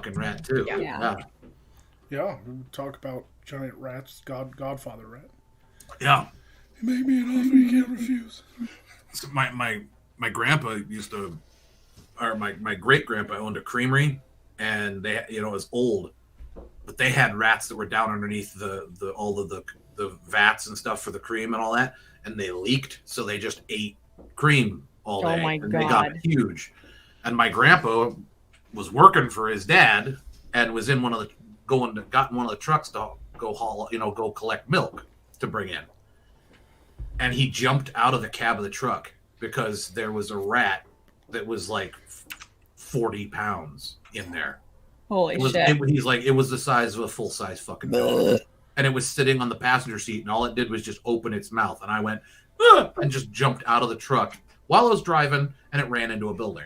fucking rat too. Yeah. Yeah, we talk about giant rats, Godfather rat. Yeah. He made me an offer he can't refuse. So my grandpa used to, or my great grandpa owned a creamery, and they, it was old, but they had rats that were down underneath all of the vats and stuff for the cream and all that, and they leaked, so they just ate cream all day. Oh my and God. They got huge. And my grandpa was working for his dad and was in got in one of the trucks to go collect milk to bring in. And he jumped out of the cab of the truck because there was a rat that was like 40 pounds in there. Holy shit. It was the size of a full-size fucking dog. And it was sitting on the passenger seat, and all it did was just open its mouth. And I went, "Ugh," and just jumped out of the truck while I was driving, and it ran into a building.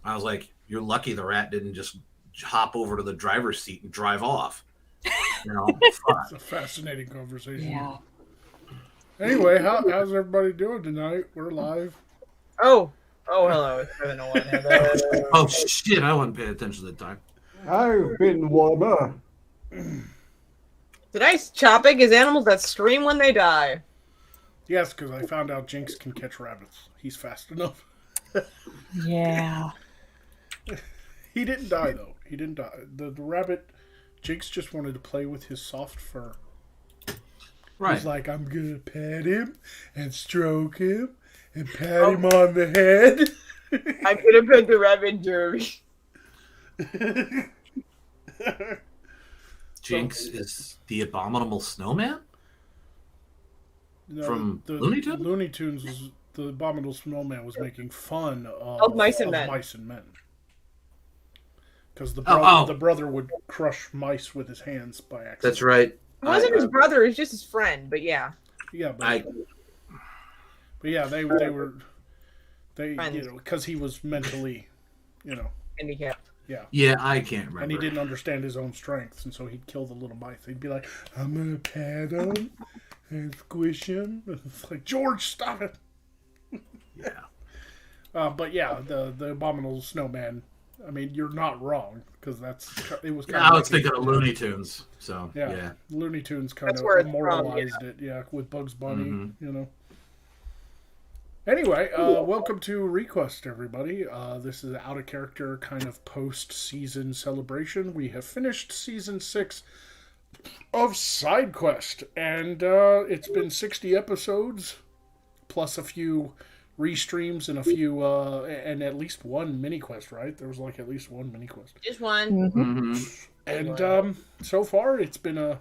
I was like, you're lucky the rat didn't just hop over to the driver's seat and drive off. It's a fascinating conversation. Yeah. Anyway, how's everybody doing tonight? We're live. Oh, hello. It's been a while. Oh, shit, I wasn't paying attention at the time. I've been warmer. Tonight's topic is animals that scream when they die. Yes, because I found out Jinx can catch rabbits. He's fast enough. Yeah. He didn't die, though. He didn't die. The rabbit, Jinx just wanted to play with his soft fur. Right. He's like, I'm going to pet him and stroke him and pat him on the head. I'm going to put the rabbit derby. Jinx is the abominable snowman? No, From the Looney Tunes? Looney Tunes was the abominable snowman was making fun of mice and men. Because the brother would crush mice with his hands by accident. That's right. It wasn't his brother, it was just his friend, but yeah. Yeah, but yeah, they were Friends. because he was mentally, Handicapped. yeah, I can't remember. and he didn't understand his own strengths, and so he'd kill the little mice. He'd be like, "I'm gonna pat him and squish him." It's like, George, stop it. Yeah. But yeah, the abominable snowman. I mean, you're not wrong because it was. I was thinking of Looney Tunes. So yeah. Looney Tunes kind That's of where it's immortalized from, it. Yeah, with Bugs Bunny. Anyway, welcome to Request, everybody. This is an out of character kind of post-season celebration. We have finished season 6 of Side Quest, and it's been 60 episodes plus a few restreams and a few and at least one mini quest, right? There was like at least one mini quest. Just one. Mm-hmm. And so far it's been a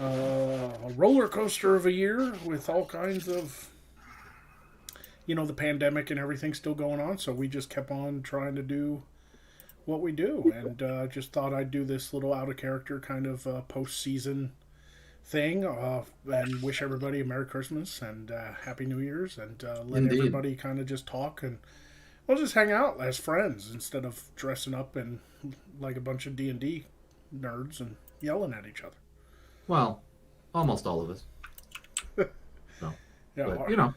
roller coaster of a year with all kinds of the pandemic and everything still going on, so we just kept on trying to do what we do, and just thought I'd do this little out of character kind of post-season thing, and wish everybody a Merry Christmas and Happy New Year's, and let Indeed. everybody kind of just talk, and we'll just hang out as friends instead of dressing up and like a bunch of D&D nerds and yelling at each other. Well, almost all of us. So, Yeah, but,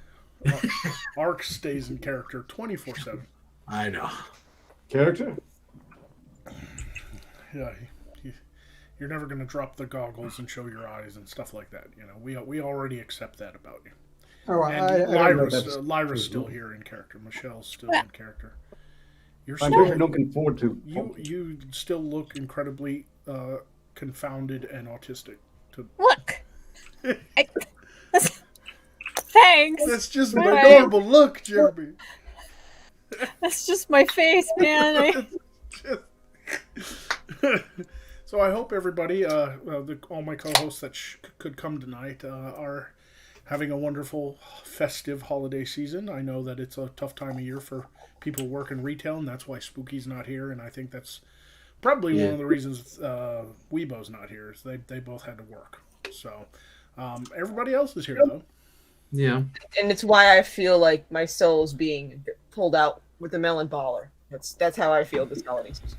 Ark stays in character 24/7. I know. Character? Yeah, you're never going to drop the goggles and show your eyes and stuff like that. We already accept that about you. Oh, And I don't know that's Lyra's true. still here in character. Michelle's still in character. You're I'm still really looking forward to you still look incredibly confounded and autistic. Look. Thanks. That's just my Right. normal look, Jeremy. That's just my face, man. So I hope everybody, all my co-hosts that could come tonight, are having a wonderful festive holiday season. I know that it's a tough time of year for people who work in retail, and that's why Spooky's not here. And I think that's probably one of the reasons Weebo's not here. Is they both had to work. So everybody else is here though. Yeah. And it's why I feel like my soul is being pulled out with the melon baller. That's how I feel this holiday season.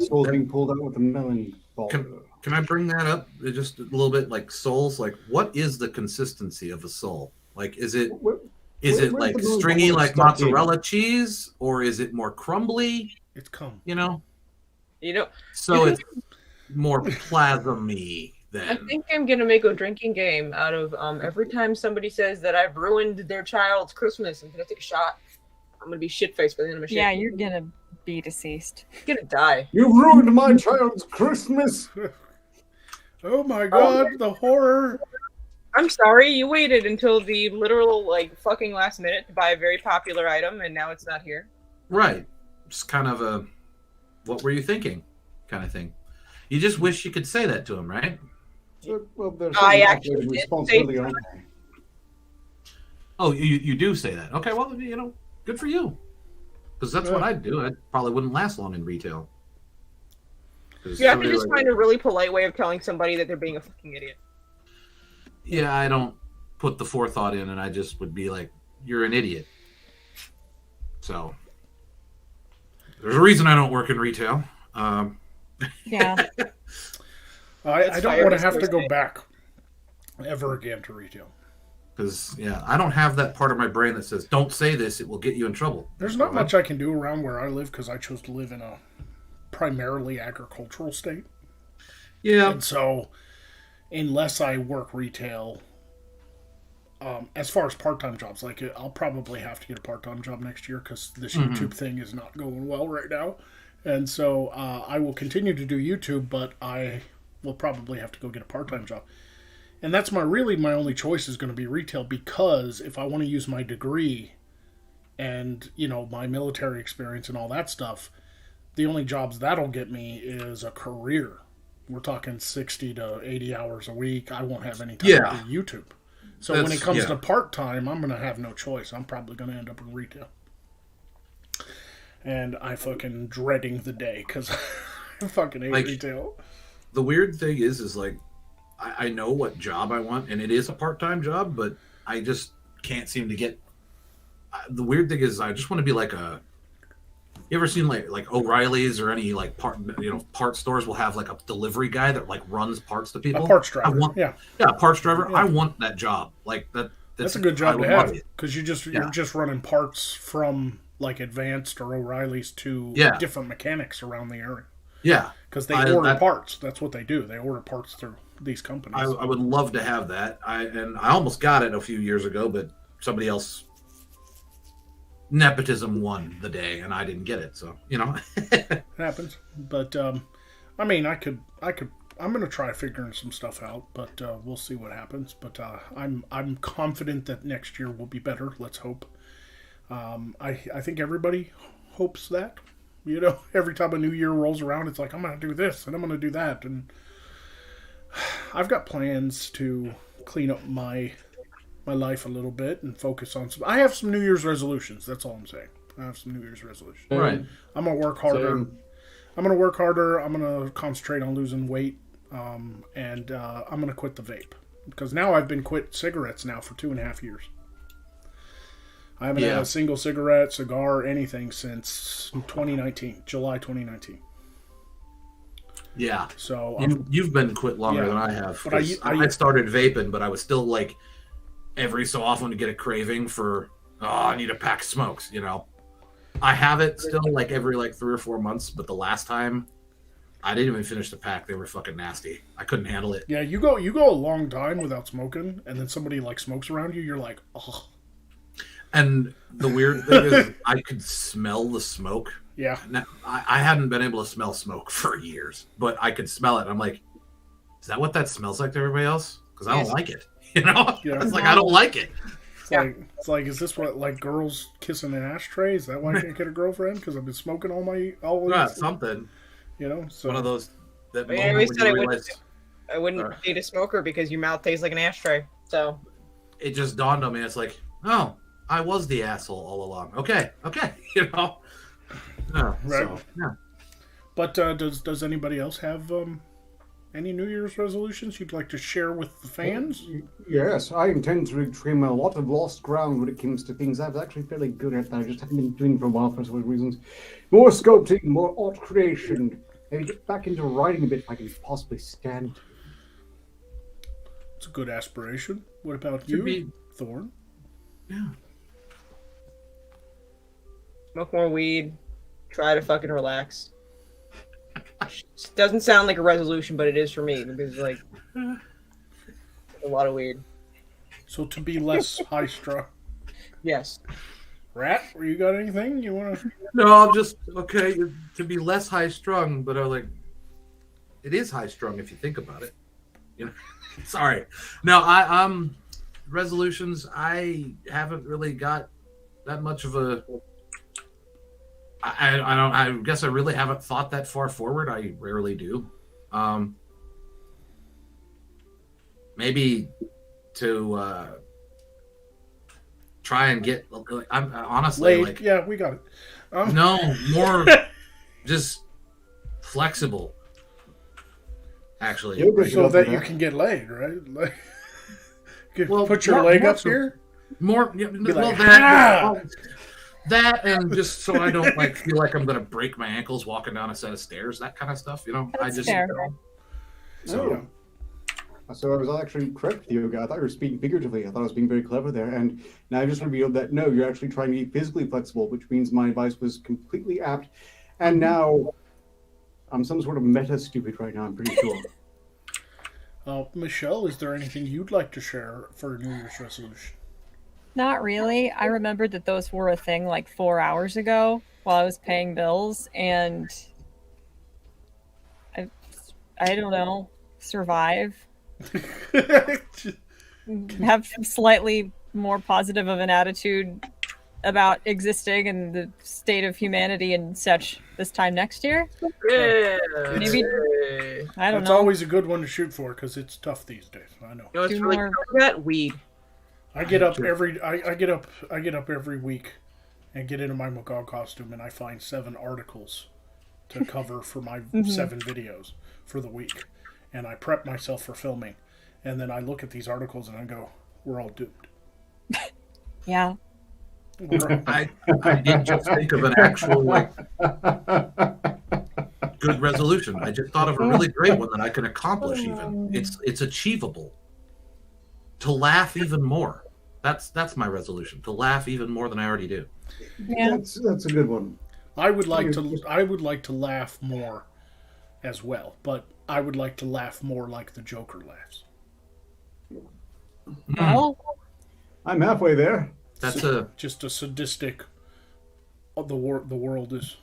Soul being pulled out with a melon ball. Can I bring that up just a little bit? Like souls, like what is the consistency of a soul? Like, is it Where's like the melon stringy ball like stuck in? mozzarella cheese, or is it more crumbly? It's cum. You know, You know, so it's more plasmy I than. think I'm gonna make a drinking game out of every time somebody says that I've ruined their child's Christmas, I'm gonna take a shot. I'm gonna be shit faced by the end of my shit. Yeah, you're gonna be deceased. I'm gonna die. You've ruined my child's Christmas. Oh my god, the horror. I'm sorry, you waited until the literal like fucking last minute to buy a very popular item, and now it's not here. Right. Just kind of a, what were you thinking kind of thing. You just wish you could say that to him, right? So, well, there's I some actually operating did responsibility say on there. Oh, you do say that. Okay, well, good for you. Because that's what I'd do. I probably wouldn't last long in retail. You have to just find a really polite way of telling somebody that they're being a fucking idiot. Yeah, I don't put the forethought in, and I just would be like, you're an idiot. So, there's a reason I don't work in retail. Yeah. I don't want to have to go back ever again to retail. Because, I don't have that part of my brain that says, don't say this, it will get you in trouble. There's not much I can do around where I live because I chose to live in a primarily agricultural state. Yeah. And so, unless I work retail, as far as part-time jobs, like I'll probably have to get a part-time job next year because this YouTube thing is not going well right now. And so I will continue to do YouTube, but I will probably have to go get a part-time job. And that's my only choice is going to be retail because if I want to use my degree and, my military experience and all that stuff, the only jobs that'll get me is a career. We're talking 60 to 80 hours a week. I won't have any time to do YouTube. So when it comes to part-time, I'm going to have no choice. I'm probably going to end up in retail. And I fucking dreading the day because I fucking hate retail. The weird thing is like, I know what job I want, and it is a part-time job, but I just can't seem to get... The weird thing is I just want to be like a... You ever seen like O'Reilly's or any like part stores will have like a delivery guy that like runs parts to people? A parts driver, parts driver. Yeah. I want that job. Like that's a good job to have because you're just running parts from like Advanced or O'Reilly's to different mechanics around the area. Yeah, because they order parts. That's what they do. They order parts through these companies. I would love to have that. I almost got it a few years ago, but somebody else. Nepotism won the day, and I didn't get it. So it happens. But I mean, I'm gonna try figuring some stuff out, but we'll see what happens. But I'm confident that next year will be better. Let's hope. I think everybody hopes that. Every time a new year rolls around, it's like I'm gonna do this and I'm gonna do that, and I've got plans to clean up my life a little bit and focus on some... I have some New Year's resolutions. That's all I'm saying. I have some New Year's resolutions. Right. I'm going to work harder. I'm going to work harder. I'm going to concentrate on losing weight. And I'm going to quit the vape. Because now I've been quit cigarettes now for 2.5 years. I haven't had a single cigarette, cigar, anything since 2019. July 2019. Yeah. So you've been quit longer than I have. But I started vaping, but I was still like... every so often to get a craving for I need a pack of smokes, I have it still like every 3 or 4 months, but the last time I didn't even finish the pack. They were fucking nasty. I couldn't handle it. Yeah, you go a long time without smoking, and then somebody smokes around you, you're like, oh. And the weird thing is I could smell the smoke. Yeah. Now, I hadn't been able to smell smoke for years, but I could smell it. I'm like, is that what that smells like to everybody else? Because I don't like it. Yeah. It's like I don't like it. It's like, is this what girls kissing an ashtray? Is that why I can't get a girlfriend? Because I've been smoking something. So one of those. That I always said I wouldn't date a smoker because your mouth tastes like an ashtray. So it just dawned on me. It's like, oh, I was the asshole all along. Okay. Oh, right. So, yeah. But does anybody else have any New Year's resolutions you'd like to share with the fans? Yes, I intend to reclaim a lot of lost ground when it comes to things I was actually fairly good at that I just haven't been doing for a while for several reasons. More sculpting, more art creation. Maybe get back into writing a bit if I can possibly stand. It's a good aspiration. What about you, Thorn? Yeah. Smoke more weed. try to fucking relax. Doesn't sound like a resolution, but it is for me because like a lot of weird. So to be less high strung. Yes. Rat, you got anything you want to? No, I'm just okay to be less high strung, but I like it is high strung if you think about it. You know, sorry. No, I'm resolutions. I haven't really got that much of a. I don't. I guess I really haven't thought that far forward. I rarely do. Maybe to try and get. I'm honestly Laid. like. Yeah, we got it. No, more just flexible. Actually, So that you can get laid, right? Like, Well, put your more- leg more up so- here. more. Yeah, Be well, like, that and just so I don't like feel like I'm gonna break my ankles walking down a set of stairs. That kind of stuff, you know. I That's just fair. so So I was actually correct with you. I thought you were speaking figuratively. I thought I was being very clever there. And now I just revealed that no, you're actually trying to be physically flexible, which means my advice was completely apt. And now I'm some sort of meta stupid right now, I'm pretty sure. Michelle, is there anything you'd like to share for a New Year's resolution? Not really. I remembered that those were a thing like 4 hours ago while I was paying bills, and I don't know, survive, have slightly more positive of an attitude about existing and the state of humanity and such this time next year. Yeah. Maybe- I don't That's know. always a good one to shoot for because it's tough these days. I know. You know what's Do really more- that weed. I get up I get up every week and get into my Magog costume and I find 7 articles to cover for my 7 videos for the week. And I prep myself for filming. And then I look at these articles and I go, we're all doomed. Yeah. I didn't just think of an actual like good resolution. I just thought of a really great one that I can accomplish. Even it's achievable. To laugh even more. That's my resolution. To laugh even more than I already do. Yeah. That's a good one. I would like to laugh more as well, but I would like to laugh more like the Joker laughs. Well, I'm halfway there. That's a Just a sadistic. The world is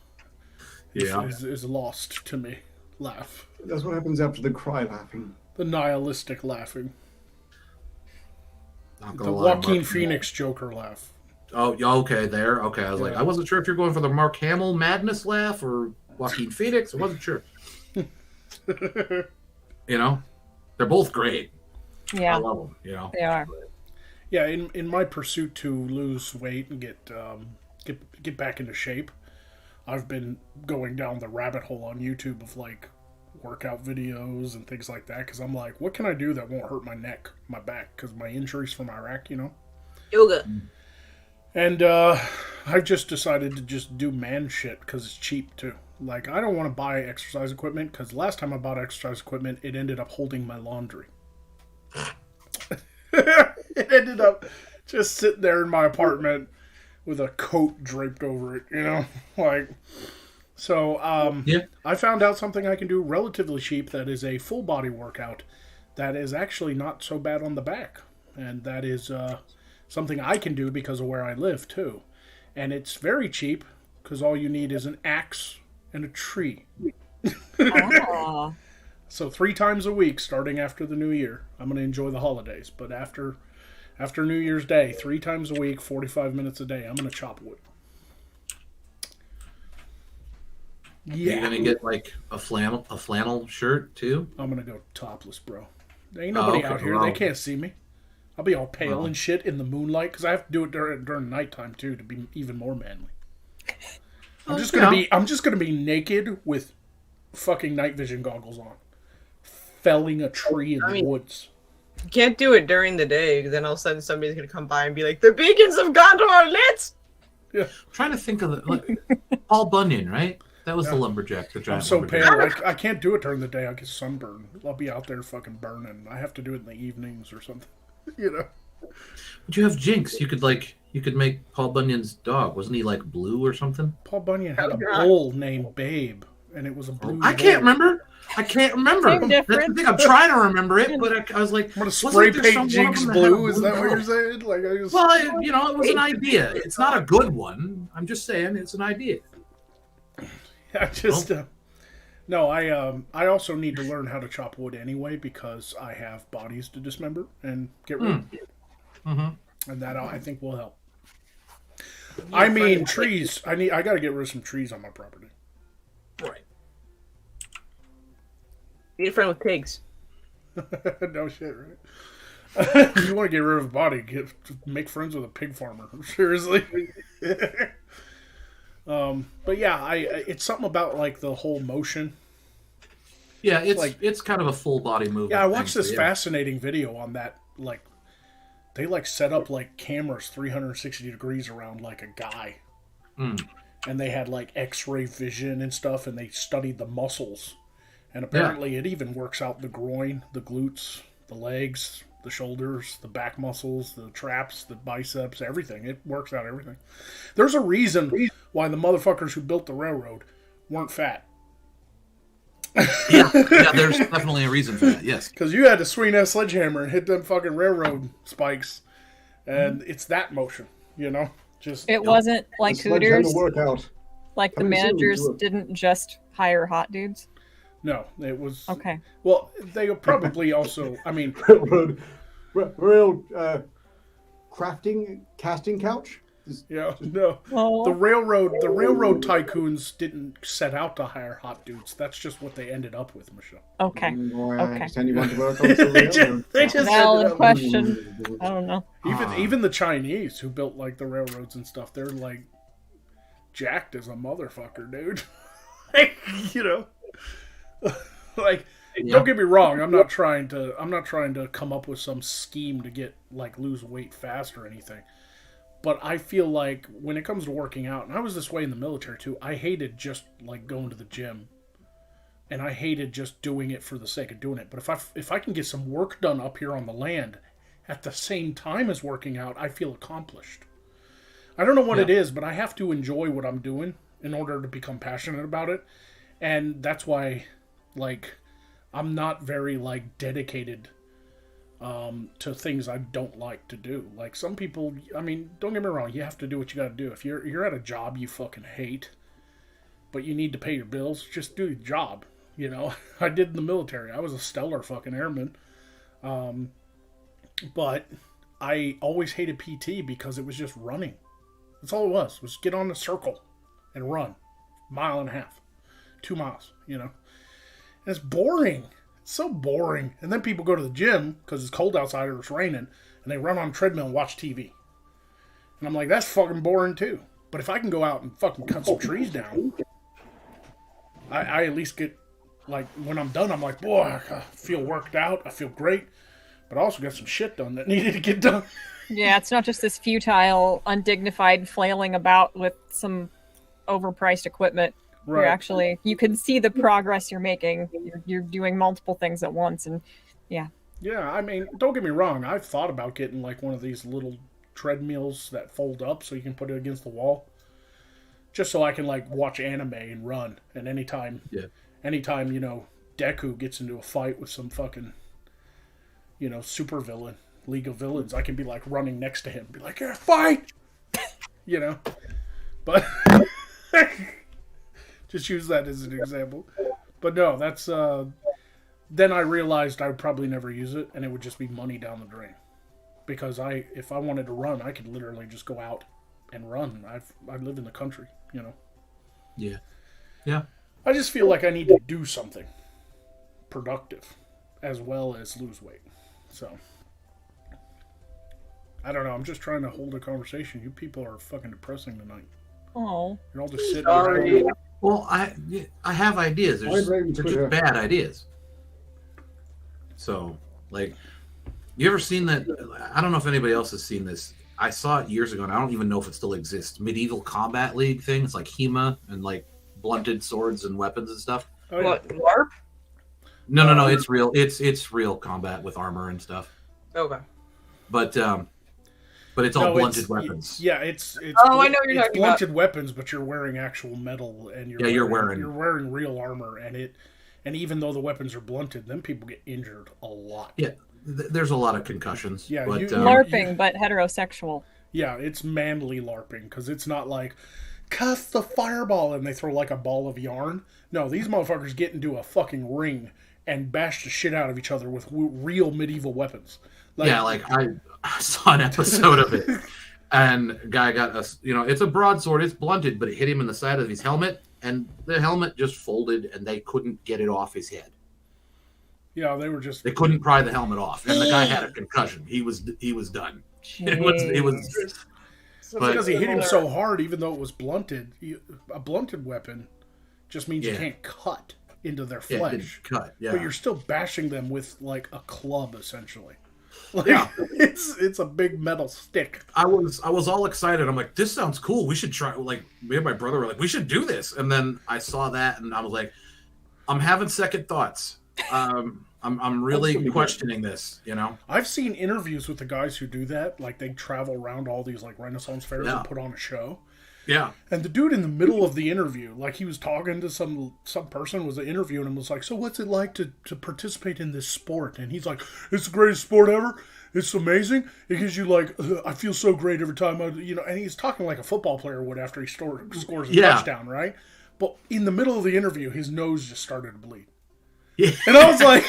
yeah. is lost to me. Laugh. That's what happens after the cry laughing. The nihilistic laughing. Not The gonna lie, Joaquin Mark- Phoenix Joker laugh. Oh, yeah, okay, there. Okay, I was like, Yeah. I wasn't sure if you're going for the Mark Hamill madness laugh or Joaquin Phoenix. I wasn't sure. You know, they're both great. I yeah, love them. You know, they are. Yeah, in my pursuit to lose weight and get back into shape, I've been going down the rabbit hole on YouTube of like workout videos and things like that because I'm like, what can I do that won't hurt my neck, my back, because my injuries from Iraq, you know. Yoga. And I've just decided to just do man shit because it's cheap too. Like I don't want to buy exercise equipment because last time I bought exercise equipment, it ended up holding my laundry. It ended up just sitting there in my apartment with a coat draped over it, you know, like. So Yeah. I found out something I can do relatively cheap that is a full body workout that is actually not so bad on the back, and that is something I can do because of where I live too, and it's very cheap because all you need is an axe and a tree. Ah, So 3 times a week, starting after the new year, I'm going to enjoy the holidays. But after New Year's Day, 3 times a week, 45 minutes a day, I'm going to chop wood. You're Yeah, gonna get like a flannel shirt too. I'm going to go topless, bro. There ain't nobody okay, out here. well. They can't see me. I'll be all pale Well. and shit in the moonlight because I have to do it during nighttime too to be even more manly. I'm just gonna be naked with fucking night vision goggles on, felling a tree in the woods. You can't do it during the day, 'cause then all of a sudden somebody's gonna come by and be like, "The beacons have gone to our lit." Yeah, I'm trying to think of Paul Bunyan, right? That was the lumberjack. The I'm giant so lumberjack. pale. I can't do it during the day. I'll get sunburned. I'll be out there fucking burning. I have to do it in the evenings or something. You know. But you have Jinx. You could make Paul Bunyan's dog. Wasn't he like blue or something? Paul Bunyan had a bull named Babe, and it was a blue. I can't remember. Same That's the difference. thing. I'm trying to remember it, but I was like, I'm gonna spray wasn't there paint some one of Jinx them that had a blue. Is that what dog? you're saying? Like I just... Well, it was an idea. It's not a good one. I'm just saying it's an idea. I just no. I also need to learn how to chop wood anyway because I have bodies to dismember and get rid of, and that I think will help. I mean trees. I got to get rid of some trees on my property. Right. Be a friend with pigs. No shit, right? You want to get rid of a body? Make friends with a pig farmer. Seriously. But yeah, it's something about like the whole motion. Yeah, it's kind of a full body movement. Yeah, I watched this fascinating video on that. Like, they like set up like cameras 360 degrees around like a guy, and they had like X-ray vision and stuff, and they studied the muscles, and apparently it even works out the groin, the glutes, the legs, the shoulders, the back muscles, the traps, the biceps, everything. It works out everything. There's a reason why the motherfuckers who built the railroad weren't fat. yeah, there's definitely a reason for that, yes. Because you had to swing that sledgehammer and hit them fucking railroad spikes. And it's that motion, you know? It wasn't like Hooters. Workout. Like the managers didn't just hire hot dudes. No, it was... Okay. Well, they probably also... I mean... Real crafting, casting couch? Yeah, no. Oh. The railroad tycoons didn't set out to hire hot dudes. That's just what they ended up with, Michelle. Okay. Okay. You want to work on the They just Valid ended up question. I don't know. Even the Chinese who built like the railroads and stuff, they're like jacked as a motherfucker, dude. Like, you know, like don't get me wrong. I'm not trying to come up with some scheme to get like lose weight fast or anything. But I feel like when it comes to working out, and I was this way in the military too, I hated just like going to the gym. And I hated just doing it for the sake of doing it. But if I can get some work done up here on the land at the same time as working out, I feel accomplished. I don't know what it is, but I have to enjoy what I'm doing in order to become passionate about it. And that's why, like, I'm not very, like, dedicated to things I don't like to do. Like, some people, I mean, don't get me wrong, you have to do what you gotta do. If you're at a job you fucking hate, but you need to pay your bills, just do your job. You know, I did in the military. I was a stellar fucking airman. But I always hated PT because it was just running. That's all it was get on the circle and run. 1.5 miles, 2 miles, you know. And it's boring. It's so boring. And then people go to the gym because it's cold outside or it's raining, and they run on a treadmill and watch TV. And I'm like, that's fucking boring too. But if I can go out and fucking cut some trees down, I at least get, like, when I'm done, I'm like, boy, I feel worked out. I feel great. But I also got some shit done that needed to get done. Yeah, it's not just this futile, undignified flailing about with some overpriced equipment. Right. You can see the progress you're making. You're doing multiple things at once, and yeah. Yeah, I mean, don't get me wrong. I've thought about getting, like, one of these little treadmills that fold up so you can put it against the wall. Just so I can, like, watch anime and run. And anytime, you know, Deku gets into a fight with some fucking, you know, super villain, League of Villains, I can be, like, running next to him and be like, yeah, fight! You know? But, just use that as an example. But no, that's, then I realized I would probably never use it, and it would just be money down the drain. Because if I wanted to run, I could literally just go out and run. I live in the country, you know. Yeah. Yeah. I just feel like I need to do something productive as well as lose weight. So, I don't know. I'm just trying to hold a conversation. You people are fucking depressing tonight. Oh. You're all just sitting there. Well, I have ideas. They're just bad ideas. So, like, you ever seen that? I don't know if anybody else has seen this. I saw it years ago, and I don't even know if it still exists. Medieval Combat League things like Hema and like blunted swords and weapons and stuff. Oh, yeah. What, LARP? No. It's real. It's real combat with armor and stuff. Okay. but it's all No, blunted weapons. Yeah, it's Oh, I know what you're it's talking about. blunted weapons, but you're wearing actual metal, and you're wearing real armor, and even though the weapons are blunted, then people get injured a lot. Yeah, there's a lot of concussions. Yeah, but, LARPing, but heterosexual. Yeah, it's manly LARPing because it's not like cast the fireball and they throw like a ball of yarn. No, these motherfuckers get into a fucking ring and bash the shit out of each other with real medieval weapons. Like I saw an episode of it, and a guy got it's a broadsword, it's blunted, but it hit him in the side of his helmet, and the helmet just folded, and they couldn't get it off his head. Yeah, they couldn't pry the helmet off, and the guy had a concussion. He was done. It was because he hit him so hard, even though it was blunted. A blunted weapon just means you can't cut into their flesh. But you're still bashing them with like a club, essentially. It's a big metal stick. I was all excited. I'm like, this sounds cool. We should try. Like, me and my brother were like, we should do this. And then I saw that, and I was like, I'm having second thoughts. I'm really questioning this. I've seen interviews with the guys who do that. Like, they travel around all these like Renaissance fairs and put on a show. Yeah. And the dude in the middle of the interview, like he was talking to some person was interviewing him, was like, so what's it like to participate in this sport? And he's like, it's the greatest sport ever. It's amazing. It gives you like, I feel so great every time and he's talking like a football player would after he scores a touchdown, right? But in the middle of the interview, his nose just started to bleed. Yeah. And I was like,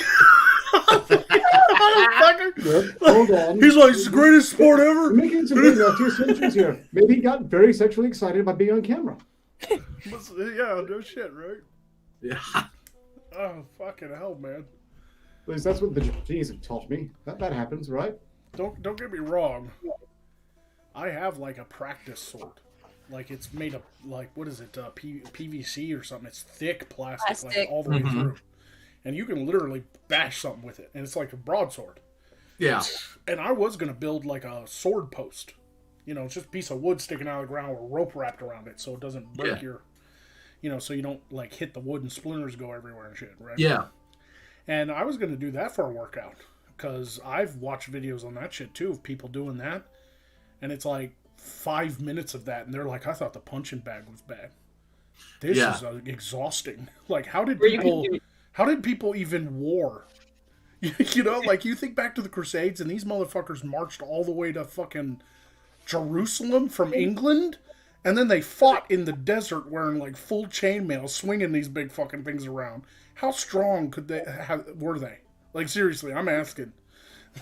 hold on. He's like, it's the greatest sport ever. We're making some big assumptions here. Maybe he got very sexually excited by being on camera. Yeah, no shit, right? Yeah. Oh, fucking hell, man. At least that's what the Japanese have taught me. That happens, right? Don't get me wrong. I have like a practice sword. Like it's made of like what is it? PVC or something. It's thick plastic. Like all the way through. And you can literally bash something with it, and it's like a broadsword. Yeah. And I was gonna build like a sword post. It's just a piece of wood sticking out of the ground with rope wrapped around it, so it doesn't break your, so you don't like hit the wood and splinters go everywhere and shit, right? Yeah. And I was gonna do that for a workout because I've watched videos on that shit too of people doing that, and it's like 5 minutes of that, and they're like, I thought the punching bag was bad. This is exhausting. Like, how did people even war? Like you think back to the Crusades, and these motherfuckers marched all the way to fucking Jerusalem from England, and then they fought in the desert wearing like full chainmail, swinging these big fucking things around. How strong were they? Like seriously, I'm asking.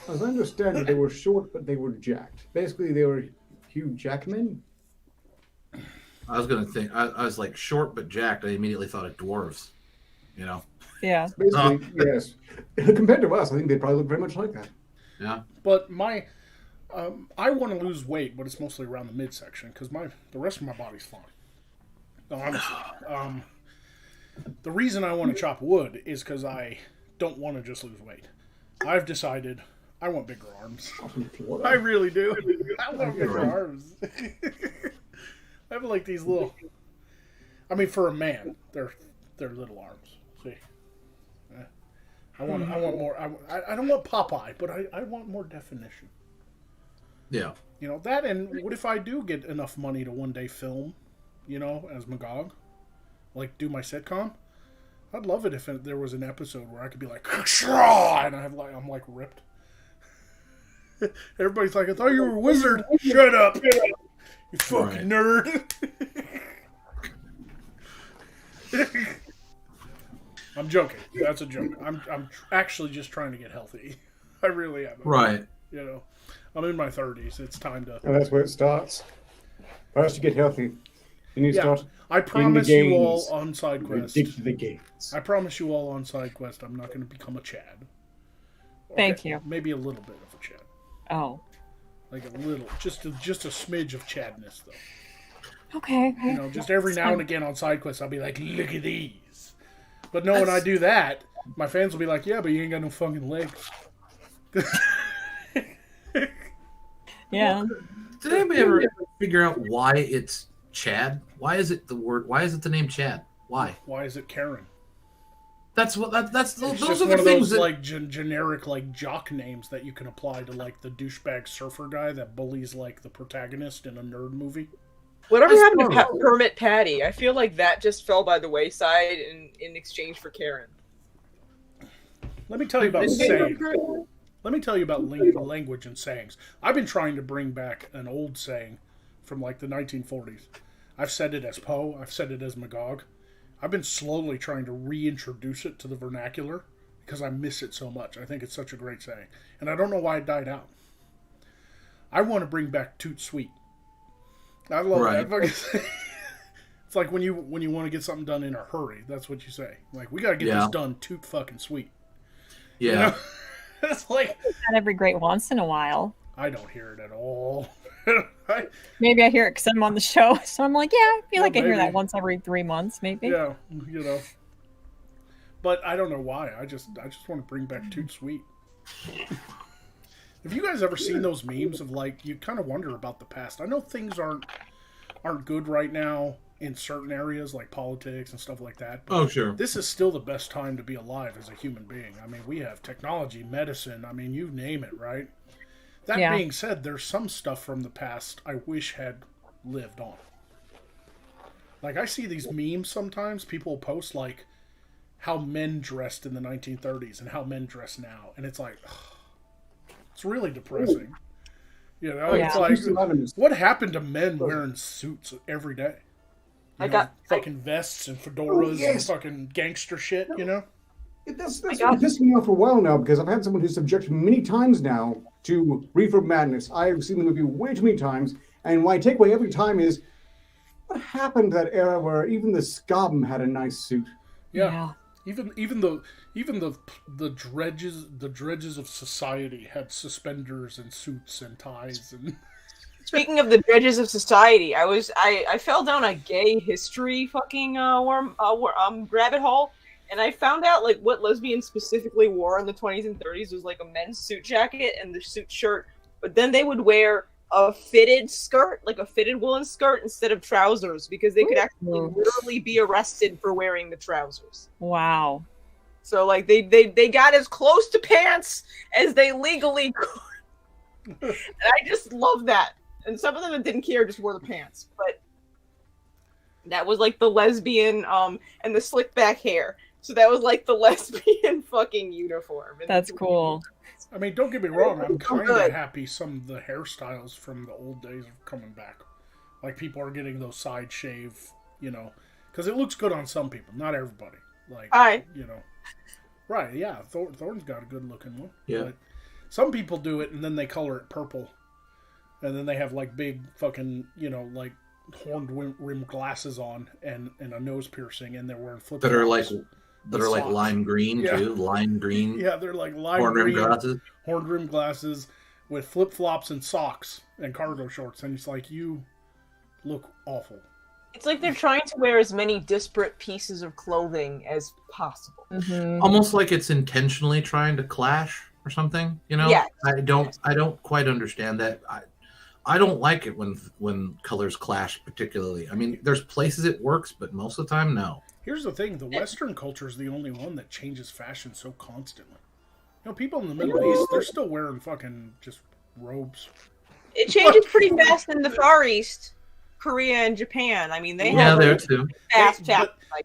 As I understand it, they were short, but they were jacked. Basically, they were Hugh Jackman. I was gonna think. I was like short but jacked. I immediately thought of dwarves. Yeah. Basically, yes. Compared to us, I think they probably look very much like that. Yeah. But I want to lose weight, but it's mostly around the midsection because the rest of my body's fine. No, honestly. The reason I want to chop wood is because I don't want to just lose weight. I've decided I want bigger arms. I really do. I want bigger arms. I have like these little. I mean, for a man, they're little arms. See, I want more. I don't want Popeye, but I want more definition. Yeah. That, and what if I do get enough money to one day film, as Magog, like do my sitcom? I'd love it if there was an episode where I could be like, and I'm like ripped. Everybody's like, I thought you were a wizard. Shut up, you fucking nerd. I'm joking. That's a joke. I'm actually just trying to get healthy. I really am. Right. I'm in my 30s. It's time to. And that's where it starts. First, you get healthy. Then you start. I promise you all on SideQuest. Dig to the games. I promise you all on SideQuest. I'm not going to become a Chad. Thank you. Maybe a little bit of a Chad. Oh. Like a little, just a smidge of Chadness, though. Okay. Just every now and again on SideQuest, I'll be like, look at these. But no, when I do that, my fans will be like, yeah, but you ain't got no fucking legs. Yeah. Did anybody ever figure out why it's Chad? Why is it the name Chad? Why? Why is it Karen? That's It's those just are one the of things those that. like generic like jock names that you can apply to like the douchebag surfer guy that bullies like the protagonist in a nerd movie. Whatever I happened to suppose. Permit Patty? I feel like that just fell by the wayside in exchange for Karen. Let me tell you about Didn't they saying. remember it? Let me tell you about language and sayings. I've been trying to bring back an old saying from like the 1940s. I've said it as Poe. I've said it as Magog. I've been slowly trying to reintroduce it to the vernacular because I miss it so much. I think it's such a great saying. And I don't know why it died out. I want to bring back toot sweet. I love that fucking saying. It's like when you want to get something done in a hurry, that's what you say. Like, we got to get this done toot fucking sweet. Yeah. You know? It's like, Not every great once in a while. I don't hear it at all. Maybe I hear it because I'm on the show, so I'm like, yeah, I feel like I hear maybe. that once every 3 months, maybe. Yeah, you know. But I don't know why. I just want to bring back toot sweet. Have you guys ever seen those memes of like, you kind of wonder about the past? I know things aren't good right now in certain areas like politics and stuff like that. But Oh, sure. this is still the best time to be alive as a human being. I mean, we have technology, medicine, I mean, you name it, right? That being said, there's some stuff from the past I wish had lived on. Like, I see these memes sometimes, people post like how men dressed in the 1930s and how men dress now. And it's like, it's really depressing. You know, it's like, what happened to men wearing suits every day? Fucking vests and fedoras and fucking gangster shit, you know? That's been pissing me off for a while now, because I've had someone who's subjected many times now to Reefer Madness. I've seen the movie way too many times, and my takeaway every time is, what happened to that era where even the scum had a nice suit? Yeah. Even the dredges of society had suspenders and suits and ties and. Speaking of the dredges of society, I fell down a gay history fucking rabbit hole, and I found out like what lesbians specifically wore in the 20s and 30s was like a men's suit jacket and the suit shirt, but then they would wear a fitted skirt, like a fitted woolen skirt, instead of trousers because they could actually literally be arrested for wearing the trousers. Wow. So like they got as close to pants as they legally could. And I just love that. And some of them that didn't care just wore the pants. But that was like the lesbian and the slick back hair. So that was like the lesbian fucking uniform. And that's cool. I mean, don't get me wrong. I'm kind of happy some of the hairstyles from the old days are coming back. Like, people are getting those side shave, you know, because it looks good on some people, not everybody. Like, you know, right? Yeah, Thorn's got a good looking one. Yeah. But some people do it and then they color it purple, and then they have like big fucking, you know, like horned rim glasses on and a nose piercing, and they're wearing flip flops. That are like lime green too. Lime green. Yeah, they're like lime horn green. rim glasses. Horn rim glasses with flip flops and socks and cargo shorts, and it's like, you look awful. It's like they're trying to wear as many disparate pieces of clothing as possible. Mm-hmm. Almost like it's intentionally trying to clash or something. You know? Yeah. I don't quite understand that. I don't like it when colors clash particularly. I mean, there's places it works, but most of the time, no. Here's the thing: the Western culture is the only one that changes fashion so constantly. You know, people in the Middle East, they're still wearing fucking just robes. It changes pretty fast in the Far East, Korea and Japan. I mean, they have there too. fast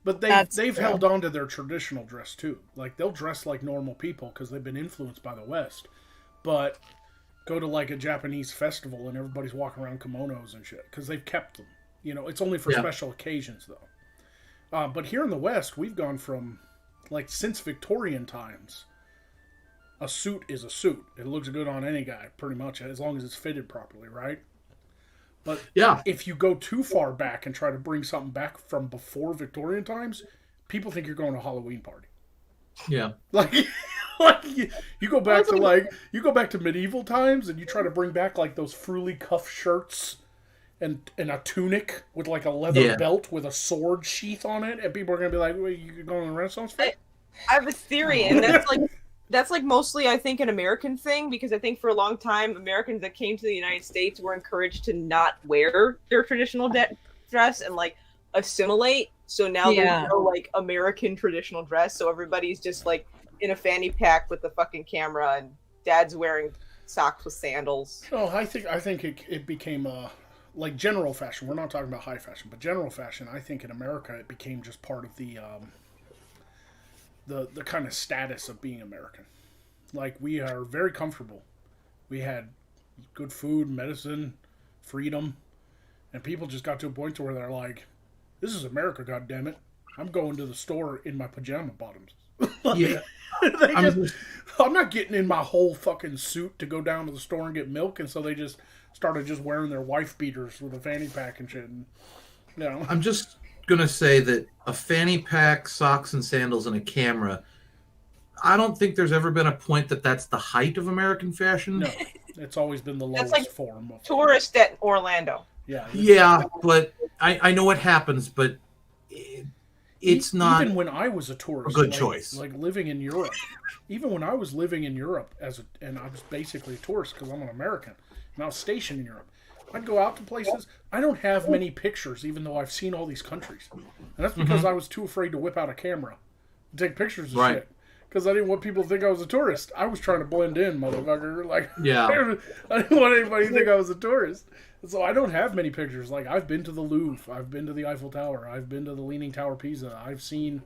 But they've held on to their traditional dress too. Like, they'll dress like normal people because they've been influenced by the West. But go to like a Japanese festival and everybody's walking around kimonos and shit because they've kept them. You know, it's only for special occasions though. But here in the West, we've gone from, like, since Victorian times, a suit is a suit. It looks good on any guy, pretty much, as long as it's fitted properly, right? But if you go too far back and try to bring something back from before Victorian times, people think you're going to a Halloween party. Yeah. Like you go back to medieval times and you try to bring back like those frilly cuff shirts and a tunic with like a leather belt with a sword sheath on it, and people are gonna be like, "Wait, you going to the Renaissance fair?" I have a theory, and that's like mostly, I think, an American thing, because I think for a long time Americans that came to the United States were encouraged to not wear their traditional dress and like assimilate So now Yeah. there's no like American traditional dress. So everybody's just like in a fanny pack with the fucking camera, and dad's wearing socks with sandals. Oh, I think it became like general fashion. We're not talking about high fashion, but general fashion. I think in America it became just part of the kind of status of being American. Like, we are very comfortable. We had good food, medicine, freedom, and people just got to a point to where they're like, "This is America, goddammit. I'm going to the store in my pajama bottoms." Like, Yeah. I'm not getting in my whole fucking suit to go down to the store and get milk, and so they just started just wearing their wife beaters with a fanny pack and shit. And, you know, I'm just gonna say that a fanny pack, socks and sandals, and a camera. I don't think there's ever been a point that that's the height of American fashion. no, it's always been the That's lowest like form of Tourist at Orlando. yeah. Yeah, but I know it happens, but it's not even when I was a tourist, a good like, choice. Like living in Europe, even when I was living in Europe and I was basically a tourist because I'm an American and I was stationed in Europe. I'd go out to places. I don't have many pictures, even though I've seen all these countries, and that's because I was too afraid to whip out a camera and take pictures of Right. shit. Because I didn't want people to think I was a tourist. I was trying to blend in, motherfucker. Like, Yeah. I didn't want anybody to think I was a tourist. So I don't have many pictures. Like, I've been to the Louvre. I've been to the Eiffel Tower. I've been to the Leaning Tower Pisa. I've seen,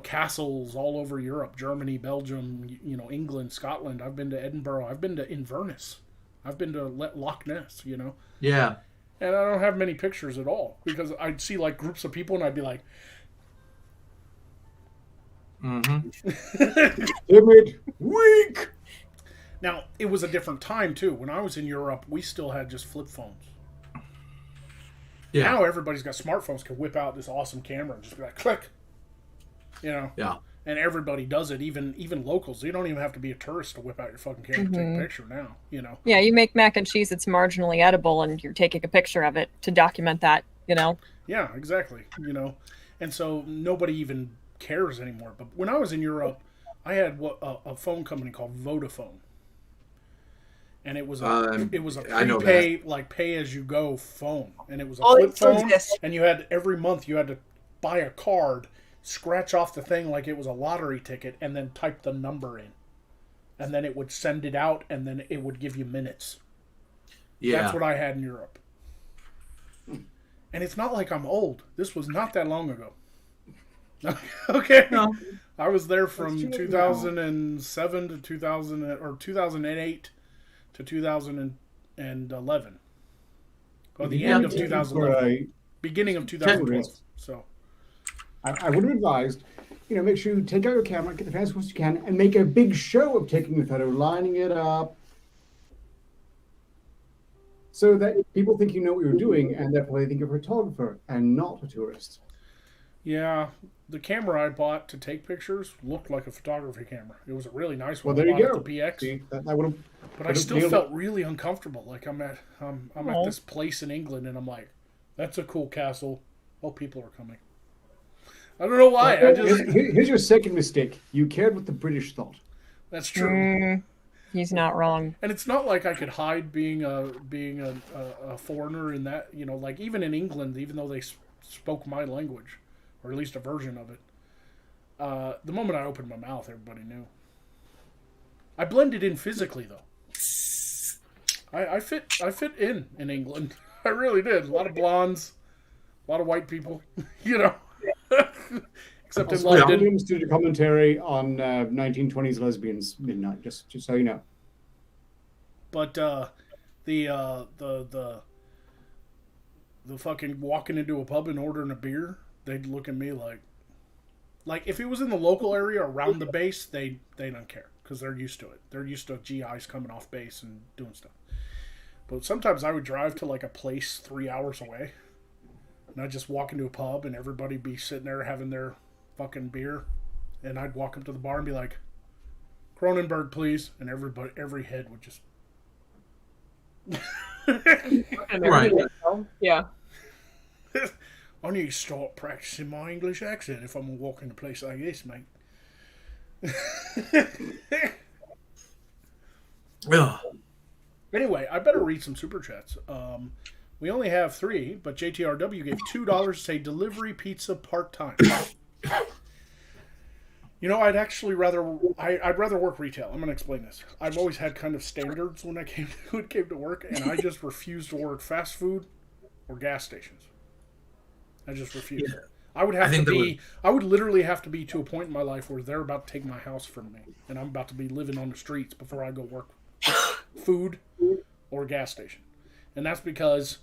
castles all over Europe, Germany, Belgium, England, Scotland. I've been to Edinburgh. I've been to Inverness. I've been to Loch Ness, Yeah. And I don't have many pictures at all. Because I'd see, like, groups of people and I'd be like, Timid, weak. Now, it was a different time, too. When I was in Europe, we still had just flip phones. Yeah. Now everybody's got smartphones, can whip out this awesome camera and just be like, click. Yeah. And everybody does it, even locals. You don't even have to be a tourist to whip out your fucking camera and take a picture now, Yeah, you make mac and cheese that's marginally edible, and you're taking a picture of it to document that. Yeah, exactly. And so nobody even cares anymore. But when I was in Europe, I had a phone company called Vodafone. And it was a I know prepay, like pay as you go phone, and it was a Oh, flip it still phone. exists. And you had every month you had to buy a card, scratch off the thing like it was a lottery ticket, and then type the number in, and then it would send it out, and then it would give you minutes. Yeah. That's what I had in Europe. And it's not like I'm old. This was not that long ago. Okay. No. I was there from 2007 to 2008 to 2011. Or the end of 2011. Beginning of 2012. So I would have advised, make sure you take out your camera, get the fastest ones you can, and make a big show of taking the photo, lining it up, so that people think you know what you're doing, and therefore they think you're a photographer and not a tourist. yeah, the camera I bought to take pictures looked like a photography camera. It was a really nice one. Well, there I you bought go. at the PX. See, that would have. But I still felt really uncomfortable. Like I'm at this place in England, and I'm like, that's a cool castle. Oh, people are coming. I don't know why. Here's your second mistake. You cared what the British thought. That's true. He's not wrong. And it's not like I could hide being a foreigner in that. Like even in England, even though they spoke my language, or at least a version of it, the moment I opened my mouth, everybody knew. I blended in physically, though. I fit in England. I really did. A lot of blondes, a lot of white people, Except in London. Williams did a commentary on 1920s lesbians midnight, just so you know. But the fucking walking into a pub and ordering a beer, they'd look at me like if it was in the local area around the base, they don't care because they're used to it. They're used to GIs coming off base and doing stuff. But sometimes I would drive to like a place 3 hours away, and I'd just walk into a pub and everybody'd be sitting there having their fucking beer, and I'd walk up to the bar and be like, Cronenberg, please, and every head would just Right. Yeah. I need to start practicing my English accent if I'm going to walk in a place like this, mate. Ugh. Anyway, I better read some super chats. We only have 3, but JTRW gave $2 to say delivery pizza part-time. You know, I'd rather work retail. I'm going to explain this. I've always had kind of standards when it came to work, and I just refuse to work fast food or gas stations. I just refuse. Yeah. I would literally have to be to a point in my life where they're about to take my house from me, and I'm about to be living on the streets before I go work food or gas station. And that's because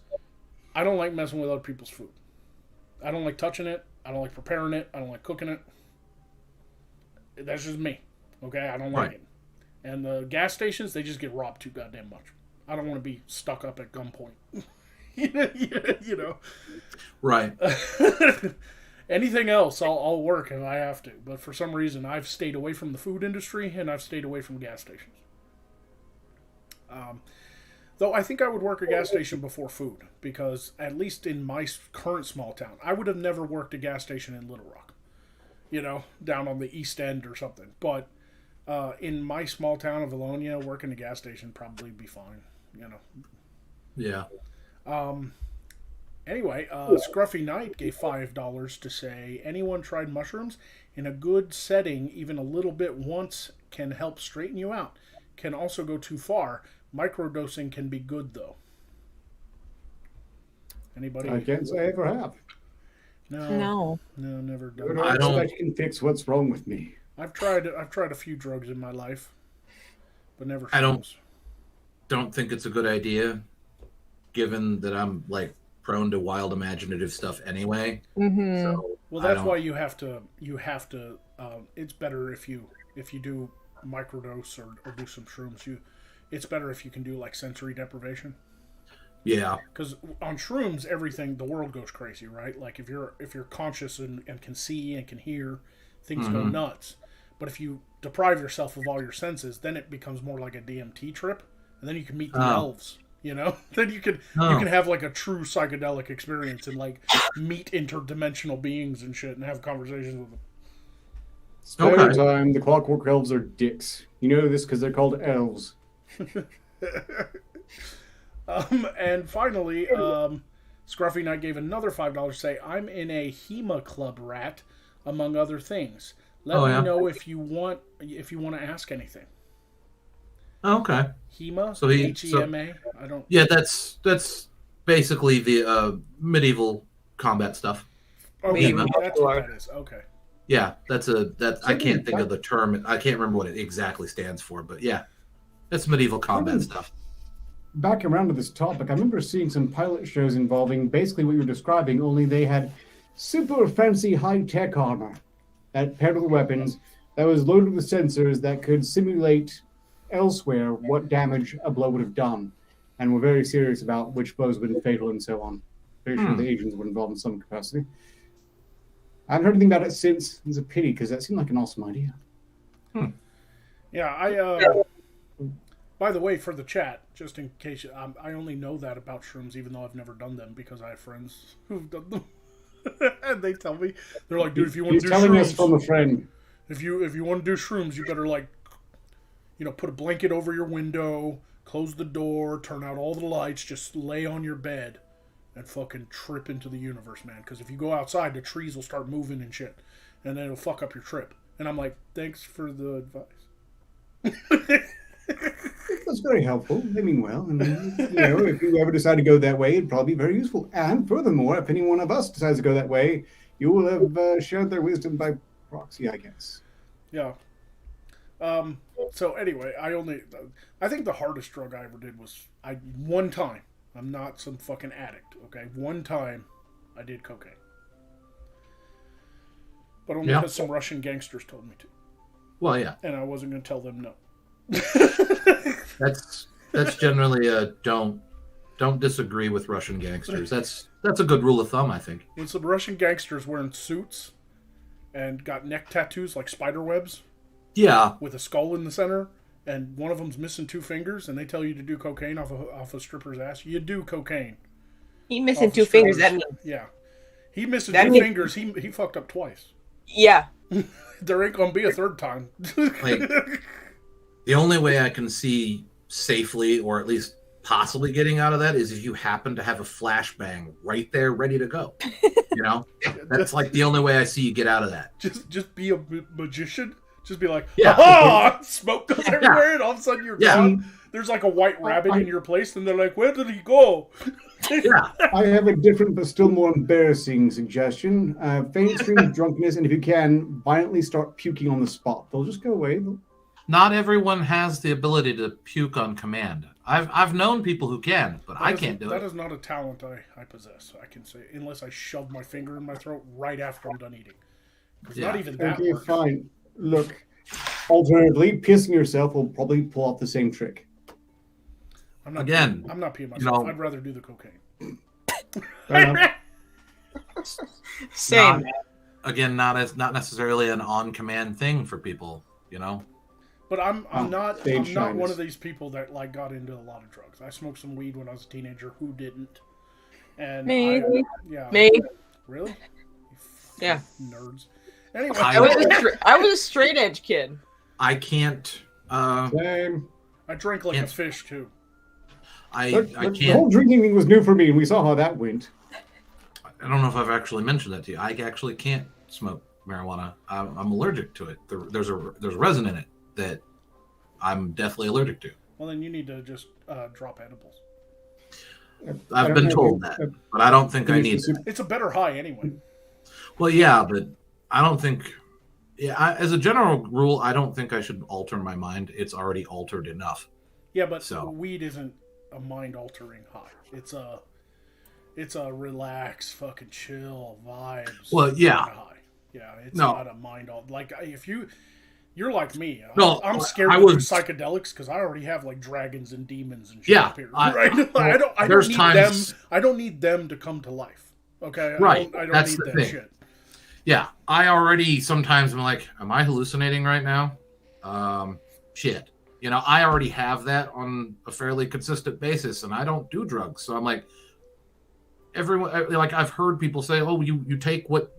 I don't like messing with other people's food. I don't like touching it. I don't like preparing it. I don't like cooking it. That's just me. Okay? I don't like it. And the gas stations, they just get robbed too goddamn much. I don't want to be stuck up at gunpoint. You know? Right. Anything else, I'll work if I have to. But for some reason, I've stayed away from the food industry, and I've stayed away from gas stations. Though I think I would work a gas station before food, because at least in my current small town, I would have never worked a gas station in Little Rock. You know, down on the East End or something. But in my small town of Vilonia, working a gas station probably be fine. You know. Yeah. Anyway, Scruffy Knight gave $5 to say, anyone tried mushrooms? In a good setting, even a little bit once can help straighten you out. Can also go too far. Microdosing can be good, though. Anybody? I can't say I ever have. No, never done. I don't- I can fix what's wrong with me. I've tried a few drugs in my life, but never. I don't think it's a good idea, given that I'm like prone to wild imaginative stuff anyway. Mm-hmm. So Well, that's why you have to. It's better if you do microdose or do some shrooms. It's better if you can do like sensory deprivation. Yeah. Because on shrooms, the world goes crazy, right? Like if you're conscious and can see and can hear, things go nuts. But if you deprive yourself of all your senses, then it becomes more like a DMT trip, and then you can meet the elves. You know, then you can have like a true psychedelic experience and like meet interdimensional beings and shit and have conversations with them. Spare time, the Clockwork Elves are dicks. You know this because they're called elves. And finally, Scruffy Knight gave another $5 to say, I'm in a Hema club, rat, among other things. Let me know if you want to ask anything. Oh, okay. Hema? So Hema? I don't. Yeah, that's basically the medieval combat stuff. Okay, Hema. that's what that is. Okay. Yeah, I can't think of the term. I can't remember what it exactly stands for, but yeah, that's medieval combat stuff. Back around to this topic, I remember seeing some pilot shows involving basically what you're describing, only they had super fancy high-tech armor that paired with weapons that was loaded with sensors that could simulate elsewhere what damage a blow would have done, and were very serious about which blows would be fatal and so on. Very sure the agents were involved in some capacity. I haven't heard anything about it since. It's a pity because that seemed like an awesome idea. Yeah, by the way, for the chat, just in case, I only know that about shrooms, even though I've never done them because I have friends who've done them, and they tell me, they're like, dude, if you want to do telling shrooms, us from a friend. If you want to do shrooms, you better like, put a blanket over your window, close the door, turn out all the lights, just lay on your bed, and fucking trip into the universe, man. Because if you go outside, the trees will start moving and shit, and then it'll fuck up your trip. And I'm like, thanks for the advice. That's very helpful. They mean well. And, if you ever decide to go that way, it'd probably be very useful. And furthermore, if any one of us decides to go that way, you will have shared their wisdom by proxy, I guess. Yeah. So anyway, I think the hardest drug I ever did was, one time, I'm not some fucking addict, okay? One time, I did cocaine. But only because some Russian gangsters told me to. Well, yeah. And I wasn't going to tell them no. That's generally a don't disagree with Russian gangsters. That's a good rule of thumb, I think. When some Russian gangsters wearing suits and got neck tattoos like spider webs, yeah, with a skull in the center, and one of them's missing 2 fingers, and they tell you to do cocaine off a stripper's ass, you do cocaine. He missing 2 fingers. That means he missing 2 fingers. He fucked up twice. Yeah. There ain't gonna be a third time. Like, the only way I can see safely, or at least possibly getting out of that is if you happen to have a flashbang right there ready to go. That's like the only way I see you get out of that. Just be a magician. Just be like, Yeah. ah, smoke goes everywhere, and all of a sudden you're gone. There's like a white rabbit in your place, and they're like, where did he go? Yeah. I have a different but still more embarrassing suggestion. Feign stream of drunkenness, and if you can, violently start puking on the spot. They'll just go away. Not everyone has the ability to puke on command. I've known people who can, but I can't do it. That is not a talent I possess, I can say, unless I shove my finger in my throat right after I'm done eating. It's not even that Okay, works. fine. Look, alternatively, pissing yourself will probably pull off the same trick. I'm not Again, peeing myself. I'd rather do the cocaine. Same. Not necessarily an on-command thing for people, But I'm not stage one shyness. of these people that like got into a lot of drugs. I smoked some weed when I was a teenager. Who didn't? And Me. Me. Really? You Yeah. Nerds. Anyway, I was a straight edge kid. I can't. Same. I drank like a fish too. I The can't. whole drinking thing was new for me, and we saw how that went. I don't know if I've actually mentioned that to you. I actually can't smoke marijuana. I'm allergic to it. There's a resin in it that I'm definitely allergic to. Well, then you need to just drop edibles. I've been told that, but I don't think I need it. It's a better high anyway. Well, yeah, but I don't think. Yeah, as a general rule, I don't think I should alter my mind. It's already altered enough. Yeah, but weed isn't a mind-altering high. It's a relax, fucking chill vibes. Well, yeah. Kind of high. Yeah, it's not a like if you're like me. No, I'm scared I of was- psychedelics because I already have like dragons and demons and shit Yeah, up here. I- Right? I don't there's need times- them. I don't need them to come to life. Okay. Right, I don't that's need the that thing. shit. Yeah, I already sometimes am like, am I hallucinating right now? Shit. I already have that on a fairly consistent basis, and I don't do drugs. So I'm like, everyone, like I've heard people say, oh, you take what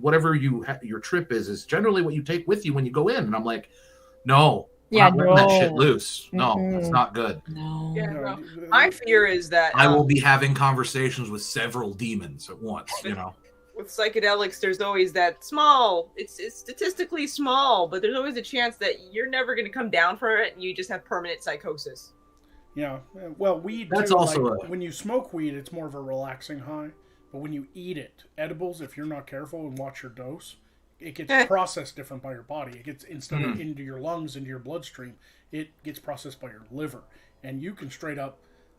whatever your trip is generally what you take with you when you go in, and I'm like, no, we're not letting that shit loose. No, that's not good. No. Yeah, You know, no. My fear is that I will be having conversations with several demons at once. with psychedelics, there's always that small. It's statistically small, but there's always a chance that you're never going to come down from it, and you just have permanent psychosis. Yeah. Well, weed. That's too, also like, when you smoke weed, it's more of a relaxing high. But when you eat it, edibles, if you're not careful and watch your dose, it gets processed different by your body. It gets instead of into your lungs, into your bloodstream, it gets processed by your liver, and you can straight up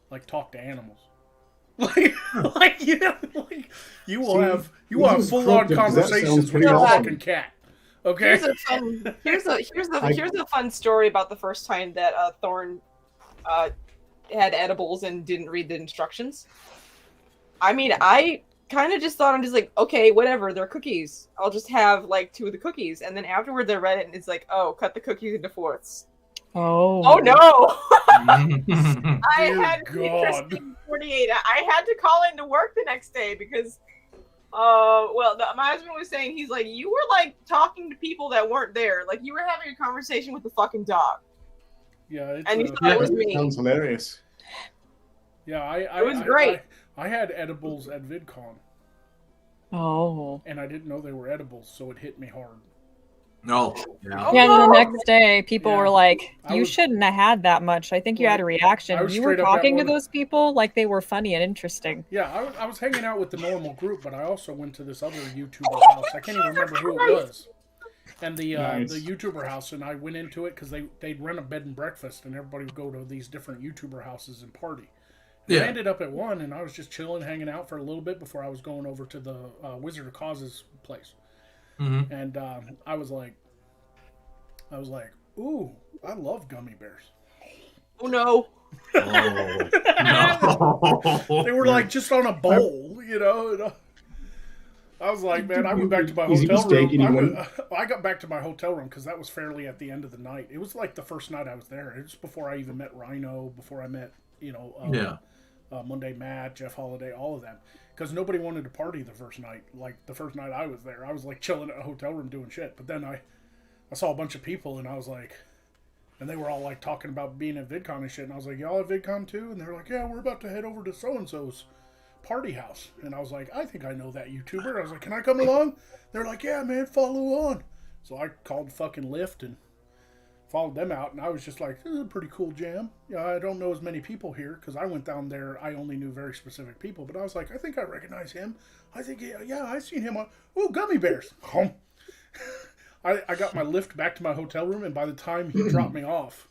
like talk to animals. Like you will have full on conversations with your fucking cat. Okay. Here's a fun story about the first time that Thorn had edibles and didn't read the instructions. I mean, I kind of just thought, I'm just like, okay, whatever, they're cookies. I'll just have like 2 of the cookies, and then afterwards I read it and it's like, oh, cut the cookies into 4ths. Oh no! I had Christine 48. I had to call into work the next day because, my husband was saying, he's like, you were like talking to people that weren't there, like you were having a conversation with the fucking dog. Yeah, and you thought it was me. Sounds hilarious. Yeah, it was great. I had edibles at VidCon. Oh. And I didn't know they were edibles, so it hit me hard. No. Yeah, and then the next day, people were like, you shouldn't have had that much. I think you had a reaction. You were talking to those people like they were funny and interesting. Yeah, I was hanging out with the normal group, but I also went to this other YouTuber house. I can't even remember who it was. And the YouTuber house, and I went into it because they'd rent a bed and breakfast, and everybody would go to these different YouTuber houses and party. And I ended up at one, and I was just chilling, hanging out for a little bit before I was going over to the Wizard of Coz's place. Mm-hmm. And I was like, ooh, I love gummy bears. Oh no. They were like just on a bowl, I was like, man, I went back to my hotel room. I got back to my hotel room because that was fairly at the end of the night. It was like the first night I was there. It was before I even met Rhino, before I met, Monday Matt, Jeff Holiday, all of them. Because nobody wanted to party the first night. Like, the first night I was there, I was, like, chilling at a hotel room doing shit. But then I saw a bunch of people, and I was like, And they were all like talking about being at VidCon and shit. And I was like, y'all at VidCon too? And they were like, yeah, we're about to head over to so-and-so's party house. And I was like, I think I know that YouTuber. I was like, can I come along? They're like, yeah, man, follow on. So I called fucking Lyft and followed them out. And I was just like, this is a pretty cool jam. Yeah, I don't know as many people here because I went down there. I only knew very specific people. But I was like, I think I recognize him. I think, yeah, I've seen him on, ooh, gummy bears. I got my lift back to my hotel room, and by the time he dropped me off,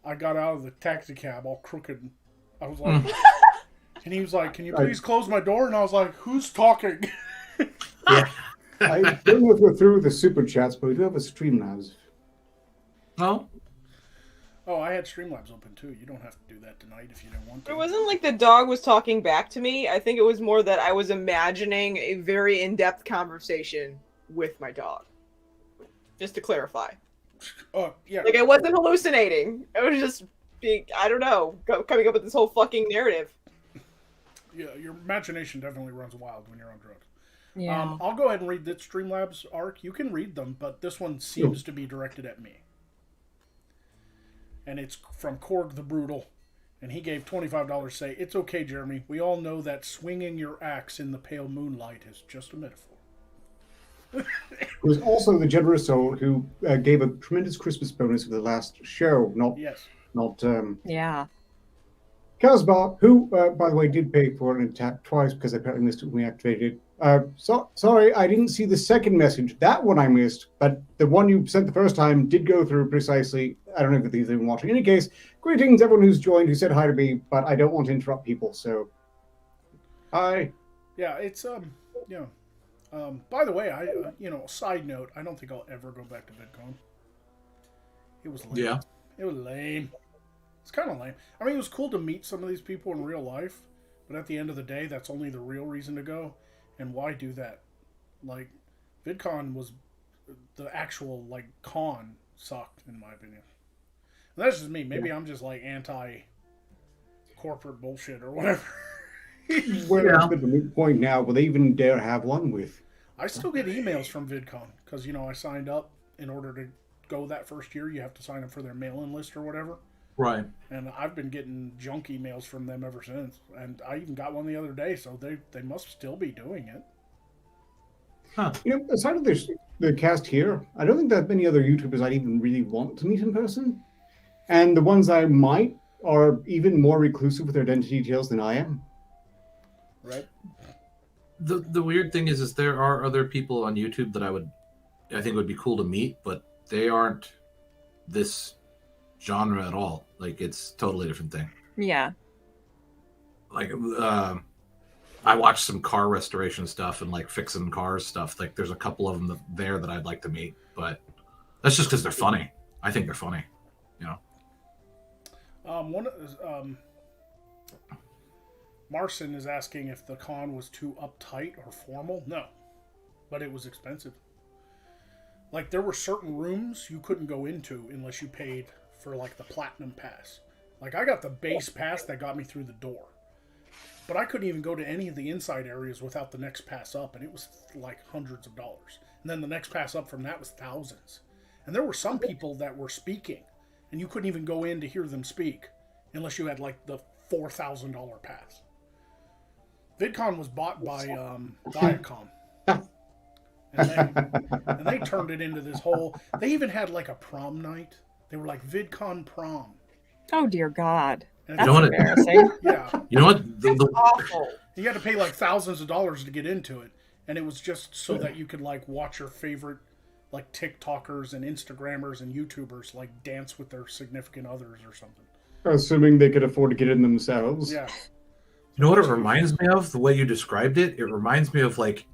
I got out of the taxi cab all crooked. I was like, and he was like, can you please close my door? And I was like, who's talking? Yeah. I don't know if we're through with the super chats, but we do have a Streamlabs. No. Oh, I had Streamlabs open too. You don't have to do that tonight if you don't want to. It wasn't like the dog was talking back to me. I think it was more that I was imagining a very in-depth conversation with my dog. Just to clarify. Oh, yeah. Like, I wasn't hallucinating. I was just being, I don't know, coming up with this whole fucking narrative. Yeah, your imagination definitely runs wild when you're on drugs. Yeah. I'll go ahead and read this Streamlabs arc. You can read them, but this one seems to be directed at me. And it's from Korg the Brutal. And he gave $25 say, it's okay, Jeremy. We all know that swinging your axe in the pale moonlight is just a metaphor. It was also the generous soul who gave a tremendous Christmas bonus for the last show. Not Yeah. Casbah, who, by the way, did pay for an attack twice because I apparently missed it when we activated. Sorry, I didn't see the second message. That one I missed, but the one you sent the first time did go through precisely. I don't know if he's even watching. In any case, greetings everyone who's joined, who said hi to me, but I don't want to interrupt people, so hi. Yeah, it's by the way, side note, I don't think I'll ever go back to VidCon. It was lame. Yeah. It was lame. It's kind of lame. I mean, it was cool to meet some of these people in real life, but at the end of the day, that's only the real reason to go. And why do that? Like, VidCon was the actual, like, con sucked, in my opinion. And that's just me. Maybe I'm just, like, anti-corporate bullshit or whatever. We're at the point now where they even dare have one with. I still get emails from VidCon because, I signed up in order to go that first year. You have to sign up for their mail-in list or whatever. Right. And I've been getting junk emails from them ever since. And I even got one the other day, so they must still be doing it. Huh. Aside of the cast here, I don't think that many other YouTubers I'd even really want to meet in person. And the ones I might are even more reclusive with their identity details than I am. Right. The weird thing is there are other people on YouTube that I think would be cool to meet, but they aren't this genre at all. Like, it's a totally different thing. Yeah. Like, I watched some car restoration stuff and like fixing cars stuff. Like, there's a couple of them there that I'd like to meet, but that's just because they're funny. I think they're funny. Marcin is asking if the con was too uptight or formal. No, but it was expensive. Like, there were certain rooms you couldn't go into unless you paid for, like, the platinum pass. Like, I got the base pass that got me through the door. But I couldn't even go to any of the inside areas without the next pass up, and it was, like, hundreds of dollars. And then the next pass up from that was thousands. And there were some people that were speaking, and you couldn't even go in to hear them speak unless you had, like, the $4,000 pass. VidCon was bought by Viacom. And they turned it into this whole... They even had, like, a prom night. They were like, VidCon prom. Oh, dear God. And That's embarrassing. Yeah. You know what? It's awful. You had to pay, like, thousands of dollars to get into it. And it was just so that you could, like, watch your favorite, like, TikTokers and Instagrammers and YouTubers, like, dance with their significant others or something. Assuming they could afford to get in themselves. Yeah. You know what it reminds me of? The way you described it? It reminds me of, like,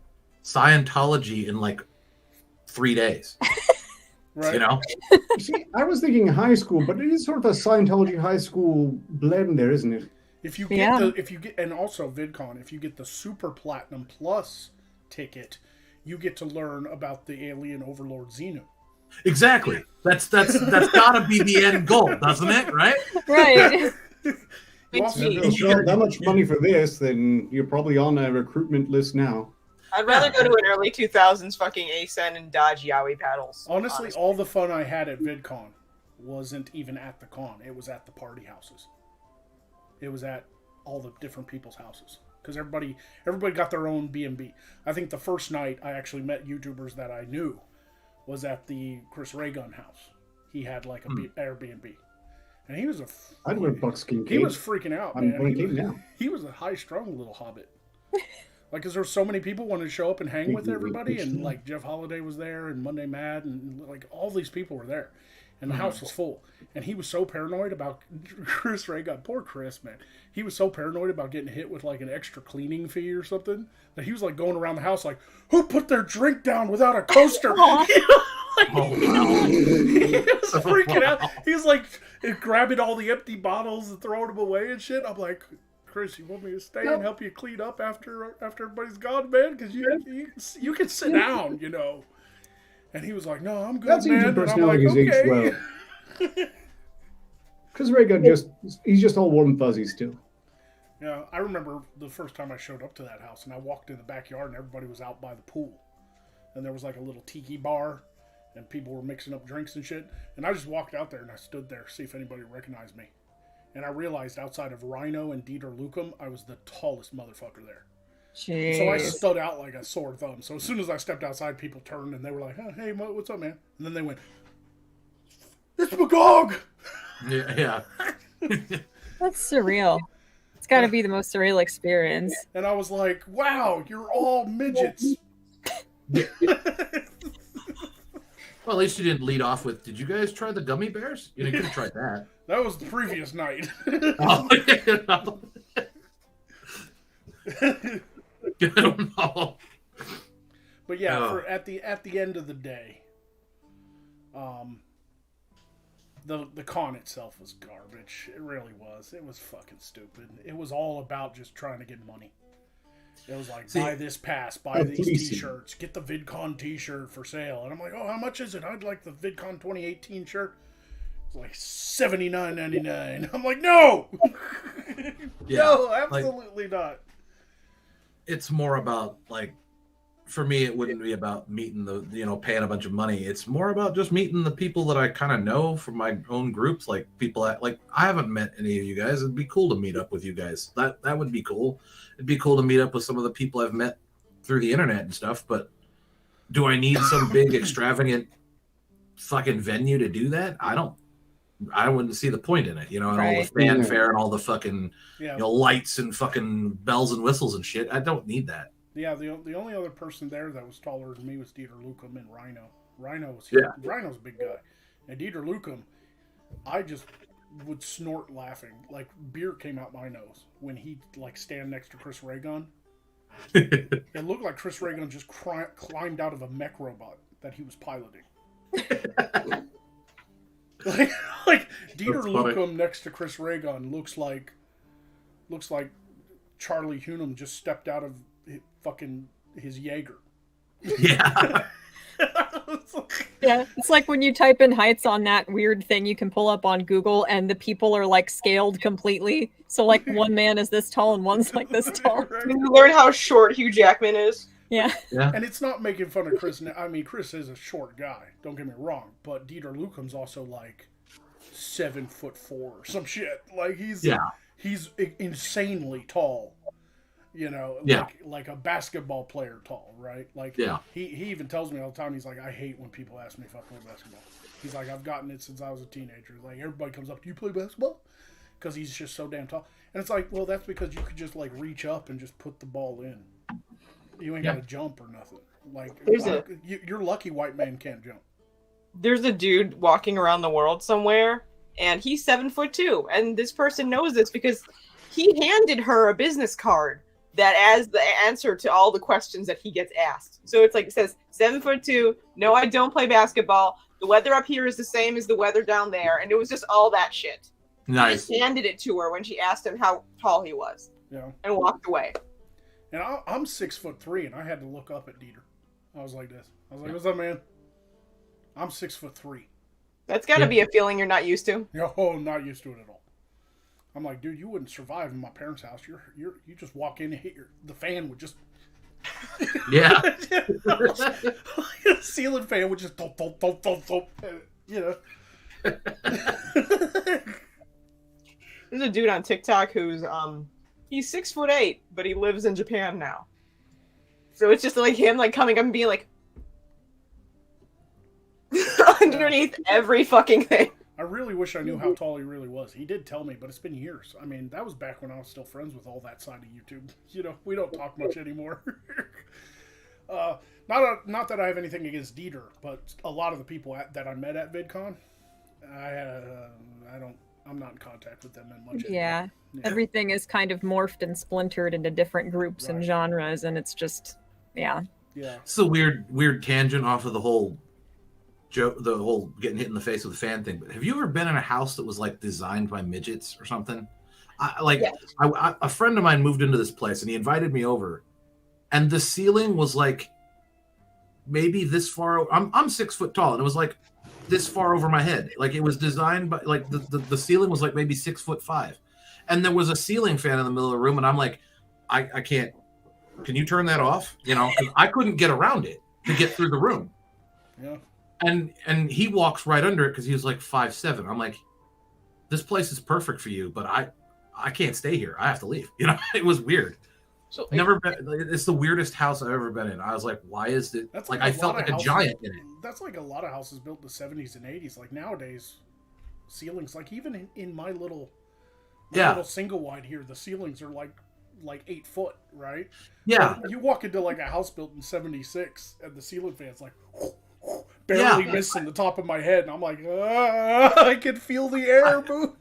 Scientology in, like, 3 days. Right. See, I was thinking high school, but it is sort of a Scientology high school blend there, isn't it? If you get and also VidCon, if you get the Super Platinum Plus ticket, you get to learn about the alien overlord Xenu. Exactly. That's gotta be the end goal, doesn't it? Right? Right. If you got that much money for this, then you're probably on a recruitment list now. I'd rather go to an early 2000s fucking ASEN and dodge yaoi paddles. Honestly, all the fun I had at VidCon wasn't even at the con. It was at the party houses. It was at all the different people's houses. Because everybody got their own B&B. I think the first night I actually met YouTubers that I knew was at the Chris Raygun house. He had like a Airbnb. And he was I'd wear buckskin cape. He was freaking out, I'm man. going to now. He was a high-strung little hobbit. Like, because there's so many people wanted to show up and hang with everybody, and like Jeff Holiday was there, and Monday Mad, and like all these people were there, and the house was full. And he was so paranoid about Chris Raygun. Poor Chris, man. He was so paranoid about getting hit with like an extra cleaning fee or something that he was like going around the house like, who put their drink down without a coaster? Like, Oh, wow. he was freaking out. He was like grabbing all the empty bottles and throwing them away and shit. I'm like, Chris, you want me to stay and help you clean up after everybody's gone, man? Because you can sit down, you know. And he was like, no, I'm good, That's man. easy And I'm like, personalities age okay. well. Because Raygun he's just all warm and fuzzy still. Yeah, I remember the first time I showed up to that house, and I walked in the backyard, and everybody was out by the pool. And there was like a little tiki bar, and people were mixing up drinks and shit. And I just walked out there, and I stood there to see if anybody recognized me. And I realized outside of Rhino and Dieter Lukum, I was the tallest motherfucker there. Jeez. So I stood out like a sore thumb. So as soon as I stepped outside, people turned, and they were like, oh, hey, what's up, man? And then they went, it's Magog! Yeah. That's surreal. It's got to be the most surreal experience. And I was like, wow, you're all midgets. Well, at least you didn't lead off with, did you guys try the gummy bears? You could have tried that. That was the previous night. Oh, I don't know. But yeah, Oh. at the end of the day, the con itself was garbage. It really was. It was fucking stupid. It was all about just trying to get money. It was like, buy this pass, buy these t-shirts, get the Vidcon t-shirt for sale. And I'm like, oh, how much is it? I'd like the Vidcon 2018 shirt. It's like $79.99. I'm like, no! Yeah, no, absolutely not. It's more about, like, for me, it wouldn't be about meeting paying a bunch of money. It's more about just meeting the people that I kind of know from my own groups, like people I haven't met any of you guys. It'd be cool to meet up with you guys. That would be cool. It'd be cool to meet up with some of the people I've met through the internet and stuff, but do I need some big extravagant fucking venue to do that? I wouldn't see the point in it, and all the fanfare and all the fucking lights and fucking bells and whistles and shit. I don't need that. Yeah, the only other person there that was taller than me was Dieter Lukum and Rhino. Rhino's a big guy. And Dieter Lukum, I just would snort laughing. Like, beer came out my nose when he, like, stand next to Chris Raygun. It looked like Chris Raygun just climbed out of a mech robot that he was piloting. like Dieter Lukum next to Chris Raygun looks like Charlie Hunnam just stepped out of his Jaeger. Yeah. Yeah, it's like when you type in heights on that weird thing you can pull up on Google, and the people are like scaled completely. So like one man is this tall and one's like this tall. You learn how short Hugh Jackman is. Yeah. And it's not making fun of Chris. I mean, Chris is a short guy. Don't get me wrong, but Dieter Lukum's also like 7'4" or some shit. Like he's insanely tall. Like a basketball player tall, right? Like, he even tells me all the time, he's like, I hate when people ask me if I play basketball. He's like, I've gotten it since I was a teenager. Like, everybody comes up, do you play basketball? Because he's just so damn tall. And it's like, well, that's because you could just, like, reach up and just put the ball in. You ain't got to jump or nothing. Like, you're lucky white man can't jump. There's a dude walking around the world somewhere, and he's 7'2", and this person knows this because he handed her a business card that as the answer to all the questions that he gets asked. So it's like, it says, 7'2", no, I don't play basketball. The weather up here is the same as the weather down there. And it was just all that shit. Nice. He just handed it to her when she asked him how tall he was. Yeah. And walked away. And I'm 6'3", and I had to look up at Dieter. I was like this. I was like, what's up, man? I'm 6'3". That's got to be a feeling you're not used to. Oh, not used to it at all. I'm like, dude, you wouldn't survive in my parents' house. You just walk in and hit the fan would just. Yeah. The ceiling fan would just thump, thump, thump, thump, thump. There's a dude on TikTok who's he's 6'8", but he lives in Japan now. So it's just like him like coming up and being like underneath every fucking thing. I really wish I knew how tall he really was. He did tell me, but it's been years. I mean, that was back when I was still friends with all that side of YouTube. You know, we don't talk much anymore. Not that I have anything against Dieter, but a lot of the people that I met at VidCon, I'm not in contact with them that much anymore. Yeah. Everything is kind of morphed and splintered into different groups and genres, and it's just, yeah. It's a weird tangent off of the whole joke, the whole getting hit in the face with a fan thing. But have you ever been in a house that was like designed by midgets or something? A friend of mine moved into this place, and he invited me over, and the ceiling was like maybe this far. I'm 6 foot tall, and it was like this far over my head. Like it was designed by like the ceiling was like maybe 6'5", and there was a ceiling fan in the middle of the room, and I'm like, I can't. Can you turn that off? You know, 'cause I couldn't get around it to get through the room. Yeah. And he walks right under it because he was like 5'7". I'm like, this place is perfect for you, but I can't stay here. I have to leave. You know, it was weird. So Never been. It's the weirdest house I've ever been in. I was like, why is it? That's Like like I a felt lot like of a houses- giant in it. That's like a lot of houses built in the 70s and 80s. Like nowadays, ceilings, like even in my little single wide here, the ceilings are like 8 foot, right? Yeah. But you walk into like a house built in 76 and the ceiling fan's like barely missing the top of my head, and I'm like, I can feel the air move.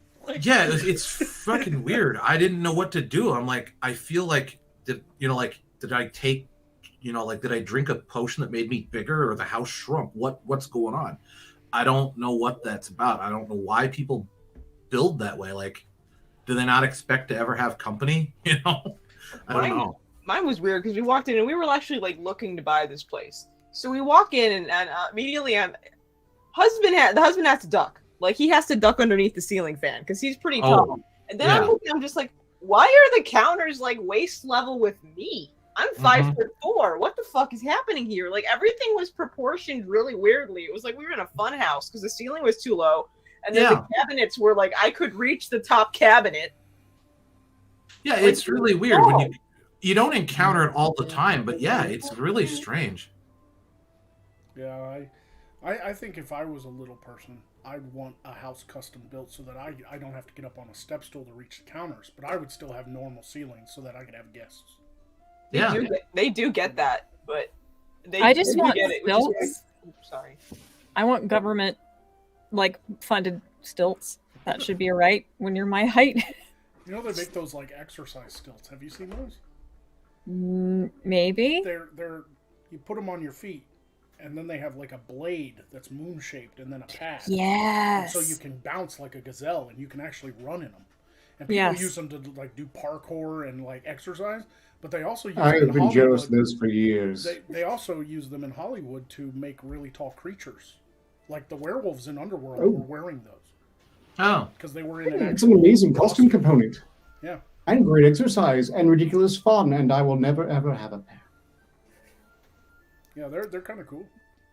Yeah, it's fucking weird. I didn't know what to do. I'm like, I feel like did I take, did I drink a potion that made me bigger, or the house shrunk? What's going on? I don't know what that's about. I don't know why people build that way. Like, do they not expect to ever have company? I don't know. Mine was weird because we walked in and we were actually like looking to buy this place. So we walk in and immediately the husband has to duck. Like he has to duck underneath the ceiling fan because he's pretty tall. And then I'm just like, why are the counters like waist level with me? I'm 5'4". What the fuck is happening here? Like everything was proportioned really weirdly. It was like we were in a fun house because the ceiling was too low. And then the cabinets were like I could reach the top cabinet. Yeah, it's really weird when you don't encounter it all the time, but yeah, it's really strange. Yeah, I think if I was a little person, I'd want a house custom built so that I don't have to get up on a step stool to reach the counters, but I would still have normal ceilings so that I could have guests. They do get that, but I just want stilts. Sorry. I want government like funded stilts. That should be right when you're my height. You know they make those like exercise stilts. Have you seen those? Maybe. They're you put them on your feet, and then they have like a blade that's moon shaped, and then a pad. Yes. And so you can bounce like a gazelle, and you can actually run in them. And people use them to like do parkour and like exercise, but they also use them I've in been Hollywood. jealous of this for years. They also use them in Hollywood to make really tall creatures, like the werewolves in Underworld were wearing those. Oh, because they were in an it's an amazing costume component. Yeah. And great exercise and ridiculous fun, and I will never ever have a pair. Yeah, they're kind of cool.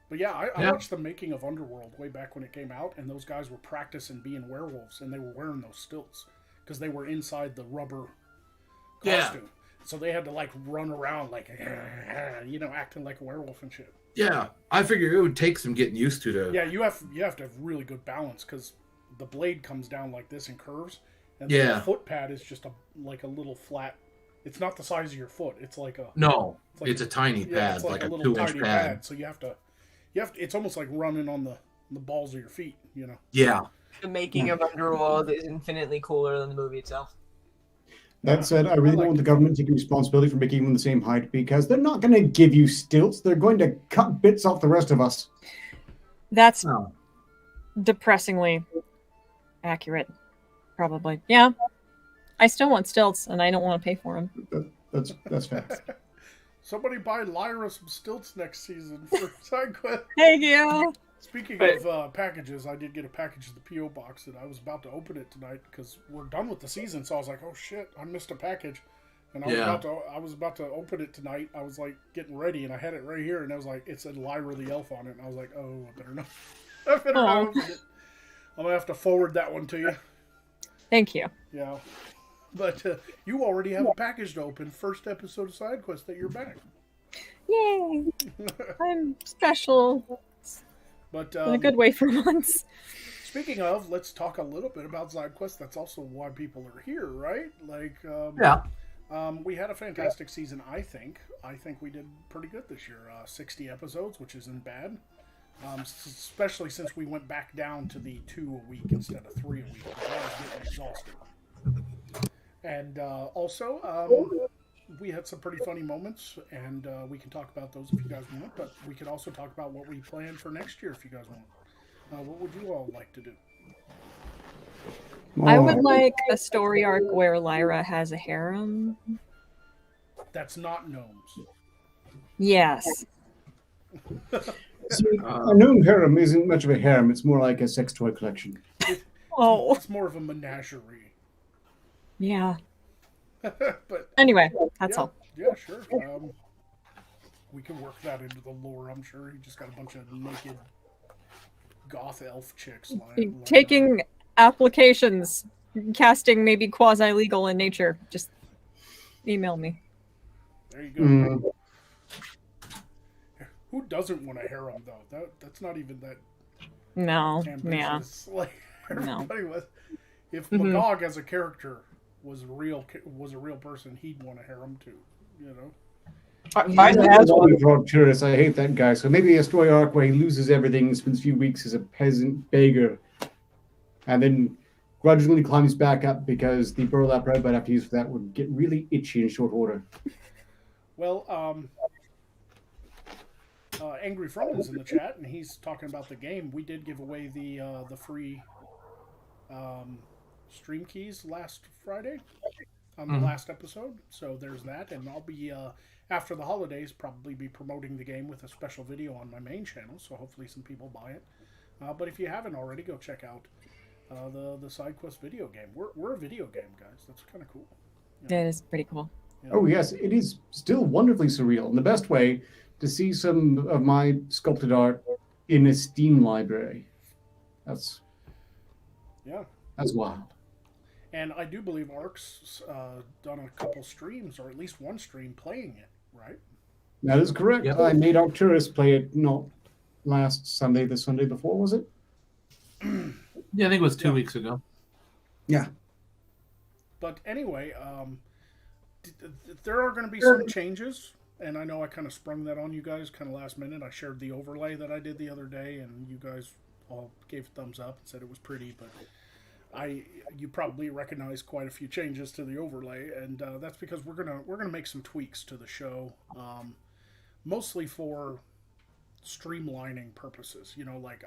But yeah, I watched the making of Underworld way back when it came out, and those guys were practicing being werewolves, and they were wearing those stilts because they were inside the rubber costume. So they had to like run around like, acting like a werewolf and shit. Yeah, I figured it would take some getting used to. Yeah, you have to have really good balance because the blade comes down like this and curves, and the foot pad is just like a little flat. It's not the size of your foot. It's like a it's a tiny pad, it's like a little 2-inch tiny pad. So you have to. It's almost like running on the balls of your feet. Yeah. The making of Underworld is infinitely cooler than the movie itself. That said, I really don't want the government taking responsibility for making them the same height because they're not going to give you stilts. They're going to cut bits off the rest of us. That's depressingly accurate, probably. Yeah. I still want stilts, and I don't want to pay for them. That's fast. Somebody buy Lyra some stilts next season for SideQuest. Thank you. Speaking of packages, I did get a package of the P.O. box that I was about to open it tonight because we're done with the season. So I was like, oh shit, I missed a package. And I was about to open it tonight. I was like getting ready and I had it right here and I was like, it said Lyra the Elf on it. And I was like, oh, I better not open it. I'm gonna have to forward that one to you. Thank you. Yeah, but you already have a package to open. First episode of Side Quest that you're back. Yay! I'm special. But In a good way for once. speaking of, let's talk a little bit about Side Quest. That's also why people are here, right? Like, Yeah. we had a fantastic season. I think we did pretty good this year. 60 episodes, which isn't bad. Especially since we went back down to the 2 a week instead of 3 a week. I was getting exhausted. And also, we had some pretty funny moments, and we can talk about those if you guys want. But we could also talk about what we plan for next year if you guys want. What would you all like to do? I would like a story arc where Lyra has a harem. That's not gnomes. Yes. A gnome harem isn't much of a harem. It's more like a sex toy collection. Oh. It's more of a menagerie. Yeah. But Anyway, that's yeah, all. Yeah, sure. We can work that into the lore, I'm sure. You just got a bunch of naked goth elf chicks lying. Taking applications, casting maybe quasi-legal in nature. Just email me. There you go. Mm. Who doesn't want a harem, though? That's not even that No. Yeah. ambitious. Like, everybody was. If Mhm. Magog as a character was a real person, he'd want a harem too. You know. Curious. I hate that guy. So maybe a story arc where he loses everything, spends a few weeks as a peasant beggar, and then grudgingly climbs back up because the burlap rope I'd have to use for that would get really itchy in short order. Well, Angry Froman's in the chat, and he's talking about the game. We did give away the free stream keys last Friday on the last episode, so there's that. And I'll be after the holidays probably be promoting the game with a special video on my main channel, so hopefully some people buy it. But if you haven't already, go check out the Side Quest video game. We're a video game, guys. That's kind of cool. That is pretty cool. You know? Oh yes, it is still wonderfully surreal, in the best way, to see some of my sculpted art in a Steam library. That's wild. And I do believe Ark's done a couple streams, or at least one stream playing it, right? That is correct. Yep. I made Arcturus play it not last Sunday, the Sunday before, was it? Yeah, I think it was 2 weeks ago. Yeah. But anyway, there are going to be some changes, and I know I kind of sprung that on you guys kind of last minute. I shared the overlay that I did the other day, and you guys all gave a thumbs up and said it was pretty, but you probably recognize quite a few changes to the overlay, and that's because we're gonna make some tweaks to the show, mostly for streamlining purposes. You know, like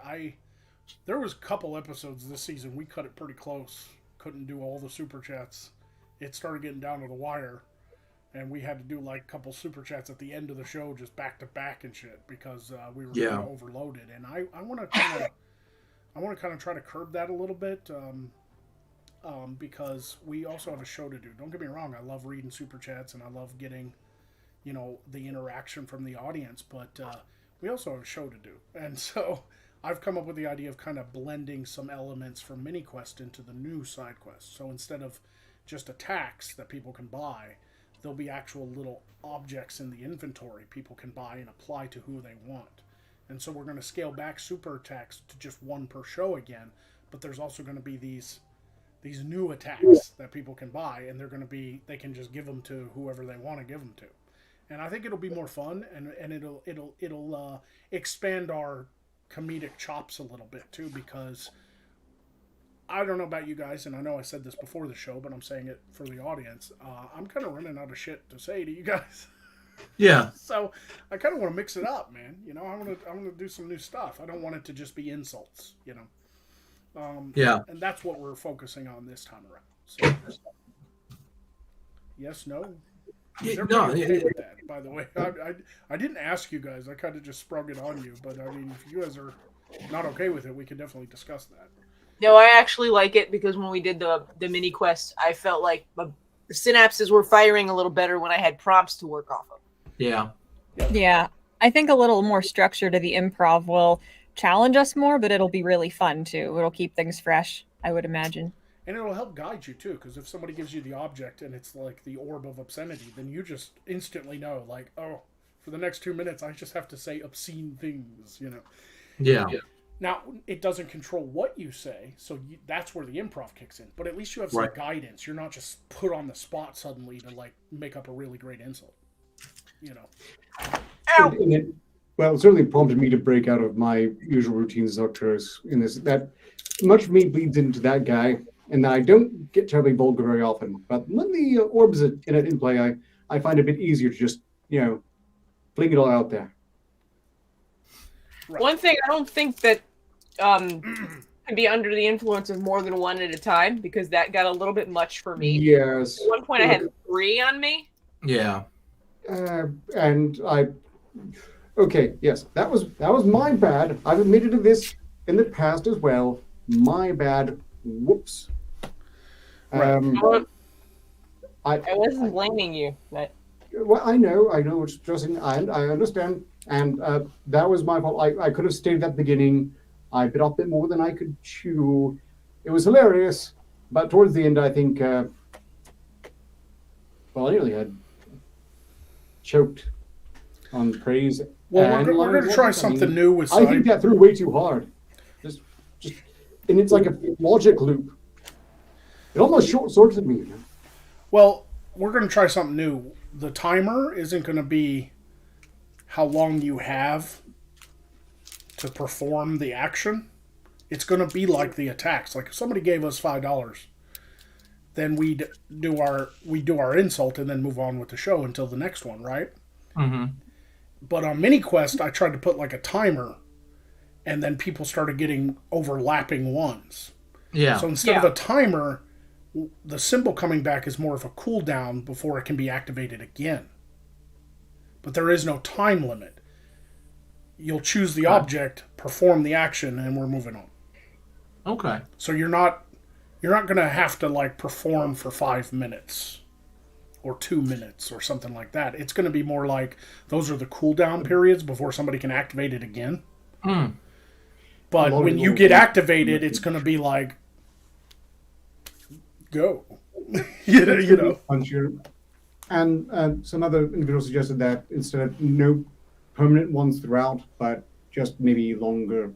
there was a couple episodes this season we cut it pretty close, couldn't do all the super chats. It started getting down to the wire, and we had to do like a couple super chats at the end of the show, just back to back and shit, because we were kind of overloaded. And I want to kind of try to curb that a little bit, because we also have a show to do. Don't get me wrong, I love reading super chats and I love getting, you know, the interaction from the audience, but we also have a show to do. And so I've come up with the idea of kind of blending some elements from mini quest into the new side quest. So instead of just attacks that people can buy, there'll be actual little objects in the inventory people can buy and apply to who they want. And so we're going to scale back super attacks to just one per show again, but there's also going to be these new attacks that people can buy, and they can just give them to whoever they want to give them to. And I think it'll be more fun, and it'll expand our comedic chops a little bit too, because I don't know about you guys, and I know I said this before the show, but I'm saying it for the audience. I'm kind of running out of shit to say to you guys. Yeah. So I kind of want to mix it up, man. You know, I want to do some new stuff. I don't want it to just be insults, you know. Yeah. And that's what we're focusing on this time around. So, yes, no. They're okay with that, by the way. I didn't ask you guys. I kind of just sprung it on you. But I mean, if you guys are not okay with it, we can definitely discuss that. No, I actually like it because when we did the mini quest, I felt like the synapses were firing a little better when I had prompts to work off of. Yeah. Yeah. I think a little more structure to the improv will challenge us more, but it'll be really fun too. It'll keep things fresh, I would imagine. And it'll help guide you too, because if somebody gives you the object and it's like the orb of obscenity, then you just instantly know, like, oh, for the next 2 minutes, I just have to say obscene things, you know. Yeah. Now, it doesn't control what you say, so that's where the improv kicks in. But at least you have some guidance. You're not just put on the spot suddenly to, like, make up a really great insult, you know. Well, it certainly prompted me to break out of my usual routines as Arcturus in this. That much of me bleeds into that guy, and I don't get terribly vulgar very often. But when the orbs are in play, I find it a bit easier to just, fling it all out there. Right. One thing, I don't think that can be under the influence of more than one at a time, because that got a little bit much for me. Yes. At one point, I had 3 on me. Yeah. And I... Okay, yes, that was my bad. I've admitted to this in the past as well. My bad. Whoops. I wasn't blaming you, but... Well, I know it's stressing, and I understand, and that was my fault. I could have stayed at the beginning. I bit off a bit more than I could chew. It was hilarious, but towards the end, I think, I nearly had choked on praise. Well, we're going to try something new with I think that threw way too hard. Just, and it's like a logic loop. It almost short-circuited me. Well, we're going to try something new. The timer isn't going to be how long you have to perform the action. It's going to be like the attacks. Like if somebody gave us $5, then we do our insult and then move on with the show until the next one, right? Mm-hmm. But on MiniQuest, I tried to put like a timer, and then people started getting overlapping ones. Yeah. So instead of a timer, the symbol coming back is more of a cooldown before it can be activated again. But there is no time limit. You'll choose the object, perform the action, and we're moving on. Okay. So you're not going to have to like perform for 5 minutes or 2 minutes or something like that. It's going to be more like those are the cooldown periods before somebody can activate it again. Mm. But when you get activated, it's going to be like, go. you know. And some other individuals suggested that instead of no permanent ones throughout, but just maybe longer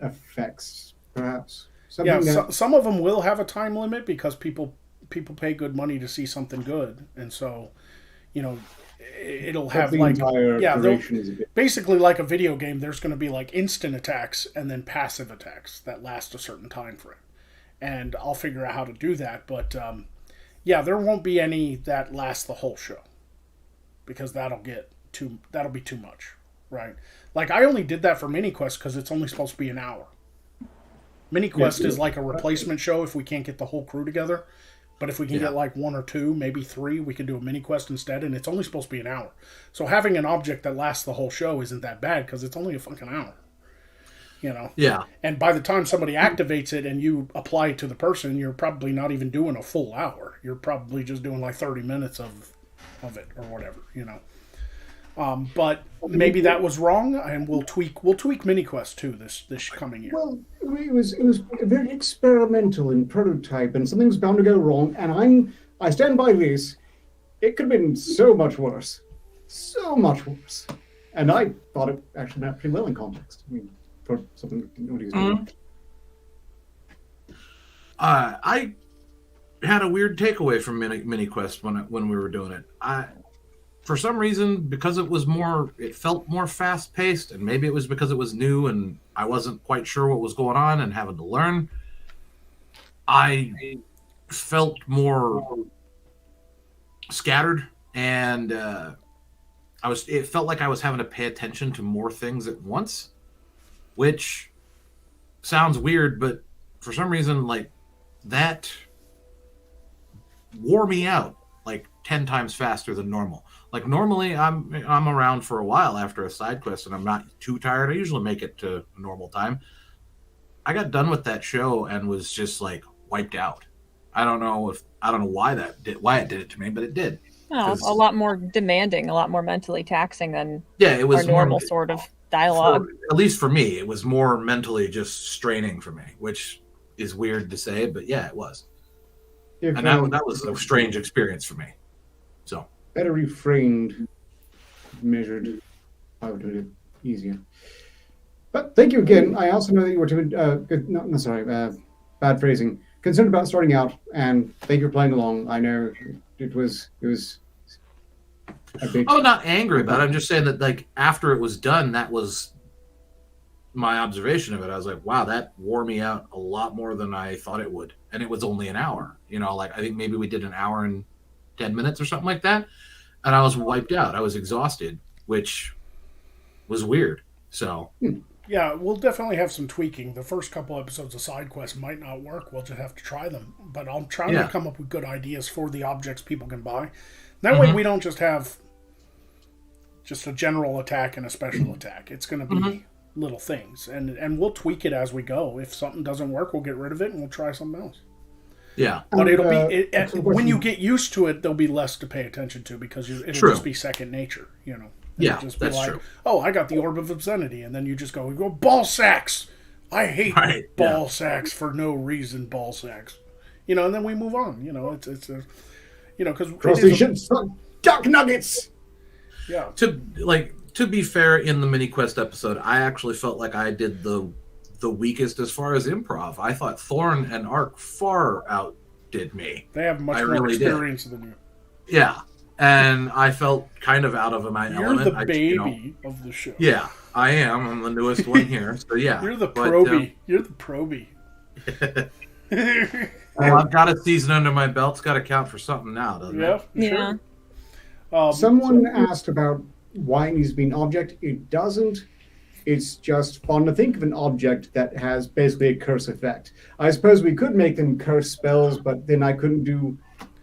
effects, perhaps. Some of them will have a time limit because people pay good money to see something good, and so it'll have like basically like a video game. There's going to be like instant attacks and then passive attacks that last a certain time frame, and I'll figure out how to do that. But there won't be any that last the whole show because that'll be too much, right? Like I only did that for MiniQuest because it's only supposed to be an hour. MiniQuest is like a replacement show if we can't get the whole crew together. But if we can get like 1 or 2, maybe 3, we can do a MiniQuest instead, and it's only supposed to be an hour. So having an object that lasts the whole show isn't that bad because it's only a fucking hour. Yeah. And by the time somebody activates it and you apply it to the person, you're probably not even doing a full hour. You're probably just doing like 30 minutes of it or whatever, But maybe that was wrong, and we'll tweak MiniQuest too this coming year. Well, it was very experimental in prototype, and something's bound to go wrong. And I stand by this. It could have been so much worse, And I thought it actually mapped pretty well in context. I mean, for something that nobody's doing. I had a weird takeaway from MiniQuest when we were doing it. For some reason, because it felt more fast-paced, and maybe it was because it was new and I wasn't quite sure what was going on and having to learn, I felt more scattered, and it felt like I was having to pay attention to more things at once, which sounds weird, but for some reason, like, that wore me out like 10 times faster than normal. Like normally I'm around for a while after a side quest and I'm not too tired. I usually make it to a normal time. I got done with that show and was just like wiped out. I don't know why it did it to me, but it did. Oh, a lot more demanding, a lot more mentally taxing than it was our normal sort of dialogue. At least for me, it was more mentally just straining for me, which is weird to say, but yeah, it was. And that was a strange experience for me. So better refrained, measured, I would do it easier. But thank you again. I also know that you were bad phrasing. Concerned about starting out, and thank you for playing along. I know it was a big. Oh, not angry about it. I'm just saying that, like, after it was done, that was my observation of it. I was like, wow, that wore me out a lot more than I thought it would. And it was only an hour. You know, like, I think maybe we did an hour and 10 minutes or something like that. And I was wiped out. I was exhausted, which was weird. So. Yeah, we'll definitely have some tweaking. The first couple episodes of Side Quest might not work. We'll just have to try them. But I'm trying to come up with good ideas for the objects people can buy. That way we don't just have just a general attack and a special attack. It's going to be little things. And we'll tweak it as we go. If something doesn't work, we'll get rid of it and we'll try something else. Yeah. But it'll be... when you get used to it, there'll be less to pay attention to because it'll just be second nature, you know. Yeah, just that's true. Oh, I got the Orb of Obscenity, and then you just go ball sacks. I hate ball sacks for no reason. Ball sacks, you know, and then we move on. You know, it's you know, because duck nuggets. Yeah. To be fair, in the mini quest episode, I actually felt like I did the weakest as far as improv. I thought Thorn and Ark far outdid me. They have much more experience than you. Yeah. And I felt kind of out of my element. You're the baby of the show. Yeah, I am. I'm the newest one here. So yeah. You're the probie. You're the probie. Well, I've got a season under my belt. It's got to count for something now, doesn't it? Yeah. Sure. Someone asked about why it needs to be an object. It doesn't. It's just fun to think of an object that has basically a curse effect. I suppose we could make them curse spells, but then I couldn't do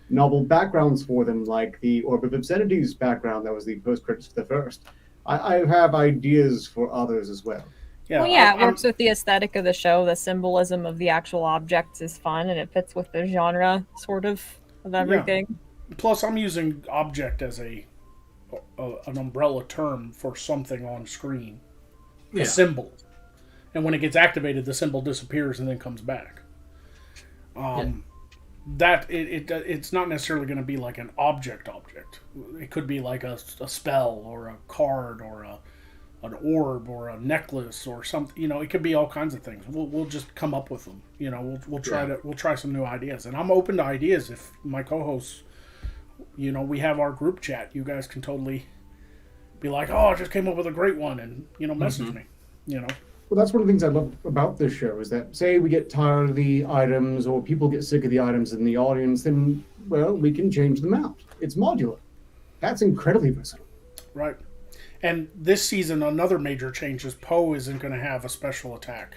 novel backgrounds for them, like the Orb of Obscenity's background that was the post-credits for the first. I have ideas for others as well. Yeah, it works with the aesthetic of the show. The symbolism of the actual objects is fun, and it fits with the genre, sort of everything. Yeah. Plus, I'm using object as an umbrella term for something on screen. A symbol. And when it gets activated, the symbol disappears and then comes back. That it's not necessarily going to be like an object. It could be like a spell or a card or an orb or a necklace or something. You know, it could be all kinds of things. We'll just come up with them. You know, we'll try some new ideas. And I'm open to ideas. If my co-hosts, you know, we have our group chat. You guys can totally be like, oh, I just came up with a great one, and you know, message me. You know. Well, that's one of the things I love about this show is that, say we get tired of the items or people get sick of the items in the audience, then, well, we can change them out. It's modular. That's incredibly versatile. Right. And this season, another major change is Poe isn't going to have a special attack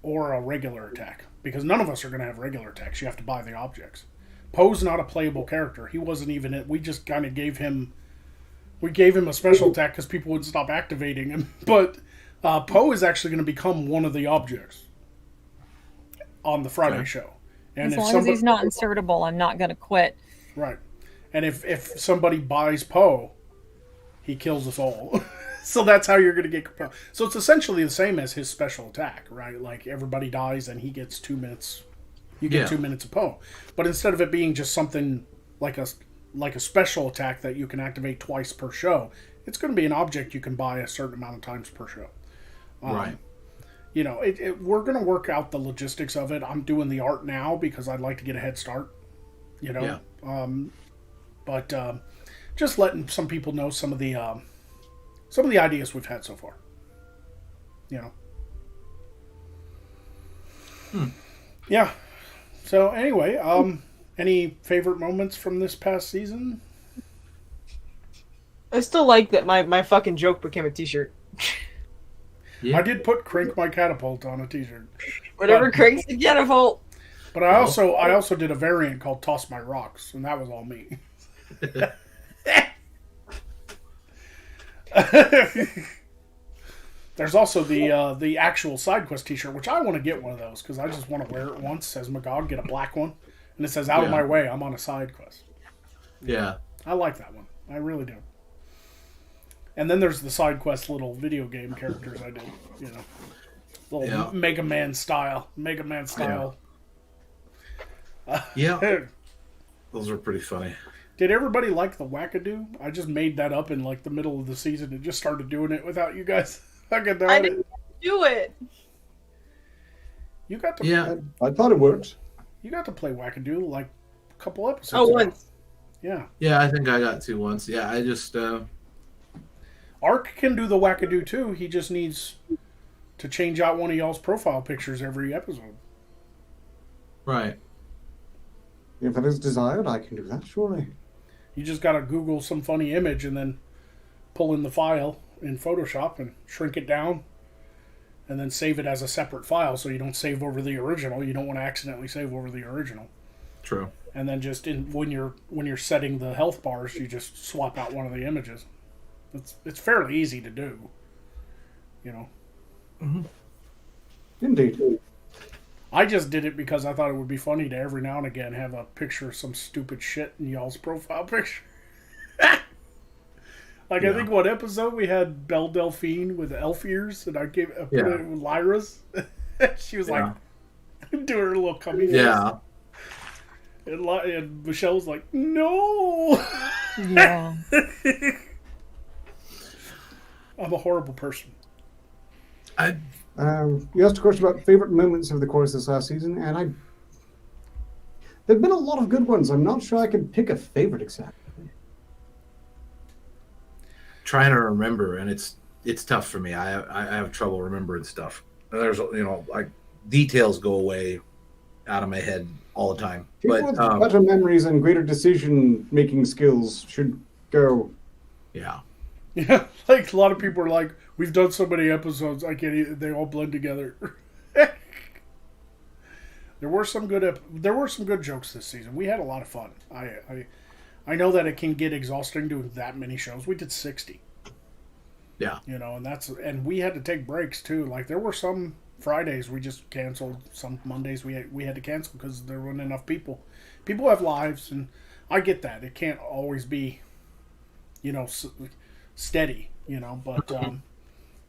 or a regular attack because none of us are going to have regular attacks. You have to buy the objects. Poe's not a playable character. He wasn't even it. We just kind of gave him a special attack because people would stop activating him. But Poe is actually going to become one of the objects on the Friday show. And as long as he's not insertable, I'm not going to quit. Right. And if somebody buys Poe, he kills us all. So that's how you're going to get Poe. So it's essentially the same as his special attack, right? Like everybody dies and he gets 2 minutes. You get 2 minutes of Poe. But instead of it being just something like a special attack that you can activate twice per show, it's going to be an object you can buy a certain amount of times per show. Right. You know, we're going to work out the logistics of it. I'm doing the art now because I'd like to get a head start. You know, but just letting some people know some of the ideas we've had so far. You know. Yeah. So anyway, any favorite moments from this past season? I still like that my fucking joke became a t-shirt. I did put Crank My Catapult on a t-shirt. Whatever cranks the catapult. But I also did a variant called Toss My Rocks, and that was all me. There's also the actual side quest t-shirt, which I want to get one of those because I just want to wear it once as Magog, get a black one, and it says "Out of my way, I'm on a side quest." Yeah, I like that one. I really do. And then there's the side quest little video game characters I did, you know. Little Mega Man style. Yeah. Those are pretty funny. Did everybody like the wackadoo? I just made that up in like the middle of the season and just started doing it without you guys. I didn't do it. You got to I thought it worked. You got to play wackadoo like a couple episodes ago. once. Yeah, I think I got to once. Yeah, I just Ark can do the wackadoo too. He just needs to change out one of y'all's profile pictures every episode. Right. If that is desired, I can do that, surely. You just gotta Google some funny image and then pull in the file in Photoshop and shrink it down and then save it as a separate file so you don't save over the original. You don't want to accidentally save over the original. True. And then just when you're setting the health bars, you just swap out one of the images. It's fairly easy to do, you know. Mm-hmm. Indeed. I just did it because I thought it would be funny to every now and again have a picture of some stupid shit in y'all's profile picture. I think one episode we had Belle Delphine with elf ears, and I put it with Lyra's. She was like doing her little cummy face. Yeah. And Michelle was like, no! Yeah. I'm a horrible person. You asked a question about favorite moments of the course this last season, and there've been a lot of good ones. I'm not sure I can pick a favorite exactly. Trying to remember, and it's tough for me. I have trouble remembering stuff. There's like details go away out of my head all the time. People with better memories and greater decision-making skills should go. Yeah. Yeah, like a lot of people are like, we've done so many episodes, I can't even, they all blend together. There were some good jokes this season. We had a lot of fun. I know that it can get exhausting doing that many shows. We did 60. Yeah. You know, and we had to take breaks too. Like there were some Fridays we just canceled. Some Mondays we had to cancel because there weren't enough people. People have lives, and I get that. It can't always be, steady, but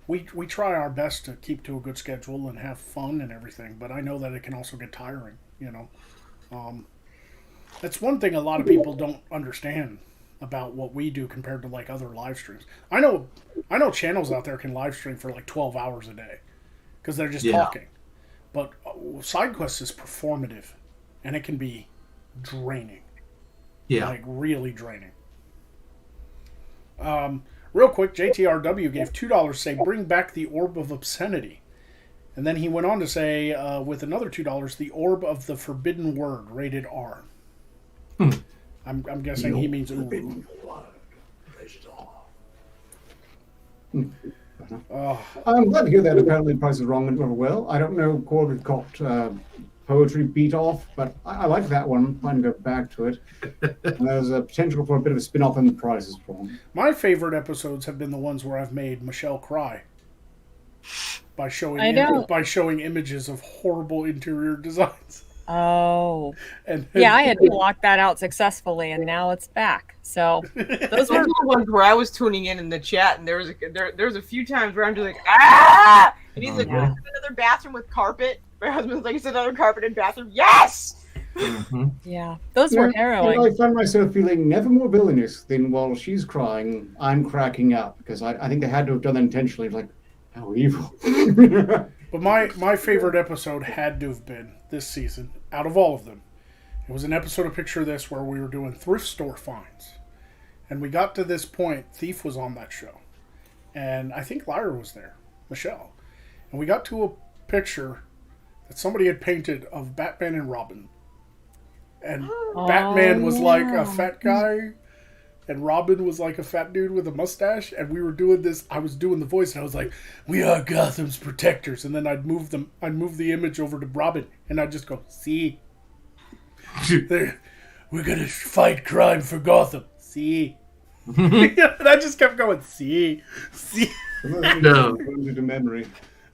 we try our best to keep to a good schedule and have fun and everything, but I know that it can also get tiring, that's one thing a lot of people don't understand about what we do compared to like other live streams. I know channels out there can live stream for like 12 hours a day because they're just talking, but SideQuest is performative and it can be draining, like really draining. Real quick, JTRW gave $2 say, bring back the Orb of Obscenity. And then he went on to say, with another $2, the Orb of the Forbidden Word, rated R. I'm guessing he means Uru. I'm glad to hear that apparently the price is wrong and well. I don't know Corvid got poetry beat off, but I like that one. I'm planning to go back to it. There's a potential for a bit of a spin-off in the prizes for him. My favorite episodes have been the ones where I've made Michelle cry by showing images of horrible interior designs. Oh. I had blocked that out successfally, and now it's back. So those were the ones where I was tuning in the chat, and there's a few times where I'm just like, ah! And he's like, another bathroom with carpet. My husband's like, it's another carpeted bathroom. Yes! Mm-hmm. Yeah, those were harrowing. I found myself feeling never more villainous than while she's crying, I'm cracking up, because I think they had to have done that intentionally. Like, how evil. But my favorite episode had to have been this season, out of all of them. It was an episode of Picture This where we were doing thrift store finds. And we got to this point, Thief was on that show. And I think Lyra was there, Michelle. And we got to a picture that somebody had painted of Batman and Robin. And Batman was like a fat guy, and Robin was like a fat dude with a mustache, and we were doing this. I was doing the voice, and I was like, "We are Gotham's protectors." And then I'd move the image over to Robin, and I'd just go, "See, we're gonna fight crime for Gotham." See, and I just kept going, "See." No. To memory.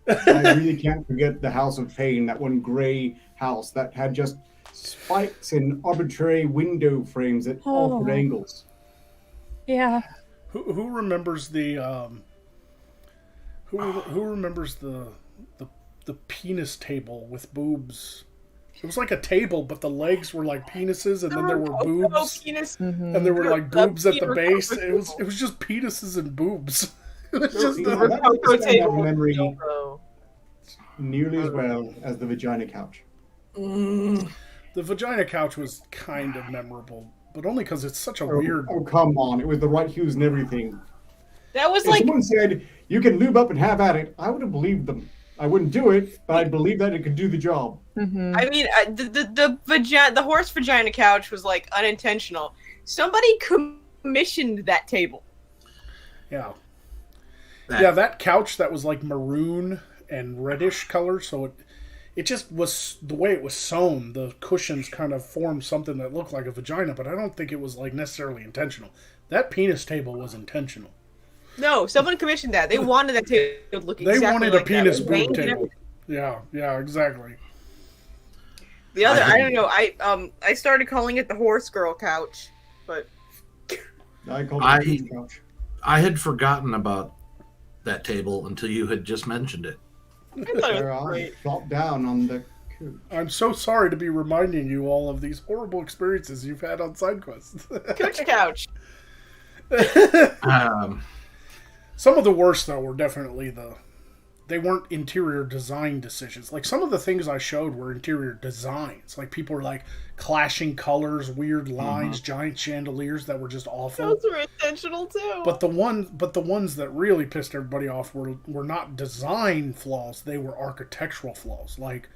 I really can't forget the House of Pain, that one grey house that had just spikes and arbitrary window frames at awkward angles. Yeah. Who remembers the who remembers the penis table with boobs? It was like a table, but the legs were like penises, and then there were boobs, and there were like boobs at the base. It was just penises and boobs. It was just memory nearly as well as the vagina couch. The vagina couch was kind of memorable, but only because it's such a weird. Oh, come on! It was the right hues and everything. That was if like someone said you can lube up and have at it, I would have believed them. I wouldn't do it, but I'd believe that it could do the job. Mm-hmm. I mean, the horse vagina couch was like unintentional. Somebody commissioned that table. Yeah. Yeah, that couch that was like maroon and reddish color, so it just was the way it was sewn. The cushions kind of formed something that looked like a vagina, but I don't think it was like necessarily intentional. That penis table was intentional. No, someone commissioned that. They wanted that table to look exactly like that. They wanted a penis boob table. Yeah, exactly. The other, I don't know. I started calling it the horse girl couch, but I called it the penis couch. I had forgotten about that table until you had just mentioned it. I thought it was great. Flop down on the couch. I'm so sorry to be reminding you all of these horrible experiences you've had on side quests. Cooch couch. Some of the worst, though, were definitely they weren't interior design decisions. Like, some of the things I showed were interior designs. Like, people were, like, clashing colors, weird lines, giant chandeliers that were just awful. Those were intentional, too. But the ones that really pissed everybody off were not design flaws. They were architectural flaws. Like,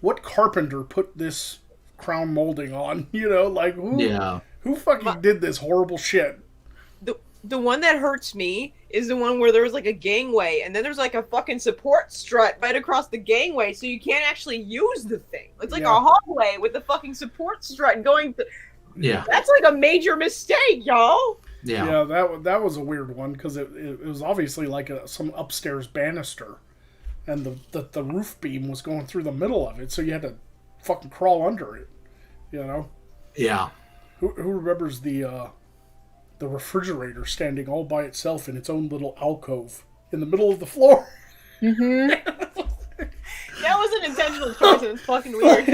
what carpenter put this crown molding on? You know, like, who fucking did this horrible shit? The one that hurts me is the one where there was like a gangway, and then there's like a fucking support strut right across the gangway, so you can't actually use the thing. It's like a hallway with the fucking support strut going. Yeah, that's like a major mistake, y'all. Yeah, that was a weird one because it was obviously like some upstairs banister, and the roof beam was going through the middle of it, so you had to fucking crawl under it. You know. Yeah. Who remembers the refrigerator standing all by itself in its own little alcove in the middle of the floor? Mm-hmm. That was an intentional choice, and it's fucking weird.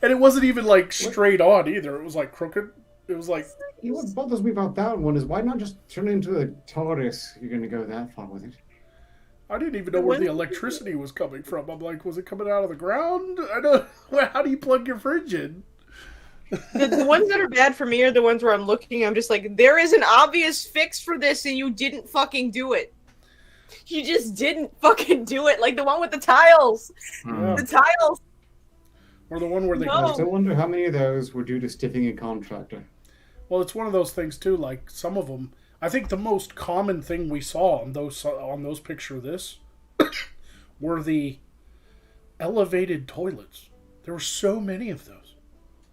And it wasn't even like straight on either. It was like crooked. It was like... What bothers me about that one is why not just turn it into a Taurus? You're going to go that far with it. I didn't even know where the electricity was coming from. I'm like, was it coming out of the ground? I don't... How do you plug your fridge in? The ones that are bad for me are the ones where I'm just like, there is an obvious fix for this and you didn't fucking do it. You just didn't fucking do it. Like the one with the tiles. Yeah. The tiles. Or the one where they... I still wonder how many of those were due to stiffing a contractor. Well, it's one of those things too, like some of them... I think the most common thing we saw on those picture this were the elevated toilets. There were so many of those.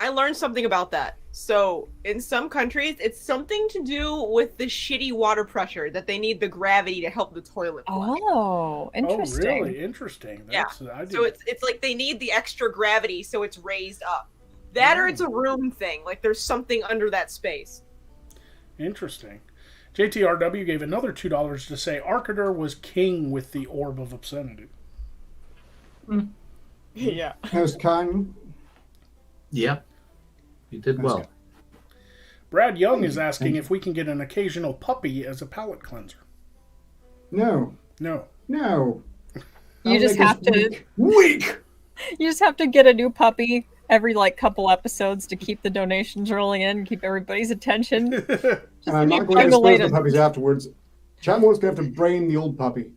I learned something about that. So, in some countries, it's something to do with the shitty water pressure that they need the gravity to help the toilet flush. Oh, interesting. Oh, really? Interesting. So it's like they need the extra gravity so it's raised up. That or it's a room thing. Like there's something under that space. Interesting. JTRW gave another $2 to say Arcater was king with the orb of obscenity. Yeah. That was kind. Yeah. You did well. Brad Young is asking if we can get an occasional puppy as a palate cleanser. No. You just have to... Weak! You just have to get a new puppy every couple episodes to keep the donations rolling in, keep everybody's attention. And I'm not going to dispose the puppies afterwards. Chatmore's going to have to brain the old puppy.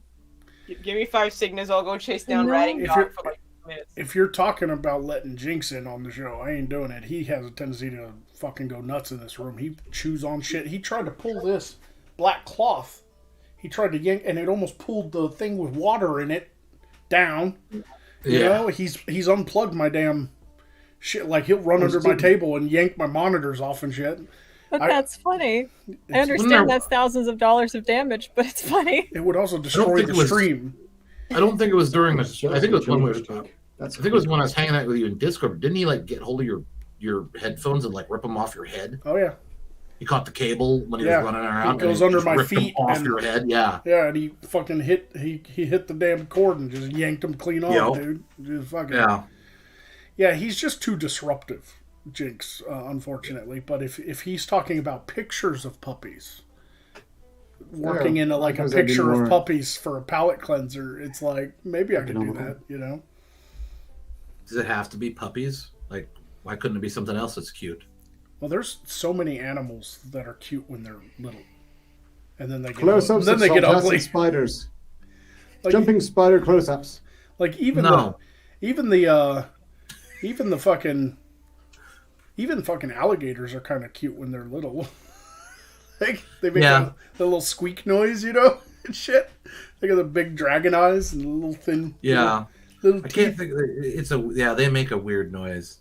Give me 5 signals, I'll go chase down Ratting Dog for minutes. If you're talking about letting Jinx in on the show, I ain't doing it. He has a tendency to fucking go nuts in this room. He chews on shit. He tried to pull this black cloth. He tried to yank, and it almost pulled the thing with water in it down. You know, he's unplugged my damn shit. Like, he'll run under my table and yank my monitors off and shit. But that's funny. I understand that's thousands of dollars of damage, but it's funny. It would also destroy the stream. I don't think it was during the. I think it was when I think it was when I was hanging out with you in Discord. Didn't he get hold of your headphones and rip them off your head? Oh yeah. He caught the cable when he was running around. It goes and under just my ripped him feet off and- your head. Yeah. Yeah, and he fucking hit the damn cord and just yanked him clean off, dude. Just fucking, yeah, he's just too disruptive, Jinx, unfortunately. But if he's talking about pictures of puppies, working into like a picture of puppies for a palate cleanser, it's like, maybe I could do that, you know? Does it have to be puppies? Like, why couldn't it be something else that's cute? Well, there's so many animals that are cute when they're little, and then they get Close-ups then they get ugly. Spiders, Like, jumping spider close-ups. Like even fucking alligators are kind of cute when they're little. Like they make the little squeak noise, you know, and shit. They got the big dragon eyes and the little thin. Little I can't think. They make a weird noise.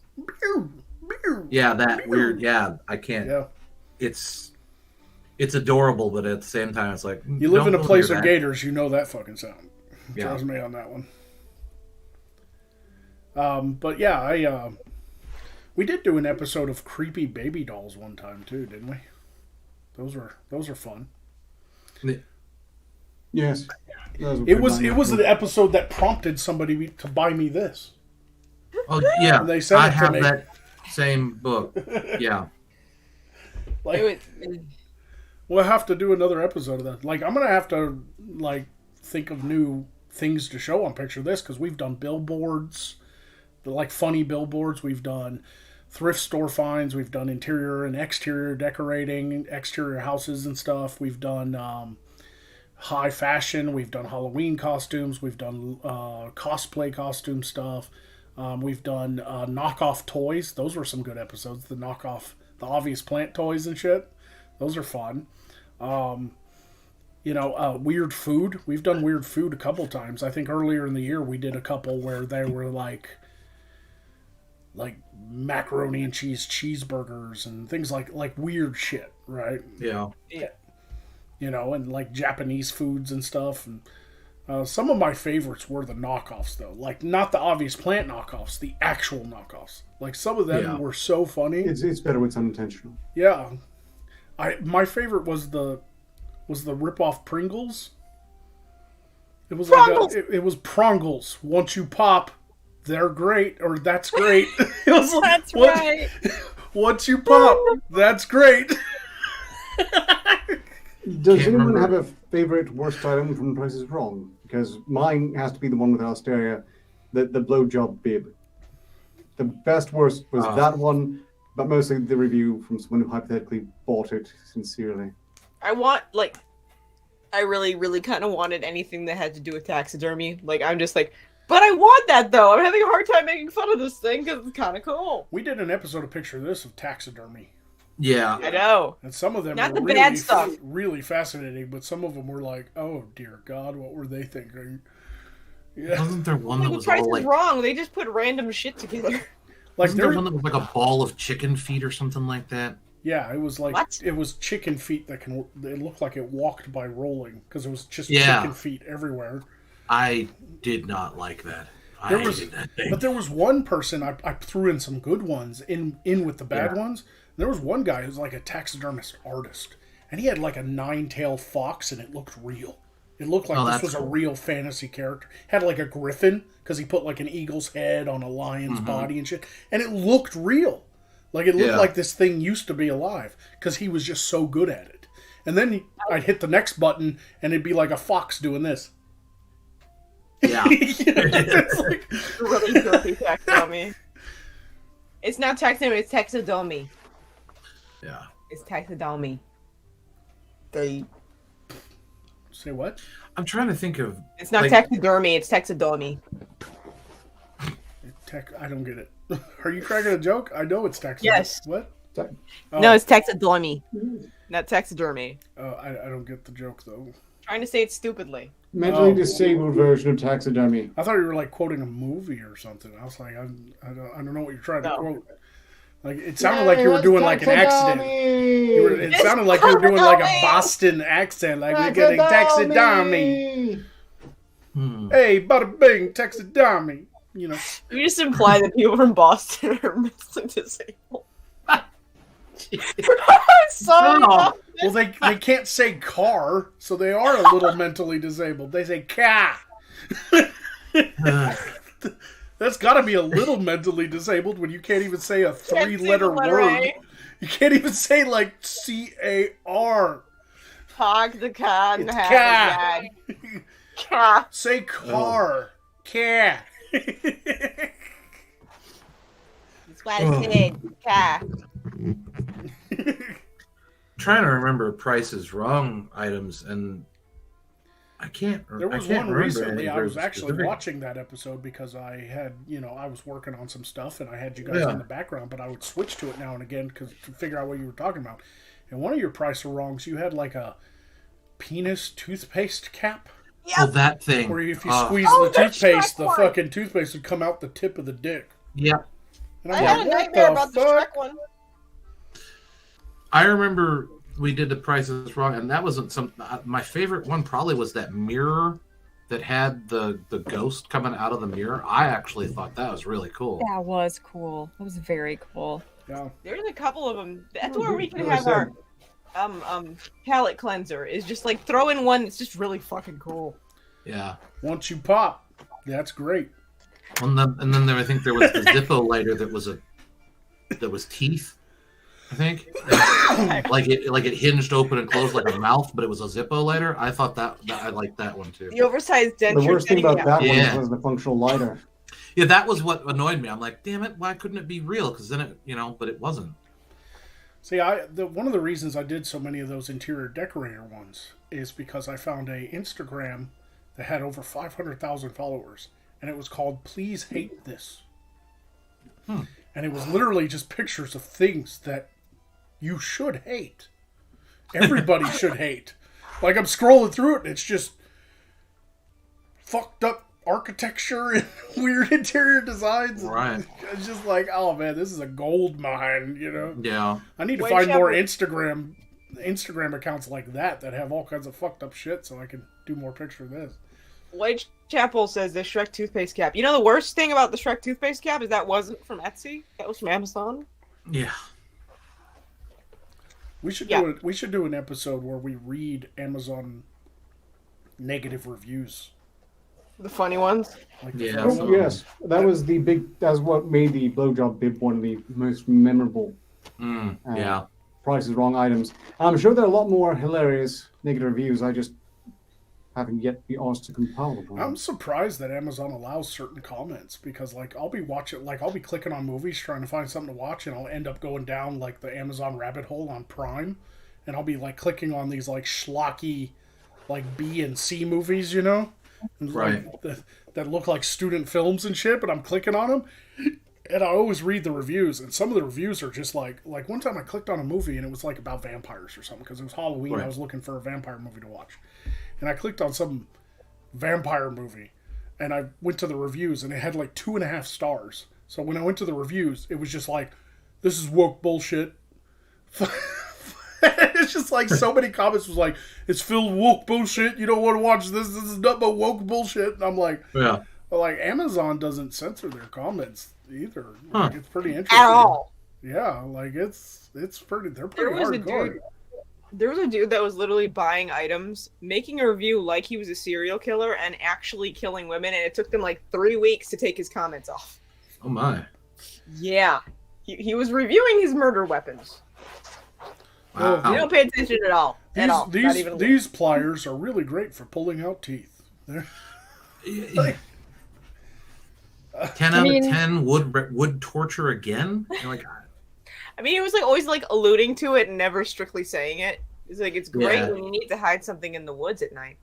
Yeah, that weird. Yeah, I can't. Yeah. It's adorable, but at the same time, it's like you live in a place of gators, you know that fucking sound. Yeah. Drives me on that one. But yeah, we did do an episode of creepy baby dolls one time too, didn't we? Those are fun. Yes. It was an episode that prompted somebody to buy me this. Oh yeah, they sent I it to have me. that same book. Yeah. Like, we'll have to do another episode of that. Like, I'm gonna have to think of new things to show on Picture This, because we've done billboards, funny billboards. We've done thrift store finds. We've done interior and exterior decorating, exterior houses and stuff. We've done high fashion. We've done Halloween costumes. We've done cosplay costume stuff. We've done knockoff toys. Those were some good episodes. The obvious plant toys and shit. Those are fun. Weird food. We've done weird food a couple times. I think earlier in the year we did a couple where they were like macaroni and cheese cheeseburgers and things like weird shit, right? Yeah. And like Japanese foods and stuff. And some of my favorites were the knockoffs, though. Like, not the obvious plant knockoffs, the actual knockoffs. Like, some of them were so funny. It's better when it's unintentional. Yeah. My favorite was the rip-off Pringles. It was it was Prongles. Once you pop, they're great, or that's great. It was that's right. Once you pop, that's great. Does anyone have a favorite worst item from Price is Wrong? Because mine has to be the one with Australia, the blowjob bib. The best worst was that one, but mostly the review from someone who hypothetically bought it sincerely. I really, really kind of wanted anything that had to do with taxidermy. Like, I'm just like, but I want that, though. I'm having a hard time making fun of this thing because it's kind of cool. We did an episode of Picture This of taxidermy. Yeah. I know. And some of them Not were the really, bad stuff. Really fascinating, but some of them were like, oh, dear God, what were they thinking? Yeah. Wasn't there one that The was Price all is Wrong. They just put random shit together. Wasn't there one that was like a ball of chicken feet or something like that? Yeah, it was like What? it was chicken feet that it looked like it walked by rolling because it was just chicken feet everywhere. I did not like that. I hated that thing. But there was one person I threw in some good ones in with the bad ones. There was one guy who's like a taxidermist artist, and he had like a 9-tailed fox, and it looked real. It looked like this was a real fantasy character. Had like a griffin because he put like an eagle's head on a lion's body and shit, and it looked real. Like, it looked like this thing used to be alive because he was just so good at it. And then I'd hit the next button, and it'd be like a fox doing this. Yeah. It's like, Really filthy taxidermy. It's not taxidermy, it's taxidermy. Yeah. It's taxidermy. say what? I'm trying to think of... It's not taxidermy, it's taxidermy. I don't get it. Are you cracking a joke? I know it's taxidermy. Yes. What? No, it's taxidermy. Not taxidermy. I don't get the joke, though. Trying to say it stupidly. Mentally disabled version of taxidermy. I thought you were like quoting a movie or something. I was like, I don't know what you're trying to quote. Like, it sounded like you were doing like an accent. It sounded like you were doing like a Boston accent, like you're getting taxidermy. Hey, bada bing, taxidermy. You know. You just imply that people from Boston are mentally disabled. Sorry. No. Well, they can't say car, so they are a little mentally disabled. They say car. That's got to be a little mentally disabled when you can't even say a three-letter word. You can't even say, like, C-A-R. Hog the car and It's have car. a dad. Car. Say car. Car. That's what I said. Car. Trying to remember Price is Wrong items, and I can't. There was I can't one remember recently. any I was very actually specific. watching that episode because I had, I was working on some stuff and I had you guys in the background, but I would switch to it now and again to figure out what you were talking about. And one of your Price or Wrongs, you had like a penis toothpaste cap, Oh, that thing. where if you squeeze Oh, the that's toothpaste, Shrek the one. fucking toothpaste would come out the tip of the dick. Yeah, And I I'm had a like, what nightmare the about the fuck? Shrek one. I remember we did the Price is Wrong, and that wasn't some. My favorite one probably was that mirror that had the ghost coming out of the mirror. I actually thought that was really cool. That was cool. That was very cool. Yeah. There's a couple of them. That's Oh, where we good. can Like I have our palate cleanser. Is just like throw in one that's just really fucking cool. Yeah. Once you pop, that's great. And then I think there was the Zippo lighter that was teeth. I think like it hinged open and closed like a mouth, but it was a Zippo lighter. I thought that I liked that one too. The oversized denture. The worst thing about that Yeah. one was the functional lighter. Yeah, that was what annoyed me. I'm like, damn it, why couldn't it be real? Because then it, but it wasn't. See, one of the reasons I did so many of those interior decorator ones is because I found a Instagram that had over 500,000 followers, and it was called Please Hate This. And it was literally just pictures of things that you should hate. Everybody should hate. Like, I'm scrolling through it, and it's just fucked up architecture and weird interior designs. Right. It's just like, oh man, this is a gold mine, Yeah. I need to Wait, find more Shepard. Instagram accounts like that have all kinds of fucked up shit so I can do more picture of this. Whitechapel says the Shrek toothpaste cap. You know the worst thing about the Shrek toothpaste cap is that wasn't from Etsy. That was from Amazon. Yeah. We should do an episode where we read Amazon negative reviews. The funny ones. Like the Yeah. first Oh, one. yes, that's what made the blowjob bib one of the most memorable Yeah. Price is Wrong items. I'm sure there are a lot more hilarious negative reviews. I just haven't yet been asked to compile them. I'm surprised that Amazon allows certain comments because, like, I'll be clicking on movies trying to find something to watch, and I'll end up going down like the Amazon rabbit hole on Prime, and I'll be like clicking on these like schlocky, like B and C movies, and, Right. like, that look like student films and shit. But I'm clicking on them, and I always read the reviews, and some of the reviews are just like one time I clicked on a movie and it was like about vampires or something because it was Halloween. Right. I was looking for a vampire movie to watch. And I clicked on some vampire movie, and I went to the reviews, and it had like 2.5 stars. So when I went to the reviews, it was just like, "This is woke bullshit." It's just like so many comments was like, "It's filled with woke bullshit. You don't want to watch this. This is nothing but woke bullshit." And I'm like, Yeah. well, like Amazon doesn't censor their comments either. Huh. Like, it's pretty interesting. At all. Yeah, like it's pretty. They're There pretty was a hardcore. dude. There was a dude that was literally buying items, making a review like he was a serial killer, and actually killing women, and it took them like 3 weeks to take his comments off. Oh my. Yeah. He was reviewing his murder weapons. Wow. You don't pay attention at all. At all. Not These even a little. these pliers are really great for pulling out teeth. They're, like, 10 out of 10 would torture again? You're like, I mean, he was like always like alluding to it and never strictly saying it. It's like it's great Yeah. when you need to hide something in the woods at night.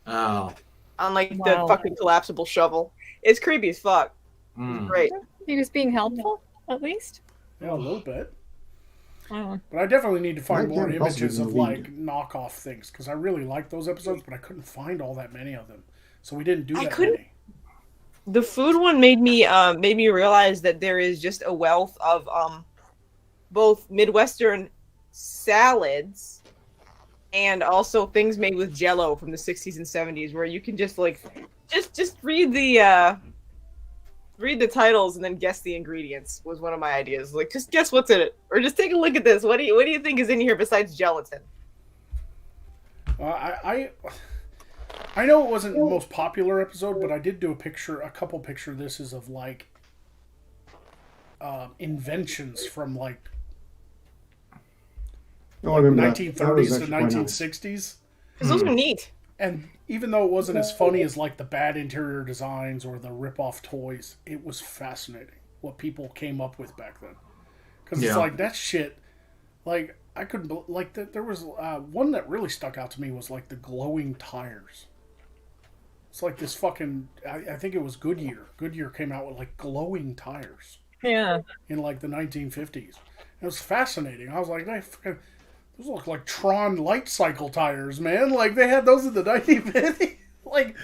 oh. On like Wow. the fucking collapsible shovel. It's creepy as fuck. Mm. Great. He was being helpful, at least. yeah, a little bit. Oh. But I definitely need to find Might more get images possibly of in the like knockoff things because I really liked those episodes, but I couldn't find all that many of them, so we didn't do I that couldn't- many. The food one made me realize that there is just a wealth of both Midwestern salads and also things made with Jell-O from the 60s and 70s, where you can just like just read the read the titles and then guess the ingredients was one of my ideas. Like, just guess what's in it, or just take a look at this. What do you think is in here besides gelatin? I know it wasn't the most popular episode, but I did do a couple picture thises of like inventions from like Oh, I remember 1930s that was to actually quite nice. 1960s. Because those are neat. And even though it wasn't as funny as like the bad interior designs or the rip-off toys, it was fascinating what people came up with back then. Because it's like that shit. Like I couldn't like that. There was one that really stuck out to me was like the glowing tires. It's like this fucking. I think it was Goodyear. Goodyear came out with like glowing tires. Yeah. In like the 1950s. It was fascinating. I was like, those look like Tron light cycle tires, man. Like they had those in the 1950s. Like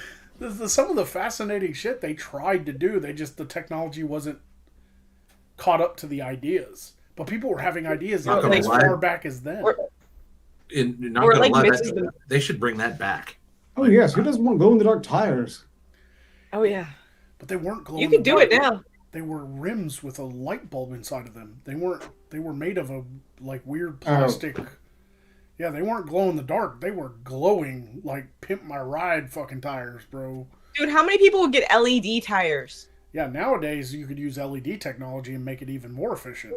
some of the fascinating shit they tried to do. The technology wasn't caught up to the ideas. But people were having ideas as far back as then. They should bring that back. Oh yes, who doesn't want glow-in-the-dark tires? Oh yeah. But they weren't glowing. You can do it now. They were rims with a light bulb inside of them. They were made of a like weird plastic. Oh. Yeah, they weren't glow in the dark. They were glowing like pimp my ride fucking tires, bro. Dude, how many people would get LED tires? Yeah, nowadays you could use LED technology and make it even more efficient.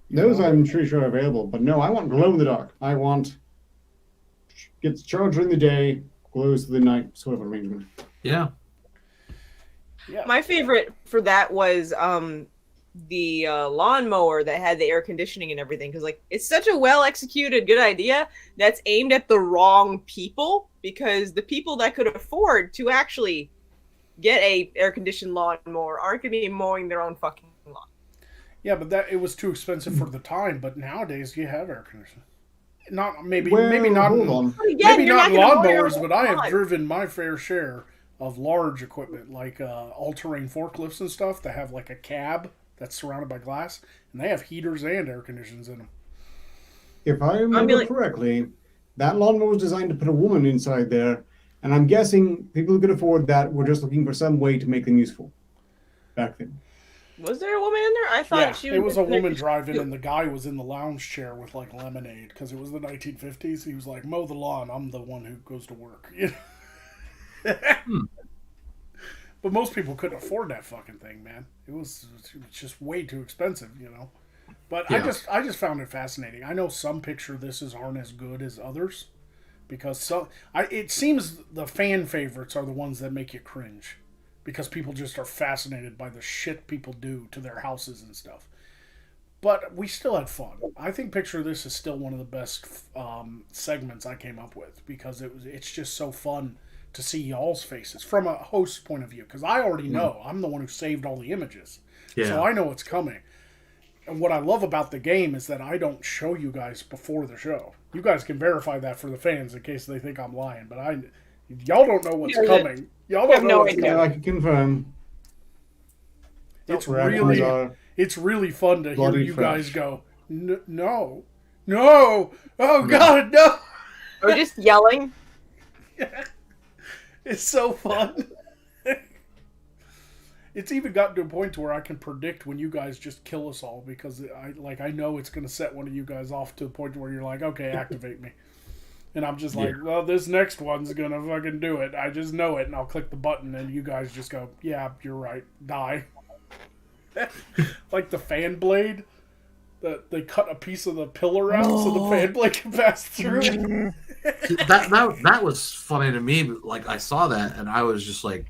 Those I'm pretty sure are available, but no, I want glow in the dark. I want gets charged during the day, glows through the night sort of arrangement. Yeah. Yeah. My favorite for that was the lawnmower that had the air conditioning and everything, because like it's such a well executed good idea that's aimed at the wrong people, because the people that could afford to actually get a air conditioned lawnmower aren't going to be mowing their own fucking lawn. Yeah, but it was too expensive for the time. But nowadays you have air conditioning. Maybe not lawnmowers, but I have driven my fair share of large equipment like all-terrain forklifts and stuff that have like a cab that's surrounded by glass, and they have heaters and air conditioners in them. If I remember correctly, that lawnmower was designed to put a woman inside there, and I'm guessing people who could afford that were just looking for some way to make them useful back then. Was there a woman in there? I thought it was a woman driving, and the guy was in the lounge chair with like lemonade because it was the 1950s. He was like, "Mow the lawn. I'm the one who goes to work." You know? But most people couldn't afford that fucking thing, man. It was just way too expensive, you know. But yeah. I just found it fascinating. I know some picture thises aren't as good as others because it seems the fan favorites are the ones that make you cringe. Because people just are fascinated by the shit people do to their houses and stuff. But we still had fun. I think Picture This is still one of the best segments I came up with. Because it's just so fun to see y'all's faces from a host's point of view. Because I already know. I'm the one who saved all the images. Yeah. So I know what's coming. And what I love about the game is that I don't show you guys before the show. You guys can verify that for the fans in case they think I'm lying. But y'all don't know what's coming. Y'all don't know what's coming. I can confirm. It's really fun to hear you guys go, no, oh God, no. Or just yelling. Yeah. It's so fun. It's even gotten to a point to where I can predict when you guys just kill us all because I know it's going to set one of you guys off to a point where you're like, okay, activate me. And I'm just like, well, this next one's going to fucking do it. I just know it. And I'll click the button and you guys just go, yeah, you're right. Die. Like the fan blade. They cut a piece of the pillar out so the fan blade can pass through. that was funny to me. Like I saw that and I was just like,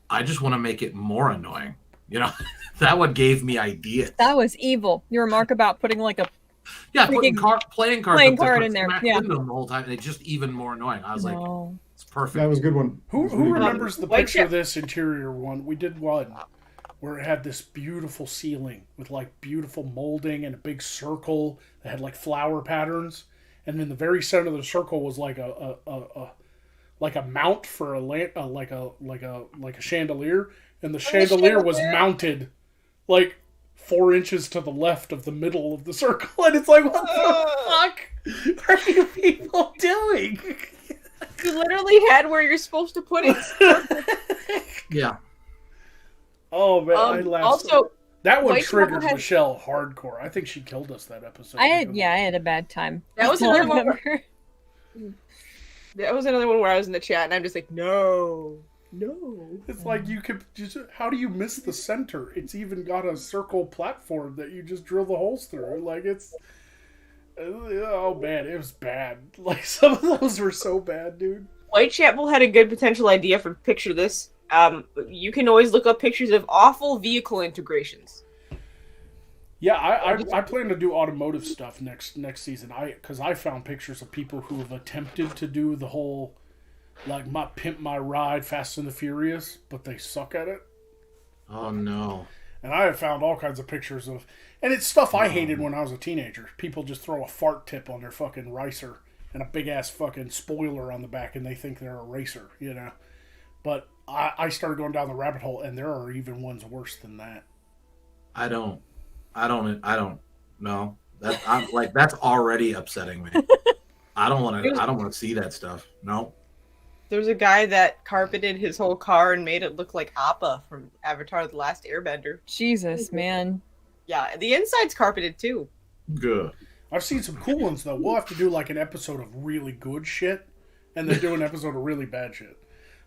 I just want to make it more annoying. You know, that one gave me ideas. That was evil. Your remark about putting like a playing card in there. Yeah, the whole time, and it's just even more annoying. I was like, it's perfect. That was a good one. Who remembers the Picture This interior one? We did one where it had this beautiful ceiling with like beautiful molding and a big circle that had like flower patterns, and in the very center of the circle was like a mount for like a chandelier, and the chandelier was mounted like 4 inches to the left of the middle of the circle, and it's like, what the fuck are you people doing? You literally had where you're supposed to put it. Yeah. Oh man, I laughed. Also, that one White triggered Chapel has- Michelle hardcore. I think she killed us that episode. I had a bad time. That was That's all I another one where- remember. that was another one where I was in the chat and I'm just like, no. It's like you could just. How do you miss the center? It's even got a circle platform that you just drill the holes through. Like it's. Oh man, it was bad. Like some of those were so bad, dude. Whitechapel had a good potential idea for picture this. You can always look up pictures of awful vehicle integrations. Yeah, I plan to do automotive stuff next season. Because I found pictures of people who have attempted to do the whole, like, my pimp my ride, Fast and the Furious, but they suck at it. Oh no! And I have found all kinds of pictures of, and it's stuff I hated when I was a teenager. People just throw a fart tip on their fucking ricer and a big ass fucking spoiler on the back, and they think they're a racer, you know. But I started going down the rabbit hole, and there are even ones worse than that. I don't know. That's already upsetting me. I don't want to see that stuff. No. There's a guy that carpeted his whole car and made it look like Appa from Avatar: The Last Airbender. Jesus, man. Yeah, the inside's carpeted too. Good. I've seen some cool ones though. We'll have to do like an episode of really good shit, and then do an episode of really bad shit.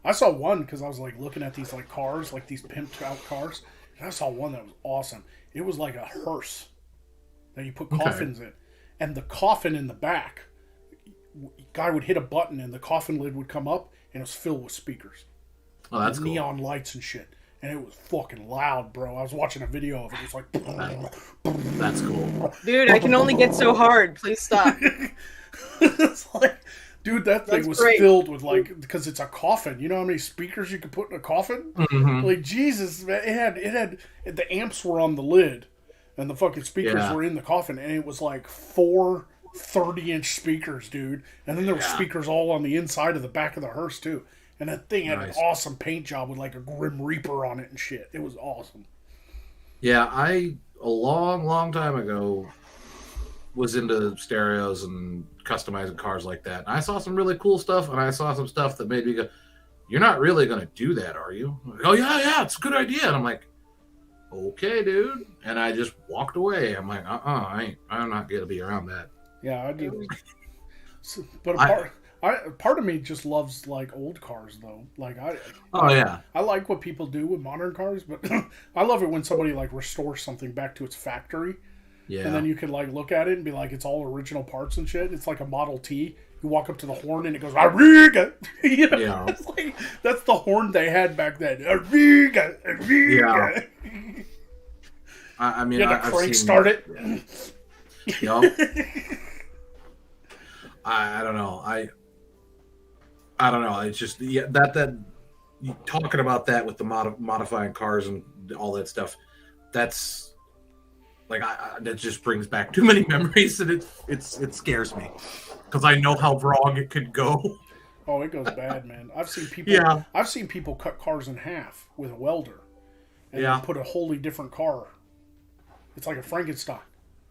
I saw one because I was like looking at these like cars, like these pimped out cars, and I saw one that was awesome. It was like a hearse that you put coffins in, and the coffin in the back, guy would hit a button and the coffin lid would come up, and it was filled with speakers. Oh, that's cool. Neon lights and shit. And it was fucking loud, bro. I was watching a video of it. It was like... That's cool. Dude, I can only get so hard. Please stop. It's like... Dude, that thing was great. filled with, like... Because it's a coffin. You know how many speakers you could put in a coffin? Mm-hmm. Like, Jesus, man. It had... The amps were on the lid. And the fucking speakers were in the coffin. And it was like 4 30-inch speakers, dude. And then there were speakers all on the inside of the back of the hearse, too. And that thing had an awesome paint job with like a Grim Reaper on it and shit. It was awesome. Yeah, a long time ago was into stereos and customizing cars like that. And I saw some really cool stuff, and I saw some stuff that made me go, "You're not really going to do that, are you?" I'm like, "Oh yeah, it's a good idea." And I'm like, "Okay, dude." And I just walked away. I'm like, I'm not going to be around that. Yeah, I did. But part of me just loves like old cars though. Like I like what people do with modern cars, but I love it when somebody like restores something back to its factory. Yeah. And then you can like look at it and be like, it's all original parts and shit. It's like a Model T. You walk up to the horn and it goes, Arriga! You know? Yeah. It's like, that's the horn they had back then. Arriga! Arriga! Yeah. I mean, you had to crank start it. Yep. I don't know. I don't know. It's just that talking about that with the modifying cars and all that stuff. That's like that just brings back too many memories, and it scares me because I know how wrong it could go. Oh, it goes bad, man. I've seen people. Yeah. I've seen people cut cars in half with a welder, and then put a wholly different car. It's like a Frankenstein.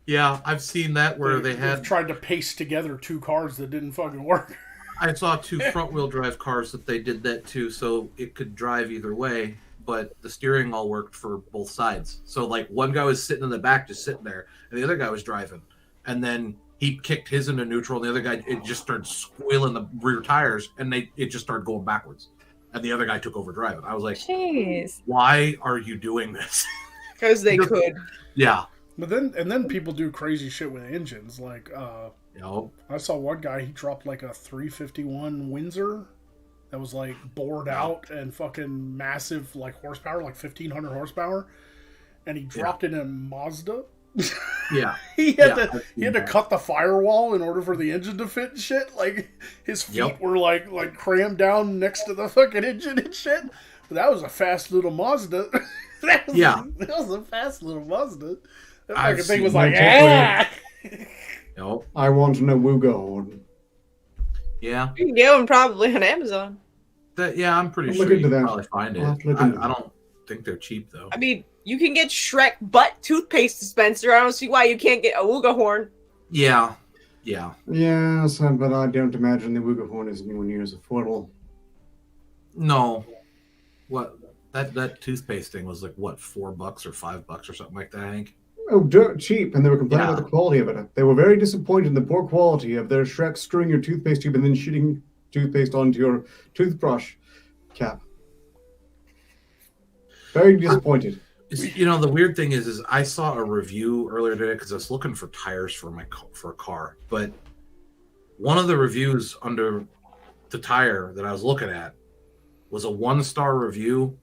Yeah, I've seen that where they had tried to paste together 2 cars that didn't fucking work. I saw 2 front-wheel drive cars that they did that to, so it could drive either way, but the steering all worked for both sides. So, like, one guy was sitting in the back, just sitting there, and the other guy was driving. And then he kicked his into neutral, and the other guy, it just started squealing the rear tires, and it just started going backwards. And the other guy took over driving. I was like, jeez, why are you doing this? Because they could. Yeah. But then people do crazy shit with engines. Like, I saw one guy, he dropped like a 351 Windsor that was like bored out and fucking massive, like horsepower, like 1,500 horsepower, and he dropped it in a Mazda. Yeah, he had to cut the firewall in order for the engine to fit and shit. Like his feet were like crammed down next to the fucking engine and shit. But that was a fast little Mazda. That was a fast little Mazda. That fucking thing was like, I want to know Wugo. Yeah. You can get them probably on Amazon. I'm pretty sure you can probably find it. I don't think they're cheap, though. I mean, you can get Shrek butt toothpaste dispenser. I don't see why you can't get a Wooga horn. Yeah. Yes, but I don't imagine the Wuga horn is anywhere near as affordable. No. What? That toothpaste thing was like what, $4 or $5 or something like that, Hank? Oh, dirt cheap, and they were complaining Yeah. about the quality of it. They were very disappointed in the poor quality of their Shrek screwing your toothpaste tube and then shooting toothpaste onto your toothbrush cap. Very disappointed. You know, the weird thing is I saw a review earlier today because I was looking for tires for a car, but one of the reviews under the tire that I was looking at was a 1-star review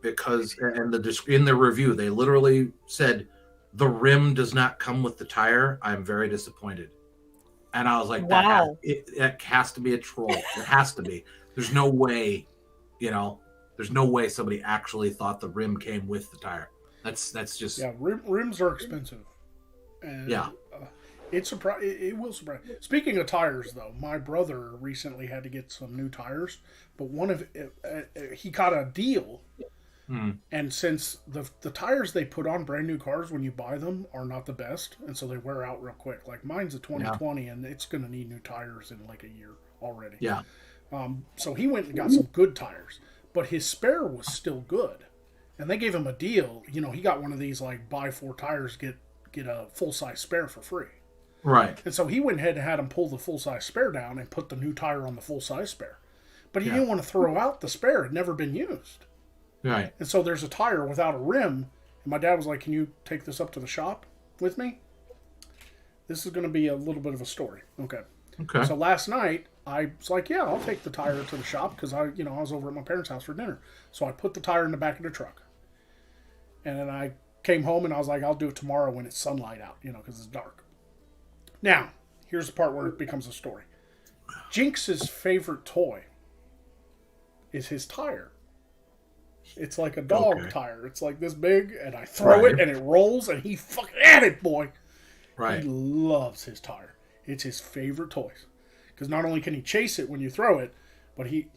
because in the review they literally said the rim does not come with the tire. I'm very disappointed. And I was like, Wow. that has to be a troll. It has to be. There's no way, there's no way somebody actually thought the rim came with the tire. That's just rims are expensive. And, yeah. It will surprise. Speaking of tires, though, my brother recently had to get some new tires, but he got a deal. And since the tires they put on brand new cars when you buy them are not the best, and so they wear out real quick. Like mine's a 2020, and it's going to need new tires in like a year already. Yeah. So he went and got some good tires, but his spare was still good, and they gave him a deal. He got one of these like buy 4 tires get a full size spare for free. Right. And so he went ahead and had him pull the full size spare down and put the new tire on the full size spare, but he didn't want to throw out the spare; it had never been used. Right. And so there's a tire without a rim. And my dad was like, can you take this up to the shop with me? This is going to be a little bit of a story. Okay. So last night, I was like, yeah, I'll take the tire to the shop because I was over at my parents' house for dinner. So I put the tire in the back of the truck. And then I came home and I was like, I'll do it tomorrow when it's sunlight out, because it's dark. Now, here's the part where it becomes a story. Jinx's favorite toy is his tire. It's like a dog tire. It's like this big, and I throw it, and it rolls, and he fucking at it, boy. Right. He loves his tire. It's his favorite toys. Because not only can he chase it when you throw it, but he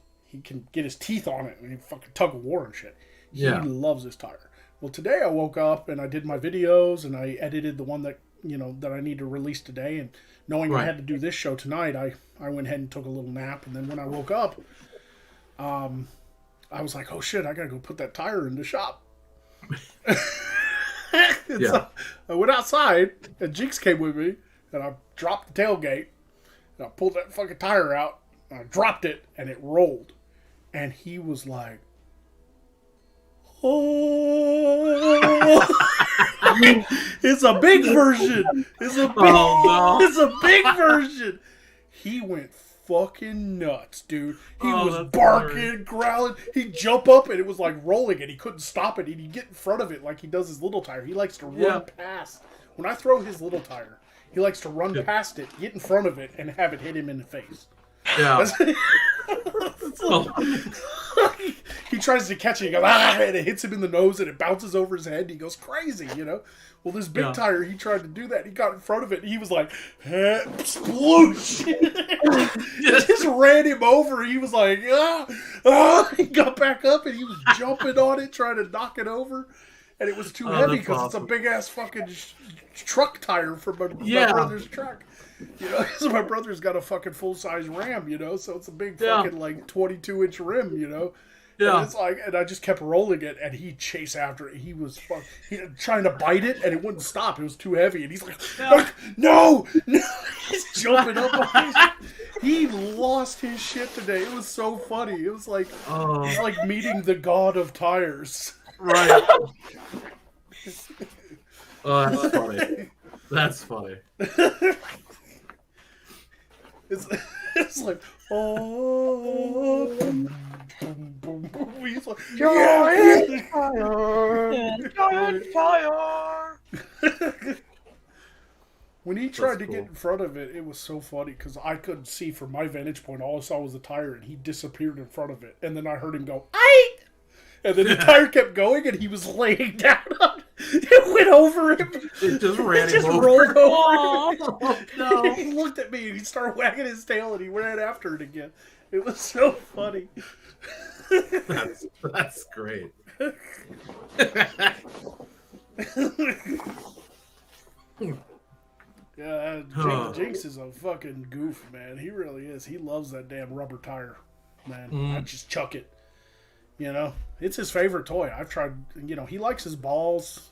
can get his teeth on it, and he fucking tug of war and shit. He loves his tire. Well, today I woke up, and I did my videos, and I edited the one that, that I need to release today, and knowing I had to do this show tonight, I went ahead and took a little nap, and then when I woke up, I was like, oh shit, I gotta go put that tire in the shop. So I went outside, and Jinx came with me, and I dropped the tailgate, and I pulled that fucking tire out, and I dropped it, and it rolled. And he was like, oh. It's a big version. It's a big version. He went fucking nuts, dude. He was barking, growling. He'd jump up and it was like rolling and he couldn't stop it. He'd get in front of it like he does his little tire. He likes to run past. When I throw his little tire, he likes to run past it, get in front of it, and have it hit him in the face. Yeah. He tries to catch it, he goes, and it hits him in the nose and it bounces over his head and he goes crazy, Well, this big tire, he tried to do that. He got in front of it and he was like, sploosh! It just ran him over. He was like, He got back up and he was jumping on it, trying to knock it over. And it was too heavy because it's a big-ass fucking truck tire for my brother's truck. Because my brother's got a fucking full-size Ram, so it's a big fucking, 22-inch rim, Yeah. And it's like, and I just kept rolling it, and he'd chase after it. He was trying to bite it, and it wouldn't stop. It was too heavy, and he's like, no! He's jumping up on it. He lost his shit today. It was so funny. It was like, it's like meeting the god of tires. Right. That's funny. That's funny. It's like, oh. He's like, Giant fire! Giant fire! When he tried to get in front of it, it was so funny because I couldn't see from my vantage point. All I saw was the tire, and he disappeared in front of it. And then I heard him go, "Aye!" And then the tire kept going, and he was laying down on it. It went over him. It just ran It him over. rolled over him. Oh, no. He looked at me, and he started wagging his tail, and he ran after it again. It was so funny. That's great. Yeah, Jinx is a fucking goof, man. He really is. He loves that damn rubber tire, man. I just chuck it. You know, it's his favorite toy. I've tried. You know, he likes his balls.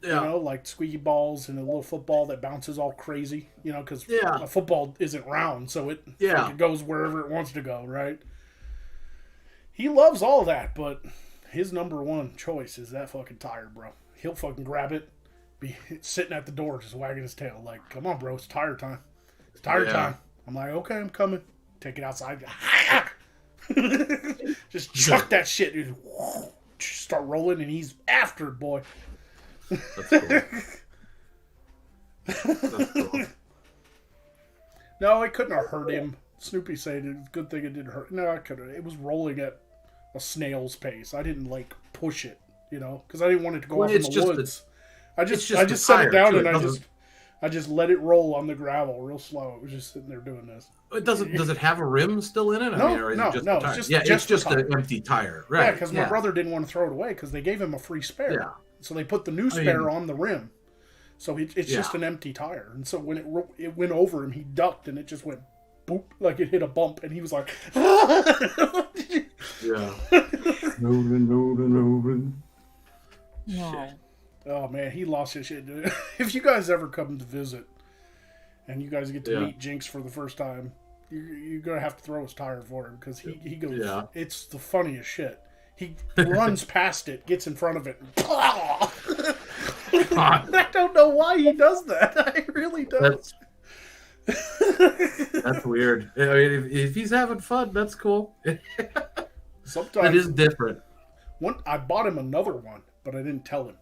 Yeah. You know, like squeaky balls and a little football that bounces all crazy. You know, because Yeah. a football isn't round, so it Yeah. fucking goes wherever it wants to go. Right. He loves all that, but his number one choice is that fucking tire, bro. He'll fucking grab it, be sitting at the door just wagging his tail like, come on, bro, it's tire time. It's tire time. I'm like, okay, I'm coming. Take it outside. Just chuck that shit. Just start rolling, and he's after it, boy. That's cool. That's cool. No, it couldn't have hurt him. Snoopy said it's a good thing it didn't hurt. No, I could have. It was rolling at a snail's pace. I didn't like push it, you know, because I didn't want it to go off in the woods. I just set it down and I just let it roll on the gravel real slow. It was just sitting there doing this. It doesn't. Does it have a rim still in it? No, or is no, it just no. a tire? It's just an empty tire, right? Yeah, because my brother didn't want to throw it away because they gave him a free spare. Yeah. So they put the new spare on the rim. So it's just an empty tire. And so when it went over him, he ducked and it just went boop, like it hit a bump, and he was like, Yeah. Rolling. No. Oh man, he lost his shit, dude. If you guys ever come to visit and you guys get to meet Jinx for the first time, you're gonna have to throw his tire for him because he goes. Yeah. It's the funniest shit. He runs past it, gets in front of it, and I don't know why he does that. I really don't. That's weird. I mean, if he's having fun, that's cool. Sometimes it is different. I bought him another one, but I didn't tell him.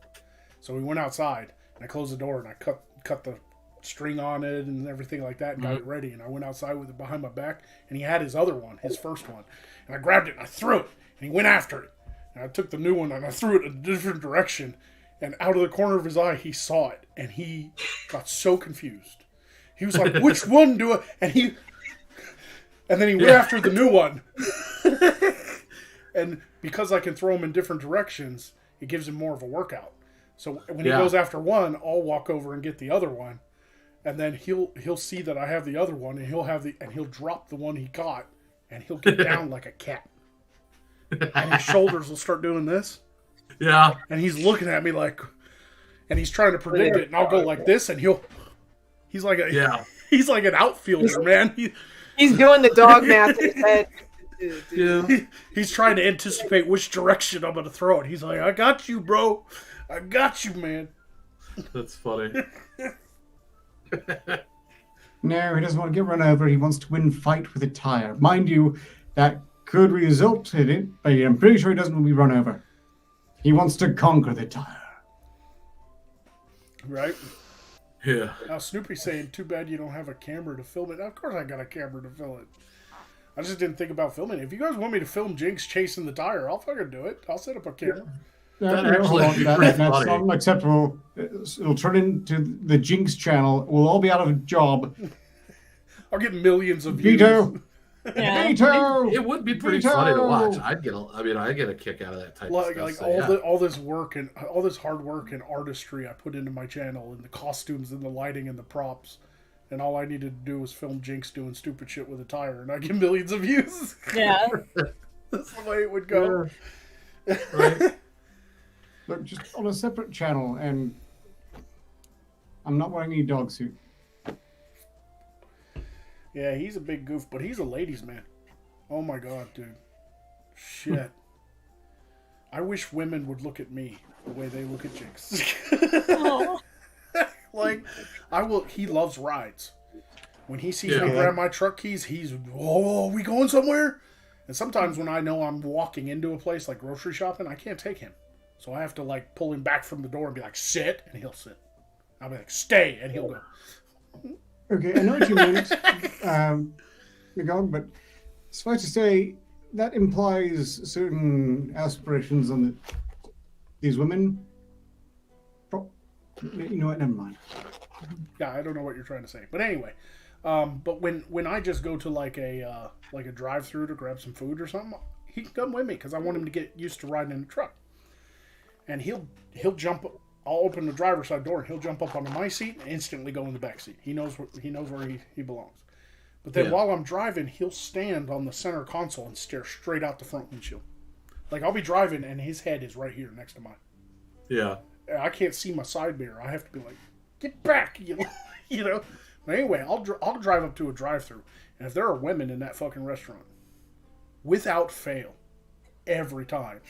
So we went outside, and I closed the door, and I cut the string on it and everything like that, and got it ready. And I went outside with it behind my back, and he had his other one, his first one. And I grabbed it, and I threw it, and he went after it. And I took the new one, and I threw it in a different direction. And out of the corner of his eye, he saw it, and he got so confused. He was like, which one do I... And then he went after the new one. And because I can throw them in different directions, it gives him more of a workout. So when he goes after one, I'll walk over and get the other one. And then he'll see that I have the other one, and he'll drop the one he got, and he'll get down like a cat. And his shoulders will start doing this. Yeah. And he's looking at me like, and he's trying to predict it, and I'll go like this, and he's like an outfielder, man. He's doing the dog math in his head. Yeah. He's trying to anticipate which direction I'm going to throw it. He's like, I got you, bro. I got you, man. That's funny. No, he doesn't want to get run over. He wants to win fight with a tire. Mind you, that could result in it, but I'm pretty sure he doesn't want to be run over. He wants to conquer the tire. Right? Yeah. Now, Snoopy's saying, too bad you don't have a camera to film it. Of course I got a camera to film it. I just didn't think about filming it. If you guys want me to film Jinx chasing the tire, I'll fucking do it. I'll set up a camera. That's unacceptable. It'll turn into the Jinx channel. We'll all be out of a job. I'll get millions of views. Veto! Yeah. Veto! It would be pretty funny to watch. I get a kick out of that type of stuff. Like so, all this work and all this hard work and artistry I put into my channel, and the costumes and the lighting and the props, and all I needed to do was film Jinx doing stupid shit with a tire, and I get millions of views. Yeah. That's the way it would go. Yeah. Right. Look, just on a separate channel, and I'm not wearing any dog suit. Yeah, he's a big goof, but he's a ladies' man. Oh my god, dude. Shit. I wish women would look at me the way they look at Jinx. Oh. Like, he loves rides. When he sees me grab my truck keys, he's, oh, are we going somewhere? And sometimes when I know I'm walking into a place like grocery shopping, I can't take him. So I have to like pull him back from the door and be like, sit, and he'll sit. I'll be like, stay, and he'll go. Okay, I know what you meant, Magog, but suffice to say, that implies certain aspirations on these women. You know what? Never mind. Yeah, I don't know what you're trying to say, but anyway. But when I just go to like a drive-thru to grab some food or something, he can come with me because I want him to get used to riding in the truck. And he'll jump. I'll open the driver's side door and he'll jump up onto my seat and instantly go in the back seat. He knows where he belongs. But then while I'm driving, he'll stand on the center console and stare straight out the front windshield. Like, I'll be driving and his head is right here next to mine. Yeah. I can't see my side mirror. I have to be like, get back, you know. But anyway, I'll drive up to a drive-thru, and if there are women in that fucking restaurant, without fail, every time,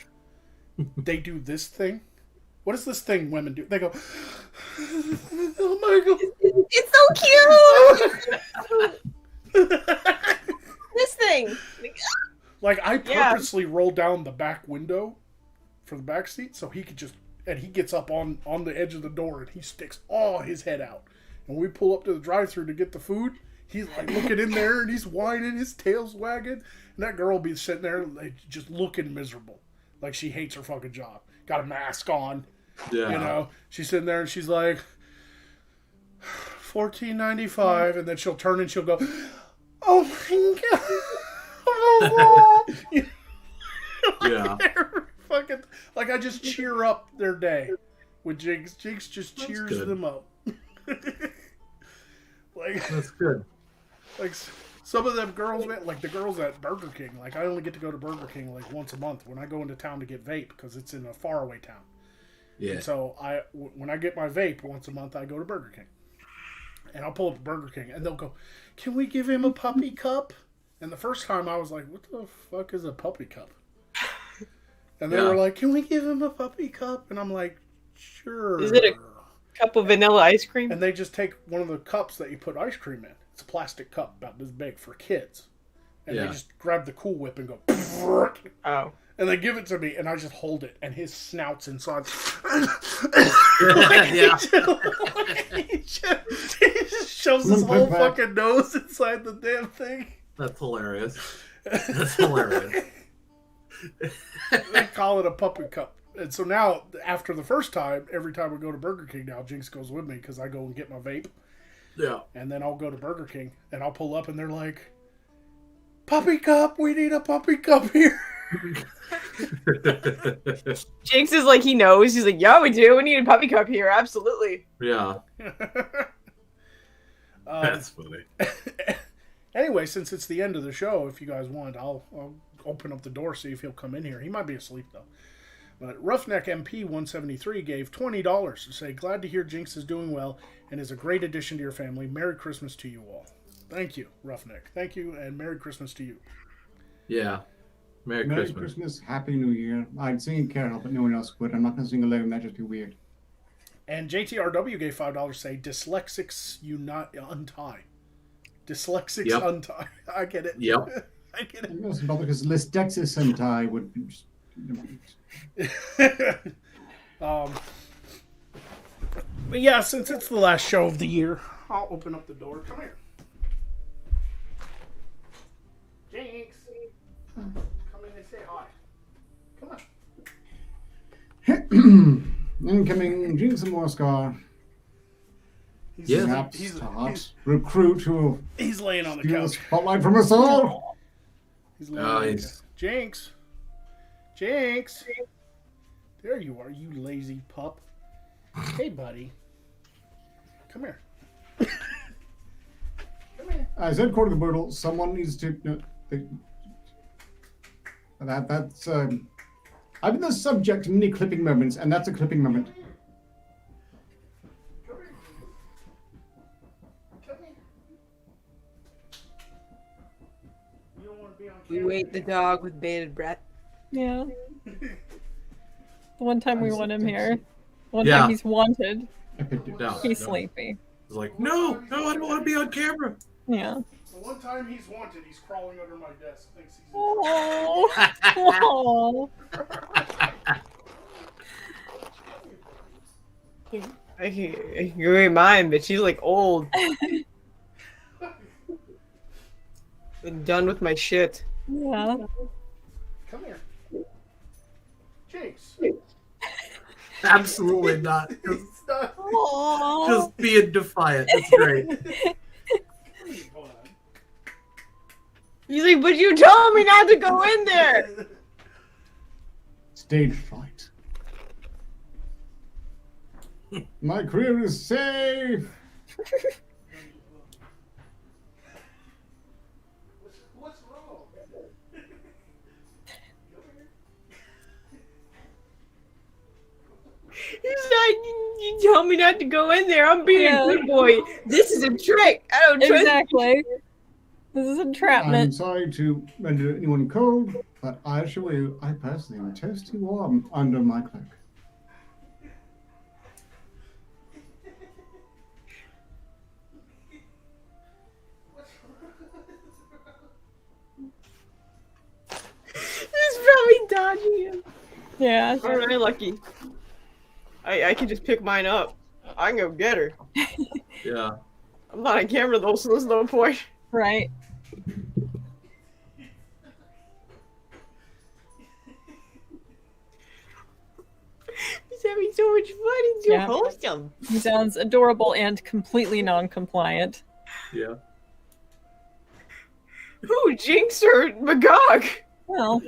they do this thing. What is this thing women do? They go, oh my god, It's so cute. This thing. Like, I purposely roll down the back window for the back seat so he could just, and he gets up on the edge of the door and he sticks all his head out. When we pull up to the drive-thru to get the food, he's like looking in there and he's whining, his tail's wagging, and that girl will be sitting there like, just looking miserable, like she hates her fucking job. Got a mask on, you know. She's sitting there and she's like, $14.95, and then she'll turn and she'll go, oh my god. Yeah. Fucking, like, I just cheer up their day with Jinx. Jinx just cheers them up. Like, that's good. Like, some of them girls, man, like the girls at Burger King. Like, I only get to go to Burger King like once a month when I go into town to get vape because it's in a faraway town. Yeah. And so when I get my vape once a month, I go to Burger King, and I'll pull up Burger King, and they'll go, "Can we give him a puppy cup?" And the first time I was like, what the fuck is a puppy cup? And they were like, can we give him a puppy cup? And I'm like, sure. Is it a cup of vanilla ice cream? And they just take one of the cups that you put ice cream in. It's a plastic cup about this big for kids. And they just grab the Cool Whip and go, oh. And they give it to me, and I just hold it, and his snout's inside. He just shoves his whole fucking nose inside the damn thing. That's hilarious. That's hilarious. They call it a puppy cup. And so now, after the first time, every time we go to Burger King now, Jinx goes with me because I go and get my vape. Yeah. And then I'll go to Burger King, and I'll pull up, and they're like, puppy cup, we need a puppy cup here. Jinx is like, he knows. He's like, yeah, we do. We need a puppy cup here. Absolutely. Yeah. That's funny. Anyway, since it's the end of the show, if you guys want, I'll open up the door, see if he'll come in here. He might be asleep, though. But Roughneck MP 173 gave $20 to say, glad to hear Jinx is doing well and is a great addition to your family. Merry Christmas to you all. Thank you, Roughneck. Thank you, and Merry Christmas to you. Yeah. Merry Christmas. Happy New Year. I'd sing a carol, but no one else would. I'm not going to sing alone. That'd just be weird. And JTRW gave $5 to say, dyslexics untie. Dyslexics untie. I get it. Yep. I get it. It doesn't bother because Lysdexis untie would be just... But yeah, since it's the last show of the year, I'll open up the door. Come here. Jinx. Come in and say hi. Come on. Incoming Jinx and Morskar. He's recruit who he's laying on the couch. Spotlight from us all. He's laying on the couch. Jinx. Jinx. There you are, you lazy pup. Hey, buddy. Come here. Come here. As headquarters of the Boodle, someone needs to... That's... I've been the subject of many clipping moments, and that's a clipping moment. We wait the dog with bated breath. Yeah. The one time we want him here. One time he's wanted. He's sleepy. He's like, no, I don't want to be on camera. Yeah. The one time he's wanted, he's crawling under my desk. Thinks he's oh. I can remind, but she's like old. Been done with my shit. Yeah. Come here. Jinx. Absolutely not. Just being defiant. It's great. He's like, but you told me not to go in there. Stage fright. My career is safe. What's wrong? told me not to go in there. I'm being a good boy. This is a trick. I don't trust Exactly. This is I'm entrapment. sorry to render anyone cold, but I assure you, I personally am toasty warm under my cloak. He's probably dodging him. Yeah. Alright, Lucky. I can just pick mine up. I can go get her. Yeah. I'm not on camera though, so there's no point. Right. He's having so much fun. He's Yeah. wholesome. He sounds adorable and completely non-compliant. Yeah. Who, Jinx or Magog? Well,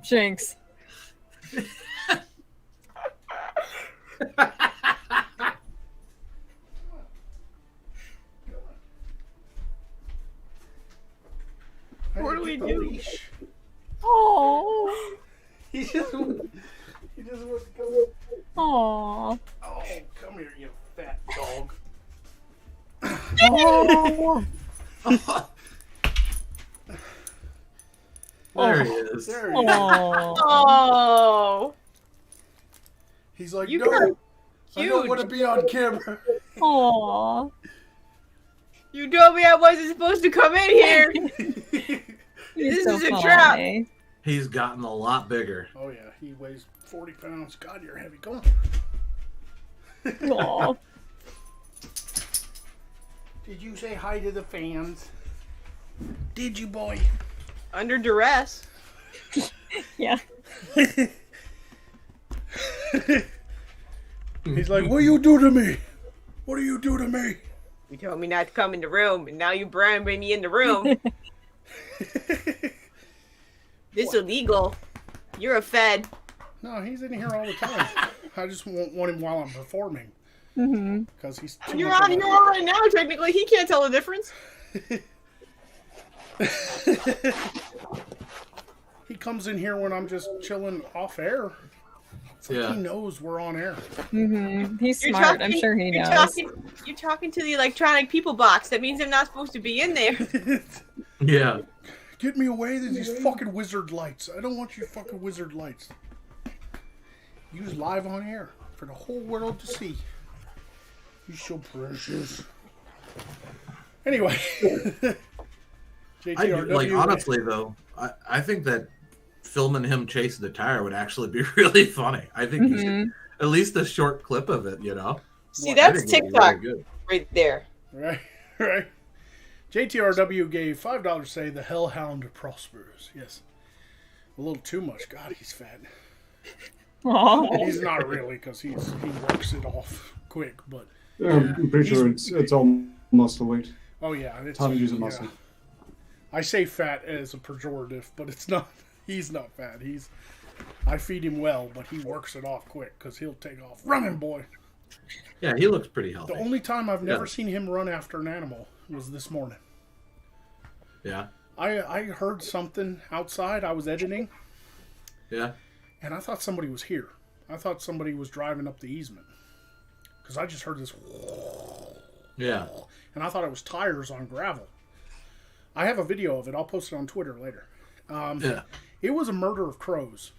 Jinx. What do we do? Oh. He just wants to come. Aw. Oh, come here, you fat dog. Oh. There he is. There he is. Aw. Oh, He's like, You no, are I don't huge. want to be on camera. Aw. you told me I wasn't supposed to come in here. He's This so is a trap. funny. He's gotten a lot bigger. Oh yeah, he weighs 40 pounds. God, you're heavy. Go on. Aw. Did you say hi to the fans? Did you, boy? Under duress. Yeah. He's like, what do you do to me? What do you do to me? You told me not to come in the room, and now you bring me in the room. This illegal. You're a fed. No, he's in here all the time. I just want him while I'm performing. Mm-hmm. Because he's too You're much on of a- here right now, technically. He can't tell the difference. He comes in here when I'm just chilling off air. It's like Yeah. he knows we're on air. Mm-hmm. He's You're smart. I'm talking- sure he You're knows. talking to the electronic people box. That means I'm not supposed to be in there. Yeah. Get me away with these fucking wizard lights. I don't want your fucking wizard lights. Use live on air for the whole world to see. You're so precious. Anyway. JTRW. Like, honestly, though, I think that filming him chasing the tire would actually be really funny. I think you should, at least a short clip of it, you know? See, I that's think it'd be TikTok really good. right there. Right, right. JTRW gave $5 to say the Hellhound prospers. Yes. A little too much. God, he's fat. Aw. He's not really, because he works it off quick, but I'm pretty sure it's all muscle weight. oh yeah, it's Time to use a muscle. I say fat as a pejorative, but it's not. He's not fat. I feed him well, but he works it off quick because he'll take off running, boy. Yeah, he looks pretty healthy. The only time I've never Yeah. seen him run after an animal was this morning. Yeah. I heard something outside. I was editing, Yeah. and I thought somebody was here. I thought somebody was driving up the easement because I just heard this, Yeah. and I thought it was tires on gravel. I have a video of it. I'll post it on Twitter later. Yeah. It was a murder of crows,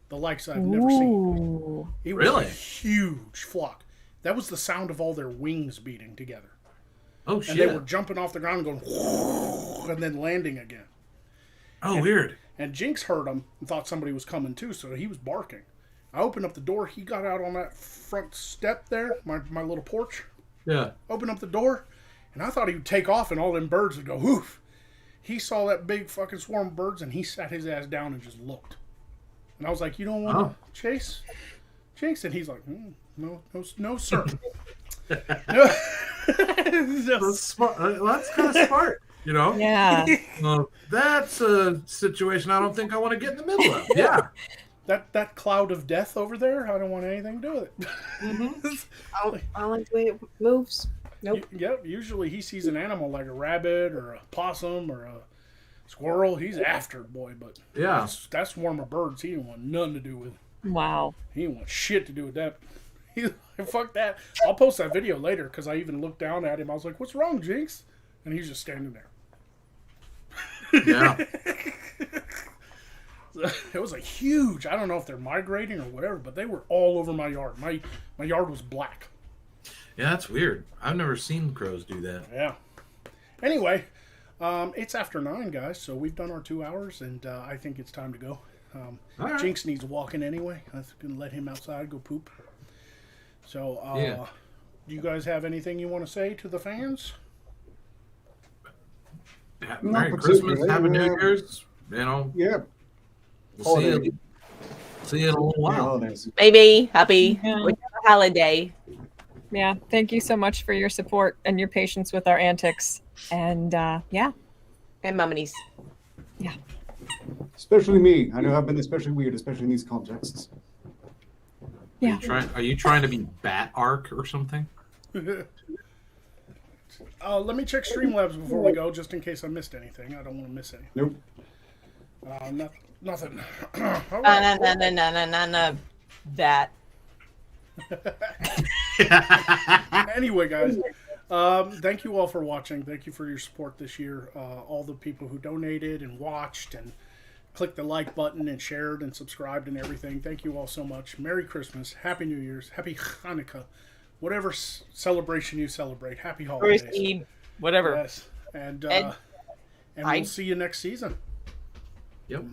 the likes I've never seen. Ooh. It was Really? a huge flock. That was the sound of all their wings beating together. Oh, And shit. they were jumping off the ground and going, and then landing again. Oh, weird. And Jinx heard them and thought somebody was coming too, so he was barking. I opened up the door. He got out on that front step there, my little porch. Yeah. Opened up the door, and I thought he would take off and all them birds would go, whoof. He saw that big fucking swarm of birds, and he sat his ass down and just looked. And I was like, you don't want to chase Jinx? And he's like, no, sir. No. That's smart. That's kind of smart, you know? Yeah. That's a situation I don't think I want to get in the middle of. Yeah. That cloud of death over there, I don't want anything to do with it. I don't like the way it moves. Nope. Yep, usually he sees an animal like a rabbit or a possum or a squirrel. He's after it, boy, but Yeah. that swarm of birds, he didn't want nothing to do with. Wow. He didn't want shit to do with that. Fuck that. I'll post that video later because I even looked down at him. I was like, "What's wrong, Jinx?" And he's just standing there. Yeah. It was a huge. I don't know if they're migrating or whatever, but they were all over my yard. My yard was black. Yeah, that's weird. I've never seen crows do that. Yeah. Anyway, it's after 9, guys, so we've done our 2 hours, and I think it's time to go. All right. Jinx needs walking anyway. I was going to let him outside go poop. So, Yeah. do you guys have anything you want to say to the fans? Merry Not Christmas, particularly, Happy New yeah. Year's. You know, Yeah. we'll see Holiday. you in a little while. Holidays. Maybe happy Yeah. with the holiday. Yeah, thank you so much for your support and your patience with our antics. And yeah, And mummies. Especially me. I know I've been especially weird, especially in these contexts. yeah. Are you trying to be Bat Arc or something? Let me check Streamlabs before we go, just in case I missed anything. I don't want to miss anything. Nope. Nothing. All right. No. That. Anyway, guys, thank you all for watching. Thank you for your support this year. All the people who donated and watched and clicked the like button and shared and subscribed and everything. Thank you all so much. Merry Christmas. Happy New Year's. Happy Hanukkah. Whatever celebration you celebrate. Happy holidays. First Eve, whatever. Yes. And And we'll see you next season. Yep.